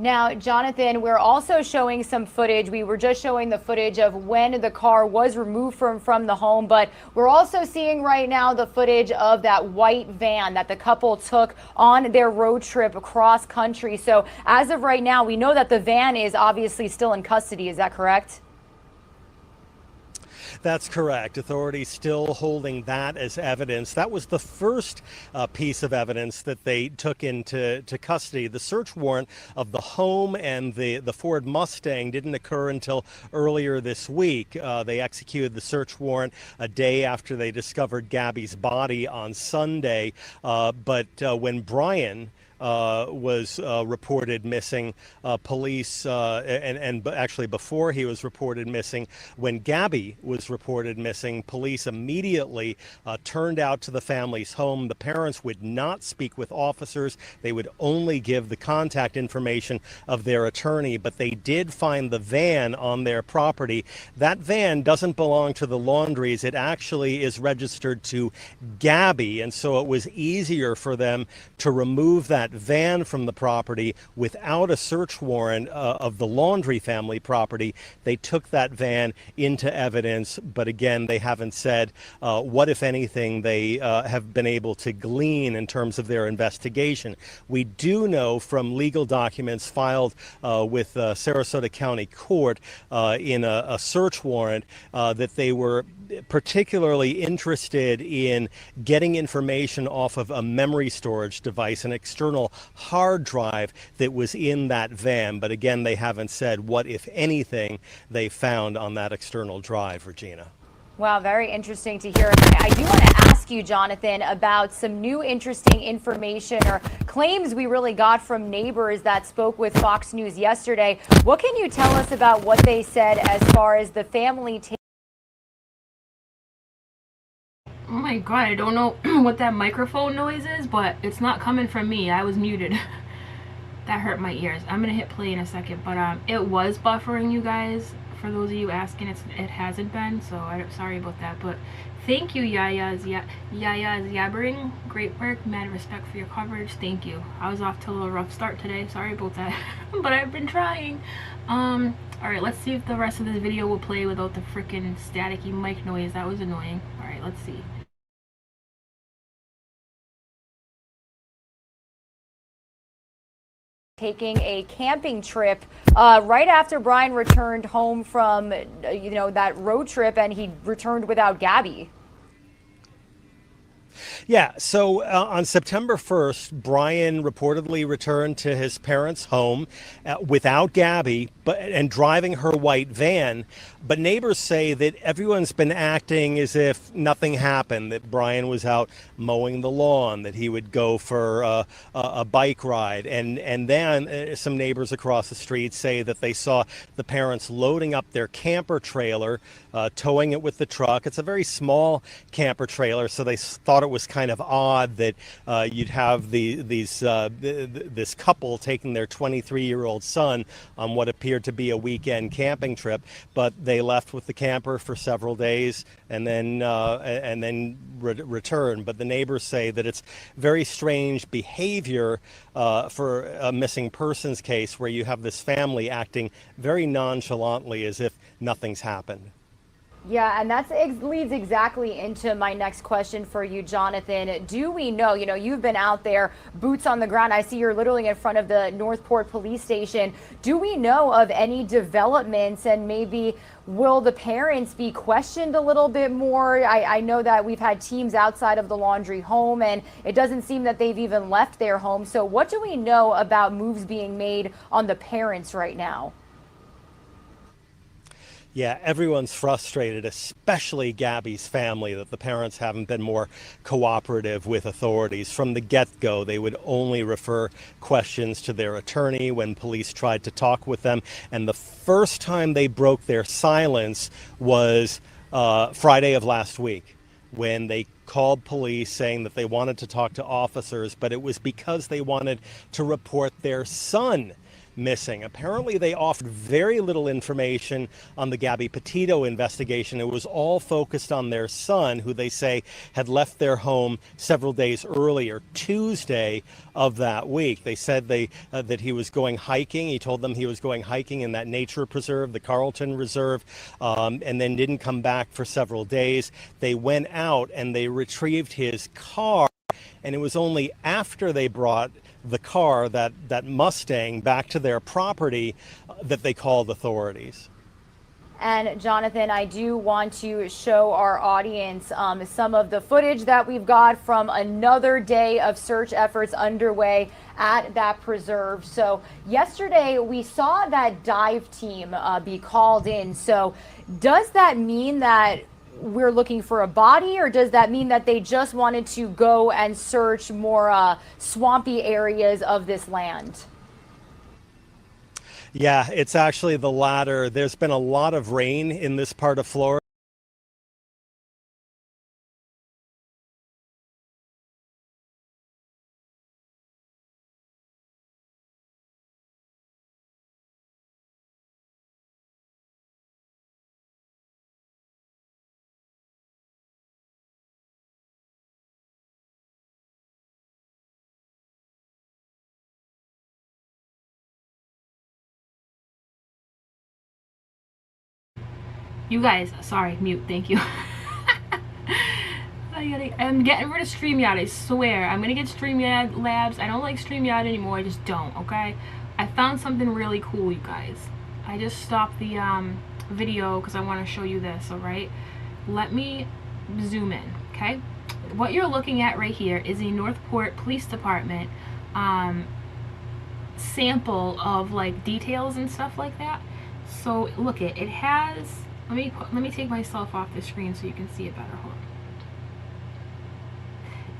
Now, Jonathan, we're also showing some footage. We were just showing the footage of when the car was removed from the home, but we're also seeing right now the footage of that white van that the couple took on their road trip across country. So as of right now, we know that the van is obviously still in custody. Is that correct? That's correct. Authorities still holding that as evidence. That was the first piece of evidence that they took into custody. The search warrant of the home and the Ford Mustang didn't occur until earlier this week. They executed the search warrant a day after they discovered Gabby's body on Sunday. But when Brian was reported missing, police, and actually before he was reported missing, when Gabby was reported missing, police immediately turned out to the family's home. The parents would not speak with officers. They would only give the contact information of their attorney, but they did find the van on their property. That van doesn't belong to the Laundries. It actually is registered to Gabby, and so it was easier for them to remove that van from the property without a search warrant of the Laundrie family property. They took that van into evidence, but again, they haven't said what, if anything, they have been able to glean in terms of their investigation. We do know from legal documents filed with Sarasota County Court in a search warrant that they were particularly interested in getting information off of a memory storage device, an external hard drive that was in that van. But again, they haven't said what, if anything, they found on that external drive, Regina. Wow, very interesting to hear. I do want to ask you, Jonathan, about some new interesting information or claims we really got from neighbors that spoke with Fox News yesterday. What can you tell us about what they said as far as the family Oh my god, I don't know what that microphone noise is, but it's not coming from me. I was muted. That hurt my ears. I'm gonna hit play in a second, but it was buffering, you guys. For those of you asking, it hasn't been, so I'm sorry about that. But thank you, Yaya's yabbering. Great work, mad respect for your coverage. Thank you. I was off to a little rough start today. Sorry about that, but I've been trying. All right, let's see if the rest of this video will play without the freaking staticky mic noise. That was annoying. All right, let's see. taking a camping trip right after Brian returned home from, that road trip, and he returned without Gabby. Yeah, so on September 1st, Brian reportedly returned to his parents' home without Gabby and driving her white van. But neighbors say that everyone's been acting as if nothing happened, that Brian was out mowing the lawn, that he would go for a bike ride. And then some neighbors across the street say that they saw the parents loading up their camper trailer, towing it with the truck. It's a very small camper trailer, so they thought it was kind of odd that you'd have this couple taking their 23-year-old son on what appeared to be a weekend camping trip, but they left with the camper for several days and then returned. But the neighbors say that it's very strange behavior for a missing persons case where you have this family acting very nonchalantly as if nothing's happened. Yeah, and that leads exactly into my next question for you, Jonathan. Do we know, you've been out there, boots on the ground. I see you're literally in front of the Northport Police Station. Do we know of any developments, and maybe will the parents be questioned a little bit more? I know that we've had teams outside of the Laundrie home, and it doesn't seem that they've even left their home. So what do we know about moves being made on the parents right now? Yeah, everyone's frustrated, especially Gabby's family, that the parents haven't been more cooperative with authorities. From the get-go, they would only refer questions to their attorney when police tried to talk with them. And the first time they broke their silence was Friday of last week, when they called police saying that they wanted to talk to officers, but it was because they wanted to report their son missing. Apparently, they offered very little information on the Gabby Petito investigation. It was all focused on their son, who they say had left their home several days earlier, Tuesday of that week. They said that he was going hiking. He told them he was going hiking in that nature preserve, the Carlton Reserve, and then didn't come back for several days. They went out and they retrieved his car, and it was only after they brought the car, that Mustang, back to their property that they called authorities. And Jonathan, I do want to show our audience some of the footage that we've got from another day of search efforts underway at that preserve. So yesterday we saw that dive team be called in. So does that mean that we're looking for a body, or does that mean that they just wanted to go and search more swampy areas of this land? Yeah, it's actually the latter. There's been a lot of rain in this part of Florida. You guys, sorry, mute, thank you. I'm getting rid of StreamYard, I swear. I'm gonna get StreamYard Labs. I don't like StreamYard anymore, I just don't, okay? I found something really cool, you guys. I just stopped the video because I want to show you this, alright? Let me zoom in, okay? What you're looking at right here is a Northport Police Department sample of like details and stuff like that. So look, it has, let me take myself off the screen so you can see it better. Hold on.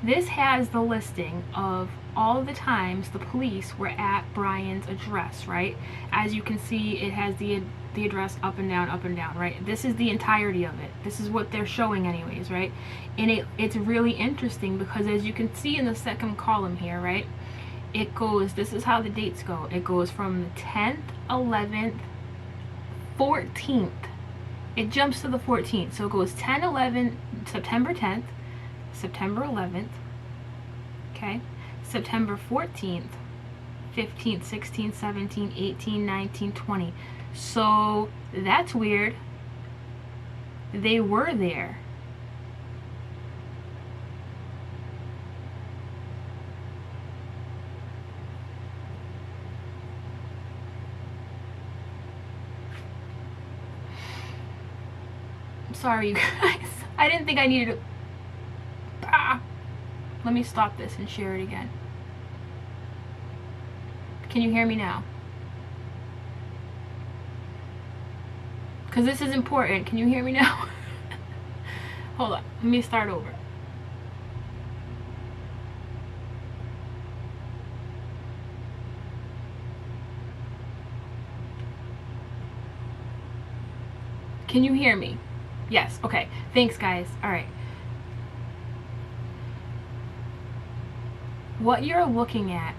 This has the listing of all the times the police were at Brian's address, right? As you can see, it has the address up and down, right? This is the entirety of it. This is what they're showing anyways, right? And it's really interesting because as you can see in the second column here, right? It goes, this is how the dates go. It goes from the 10th, 11th, 14th. It jumps to the 14th. So it goes 10, 11, September 10th, September 11th, okay, September 14th, 15th, 16th, 17th, 18th, 19th, 20th. So that's weird. They were there. I'm sorry, you guys. I didn't think I needed to. Let me stop this and share it again. Can you hear me now? Because this is important. Can you hear me now? Hold on. Let me start over. Can you hear me? Yes. Okay. Thanks, guys. All right. What you're looking at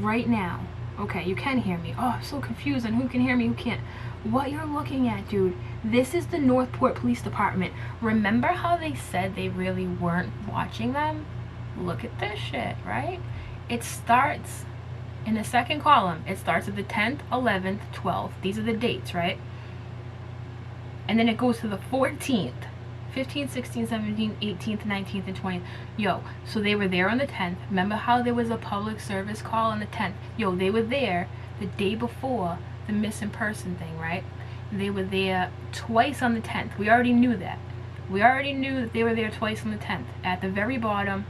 right now, okay, you can hear me. Oh, I'm so confused on who can hear me, who can't. What you're looking at, dude, this is the Northport Police Department. Remember how they said they really weren't watching them? Look at this shit, right? It starts in the second column. It starts at the 10th, 11th, 12th. These are the dates, right? And then it goes to the 14th. 15th, 16th, 17th, 18th, 19th, and 20th. Yo, so they were there on the 10th. Remember how there was a public service call on the 10th? Yo, they were there the day before the missing person thing, right? They were there twice on the 10th. We already knew that. We already knew that they were there twice on the 10th. At the very bottom,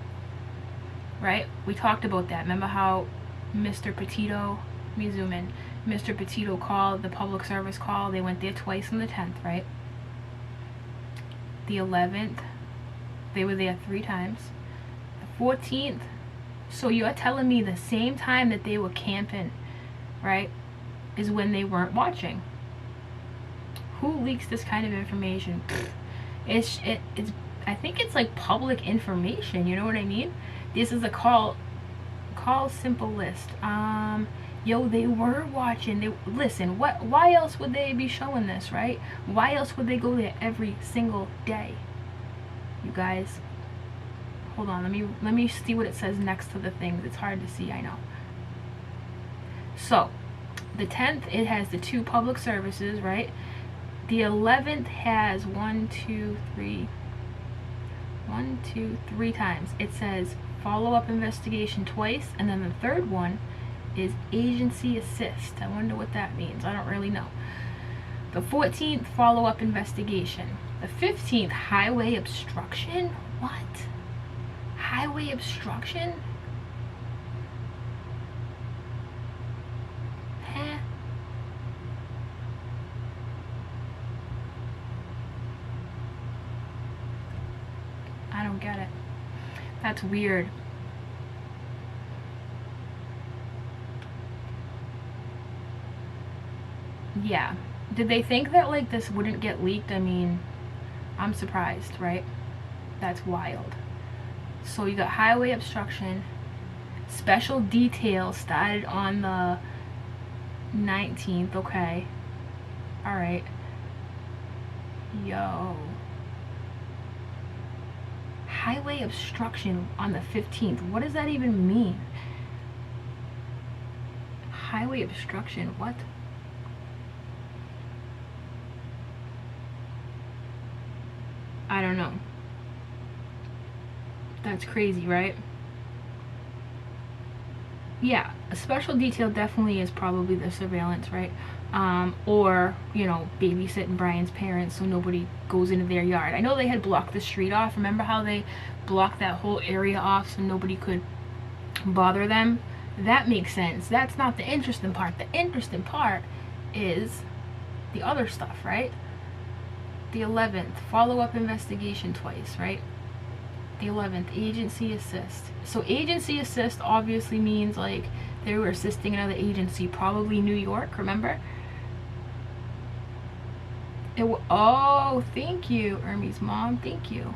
right? We talked about that. Remember how Mr. Petito, let me zoom in. Mr. Petito called the public service call. They went there twice on the 10th, right? The 11th, they were there 3 times. The 14th, so you're telling me the same time that they were camping, right, is when they weren't watching. Who leaks this kind of information? It's I think it's like public information, you know what I mean? This is a call simple list. Yo, they were watching. They listen. Why else would they be showing this, right? Why else would they go there every single day? You guys, hold on. Let me see what it says next to the things. It's hard to see, I know. So, the 10th, it has the 2 public services, right? The 11th has 1, 2, 3 times. It says follow-up investigation twice, and then the third one is agency assist. I wonder what that means. I don't really know. The 14th, follow-up investigation. The 15th, highway obstruction. What? Highway obstruction? Huh? I don't get it. That's weird. Yeah. Did they think that like this wouldn't get leaked? I mean, I'm surprised, right? That's wild. So you got highway obstruction. Special detail started on the 19th. Okay. Alright. Yo. Highway obstruction on the 15th. What does that even mean? Highway obstruction. What? I don't know. That's crazy, right? Yeah, a special detail definitely is probably the surveillance, right? Or, you know, babysitting Brian's parents so nobody goes into their yard. I know they had blocked the street off. Remember how they blocked that whole area off so nobody could bother them? That makes sense. That's not the interesting part. The interesting part is the other stuff, right? The 11th, follow-up investigation twice, right? The 11th, agency assist. So agency assist obviously means like they were assisting another agency, probably New York, remember? Oh, thank you, Ermie's mom, thank you.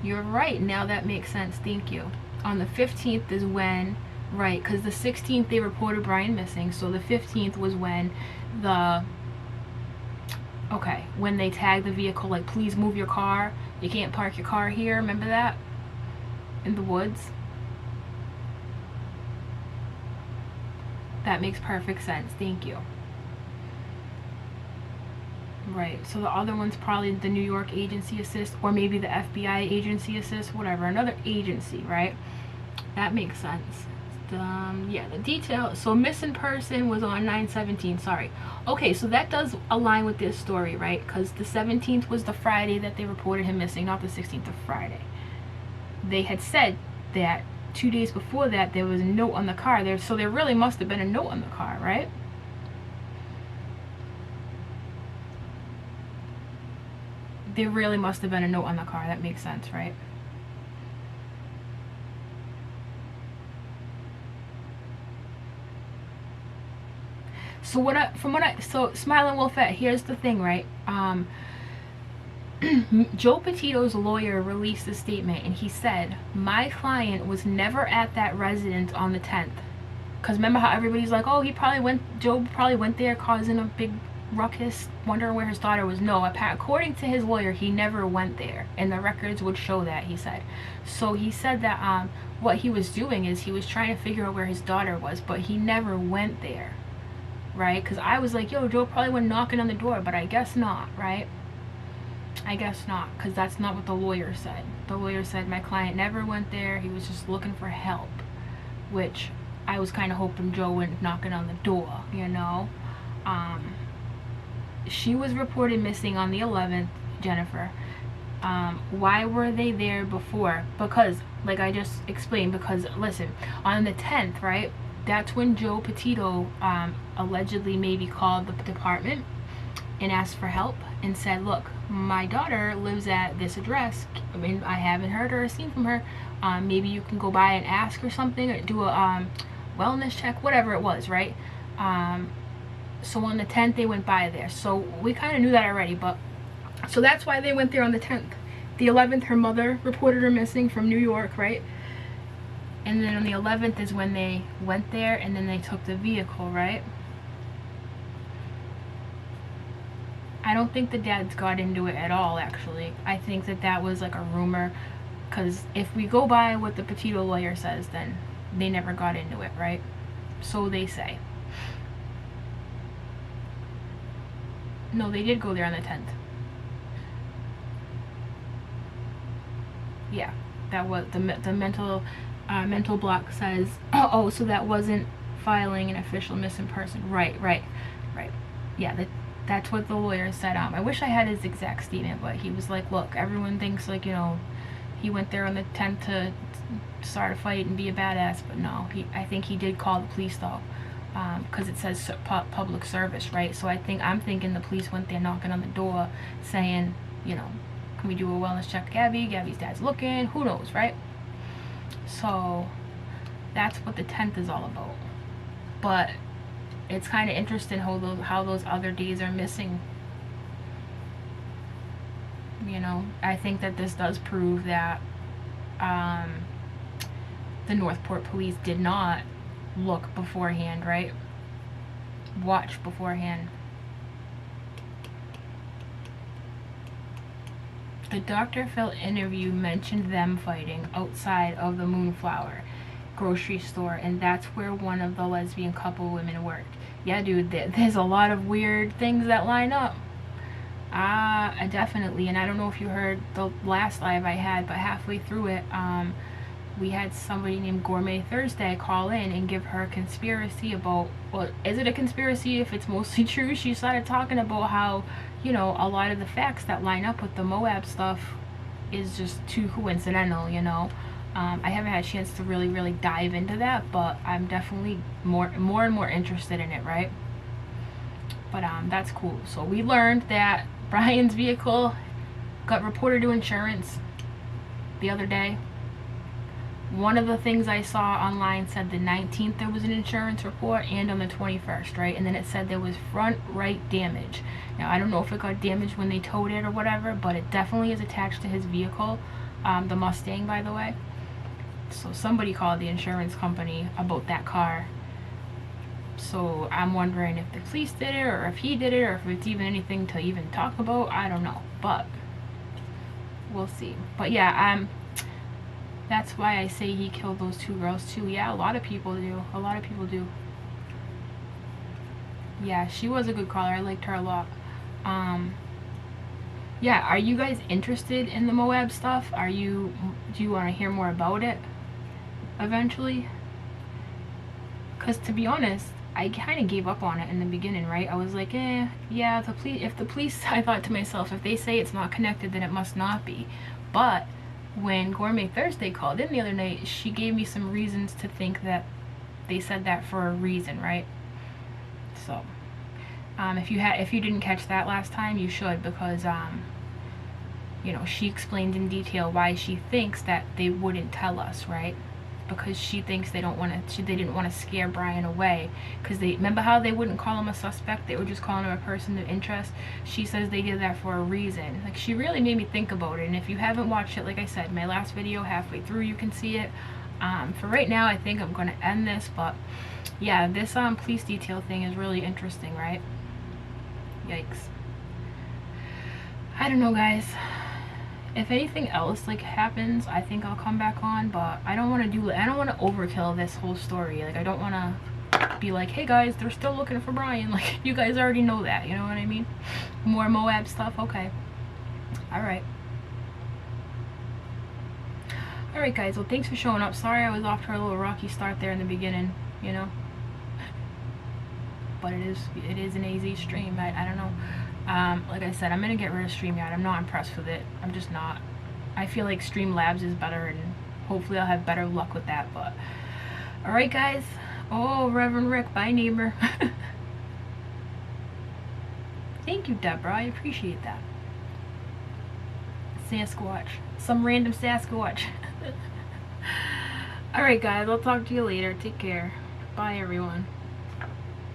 You're right, now that makes sense, thank you. On the 15th is when, right, because the 16th they reported Brian missing, so the 15th was when when they tagged the vehicle, like, please move your car, you can't park your car here, remember that? In the woods. That makes perfect sense, thank you. Right, so the other one's probably the New York agency assist, or maybe the FBI agency assist, whatever, another agency, right? That makes sense. Yeah, the detail, so missing person was on 9/17, sorry. Okay, so that does align with this story, right? Because the 17th was the Friday that they reported him missing, not the 16th, of Friday. They had said that 2 days before that there was a note on the car there, so there really must have been a note on the car, right? There really must have been a note on the car. That makes sense, right? So Smiling Wolfette, here's the thing, right? Joe Petito's lawyer released a statement and he said, my client was never at that residence on the 10th. Because remember how everybody's like, oh, Joe probably went there causing a big ruckus, wondering where his daughter was. No, according to his lawyer, he never went there, and the records would show that, he said. So he said that what he was doing is he was trying to figure out where his daughter was, but he never went there. right? Because I was like, yo, Joe probably went knocking on the door, but I guess not, right? I guess not, because that's not what the lawyer said. The lawyer said my client never went there. He was just looking for help, which I was kind of hoping Joe went knocking on the door, you know? She was reported missing on the 11th, Jennifer. Why were they there before? Because, like I just explained, because, listen, on the 10th, right, that's when Joe Petito allegedly maybe called the department and asked for help and said, look, my daughter lives at this address. I mean, I haven't heard or seen from her. Maybe you can go by and ask or something, or do a wellness check, whatever it was, right? So on the 10th, they went by there. So we kind of knew that already, but so that's why they went there on the 10th. The 11th, her mother reported her missing from New York, right? And then on the 11th is when they went there, and then they took the vehicle, right? I don't think the dads got into it at all, actually. I think that that was like a rumor, because if we go by what the Petito lawyer says, then they never got into it, right? So they say. No, they did go there on the 10th. Yeah, that was the mental block says, oh, so that wasn't filing an official missing person. Right. Yeah, that's what the lawyer said. I wish I had his exact statement, but he was like, look, everyone thinks, like, you know, he went there on the 10th to start a fight and be a badass, but no, I think he did call the police, though. Because it says public service, right? So I'm thinking the police went there knocking on the door saying, you know, can we do a wellness check, Gabby? Gabby's dad's looking. Who knows, right? So that's what the 10th is all about. But it's kind of interesting how those other days are missing. You know, I think that this does prove that the Northport police did not look beforehand, right? Watch beforehand. The Dr. Phil interview mentioned them fighting outside of the Moonflower grocery store, and that's where one of the lesbian couple women worked. Yeah, dude, there's a lot of weird things that line up. Definitely. And I don't know if you heard the last live I had, but halfway through it, we had somebody named Gourmet Thursday call in and give her a conspiracy about, well, is it a conspiracy if it's mostly true? She started talking about how, you know, a lot of the facts that line up with the Moab stuff is just too coincidental, you know. I haven't had a chance to really dive into that, but I'm definitely more and more interested in it, right? But that's cool. So we learned that Brian's vehicle got reported to insurance the other day. One of the things I saw online said the 19th there was an insurance report, and on the 21st, right? And then it said there was front right damage. Now, I don't know if it got damaged when they towed it or whatever, but it definitely is attached to his vehicle, the Mustang, by the way. So somebody called the insurance company about that car. So I'm wondering if the police did it, or if he did it, or if it's even anything to even talk about. I don't know, but we'll see. But yeah, that's why I say he killed those two girls too. Yeah, a lot of people do. A lot of people do. Yeah, she was a good caller. I liked her a lot. Yeah, are you guys interested in the Moab stuff? Do you want to hear more about it eventually? Because to be honest, I kind of gave up on it in the beginning, right? I was like, yeah, if the police, I thought to myself, if they say it's not connected, then it must not be. But when Gourmet Thursday called in the other night, she gave me some reasons to think that they said that for a reason, right? So, if you didn't catch that last time, you should, because you know, she explained in detail why she thinks that they wouldn't tell us, right? Because she thinks they didn't want to scare Brian away, because they remember how they wouldn't call him a suspect, they were just calling him a person of interest. She says they did that for a reason. Like, she really made me think about it. And if you haven't watched it, like I said, my last video, halfway through you can see it. For right now, I think I'm going to end this, but yeah, this police detail thing is really interesting, right? Yikes. I don't know, guys. If anything else like happens, I think I'll come back on, but I don't want to overkill this whole story. Like, I don't want to be like, hey guys, they're still looking for Brian. Like, you guys already know that, you know what I mean? More Moab stuff, okay. Alright. Alright guys, well thanks for showing up. Sorry I was off to a little rocky start there in the beginning, you know. But it is an AZ stream. I don't know. Like I said, I'm gonna get rid of StreamYard. I'm not impressed with it. I'm just not. I feel like Streamlabs is better, and hopefully I'll have better luck with that. But alright guys. Oh, Reverend Rick, bye neighbor. Thank you, Deborah. I appreciate that. Sasquatch. Some random Sasquatch. Alright guys, I'll talk to you later. Take care. Bye everyone.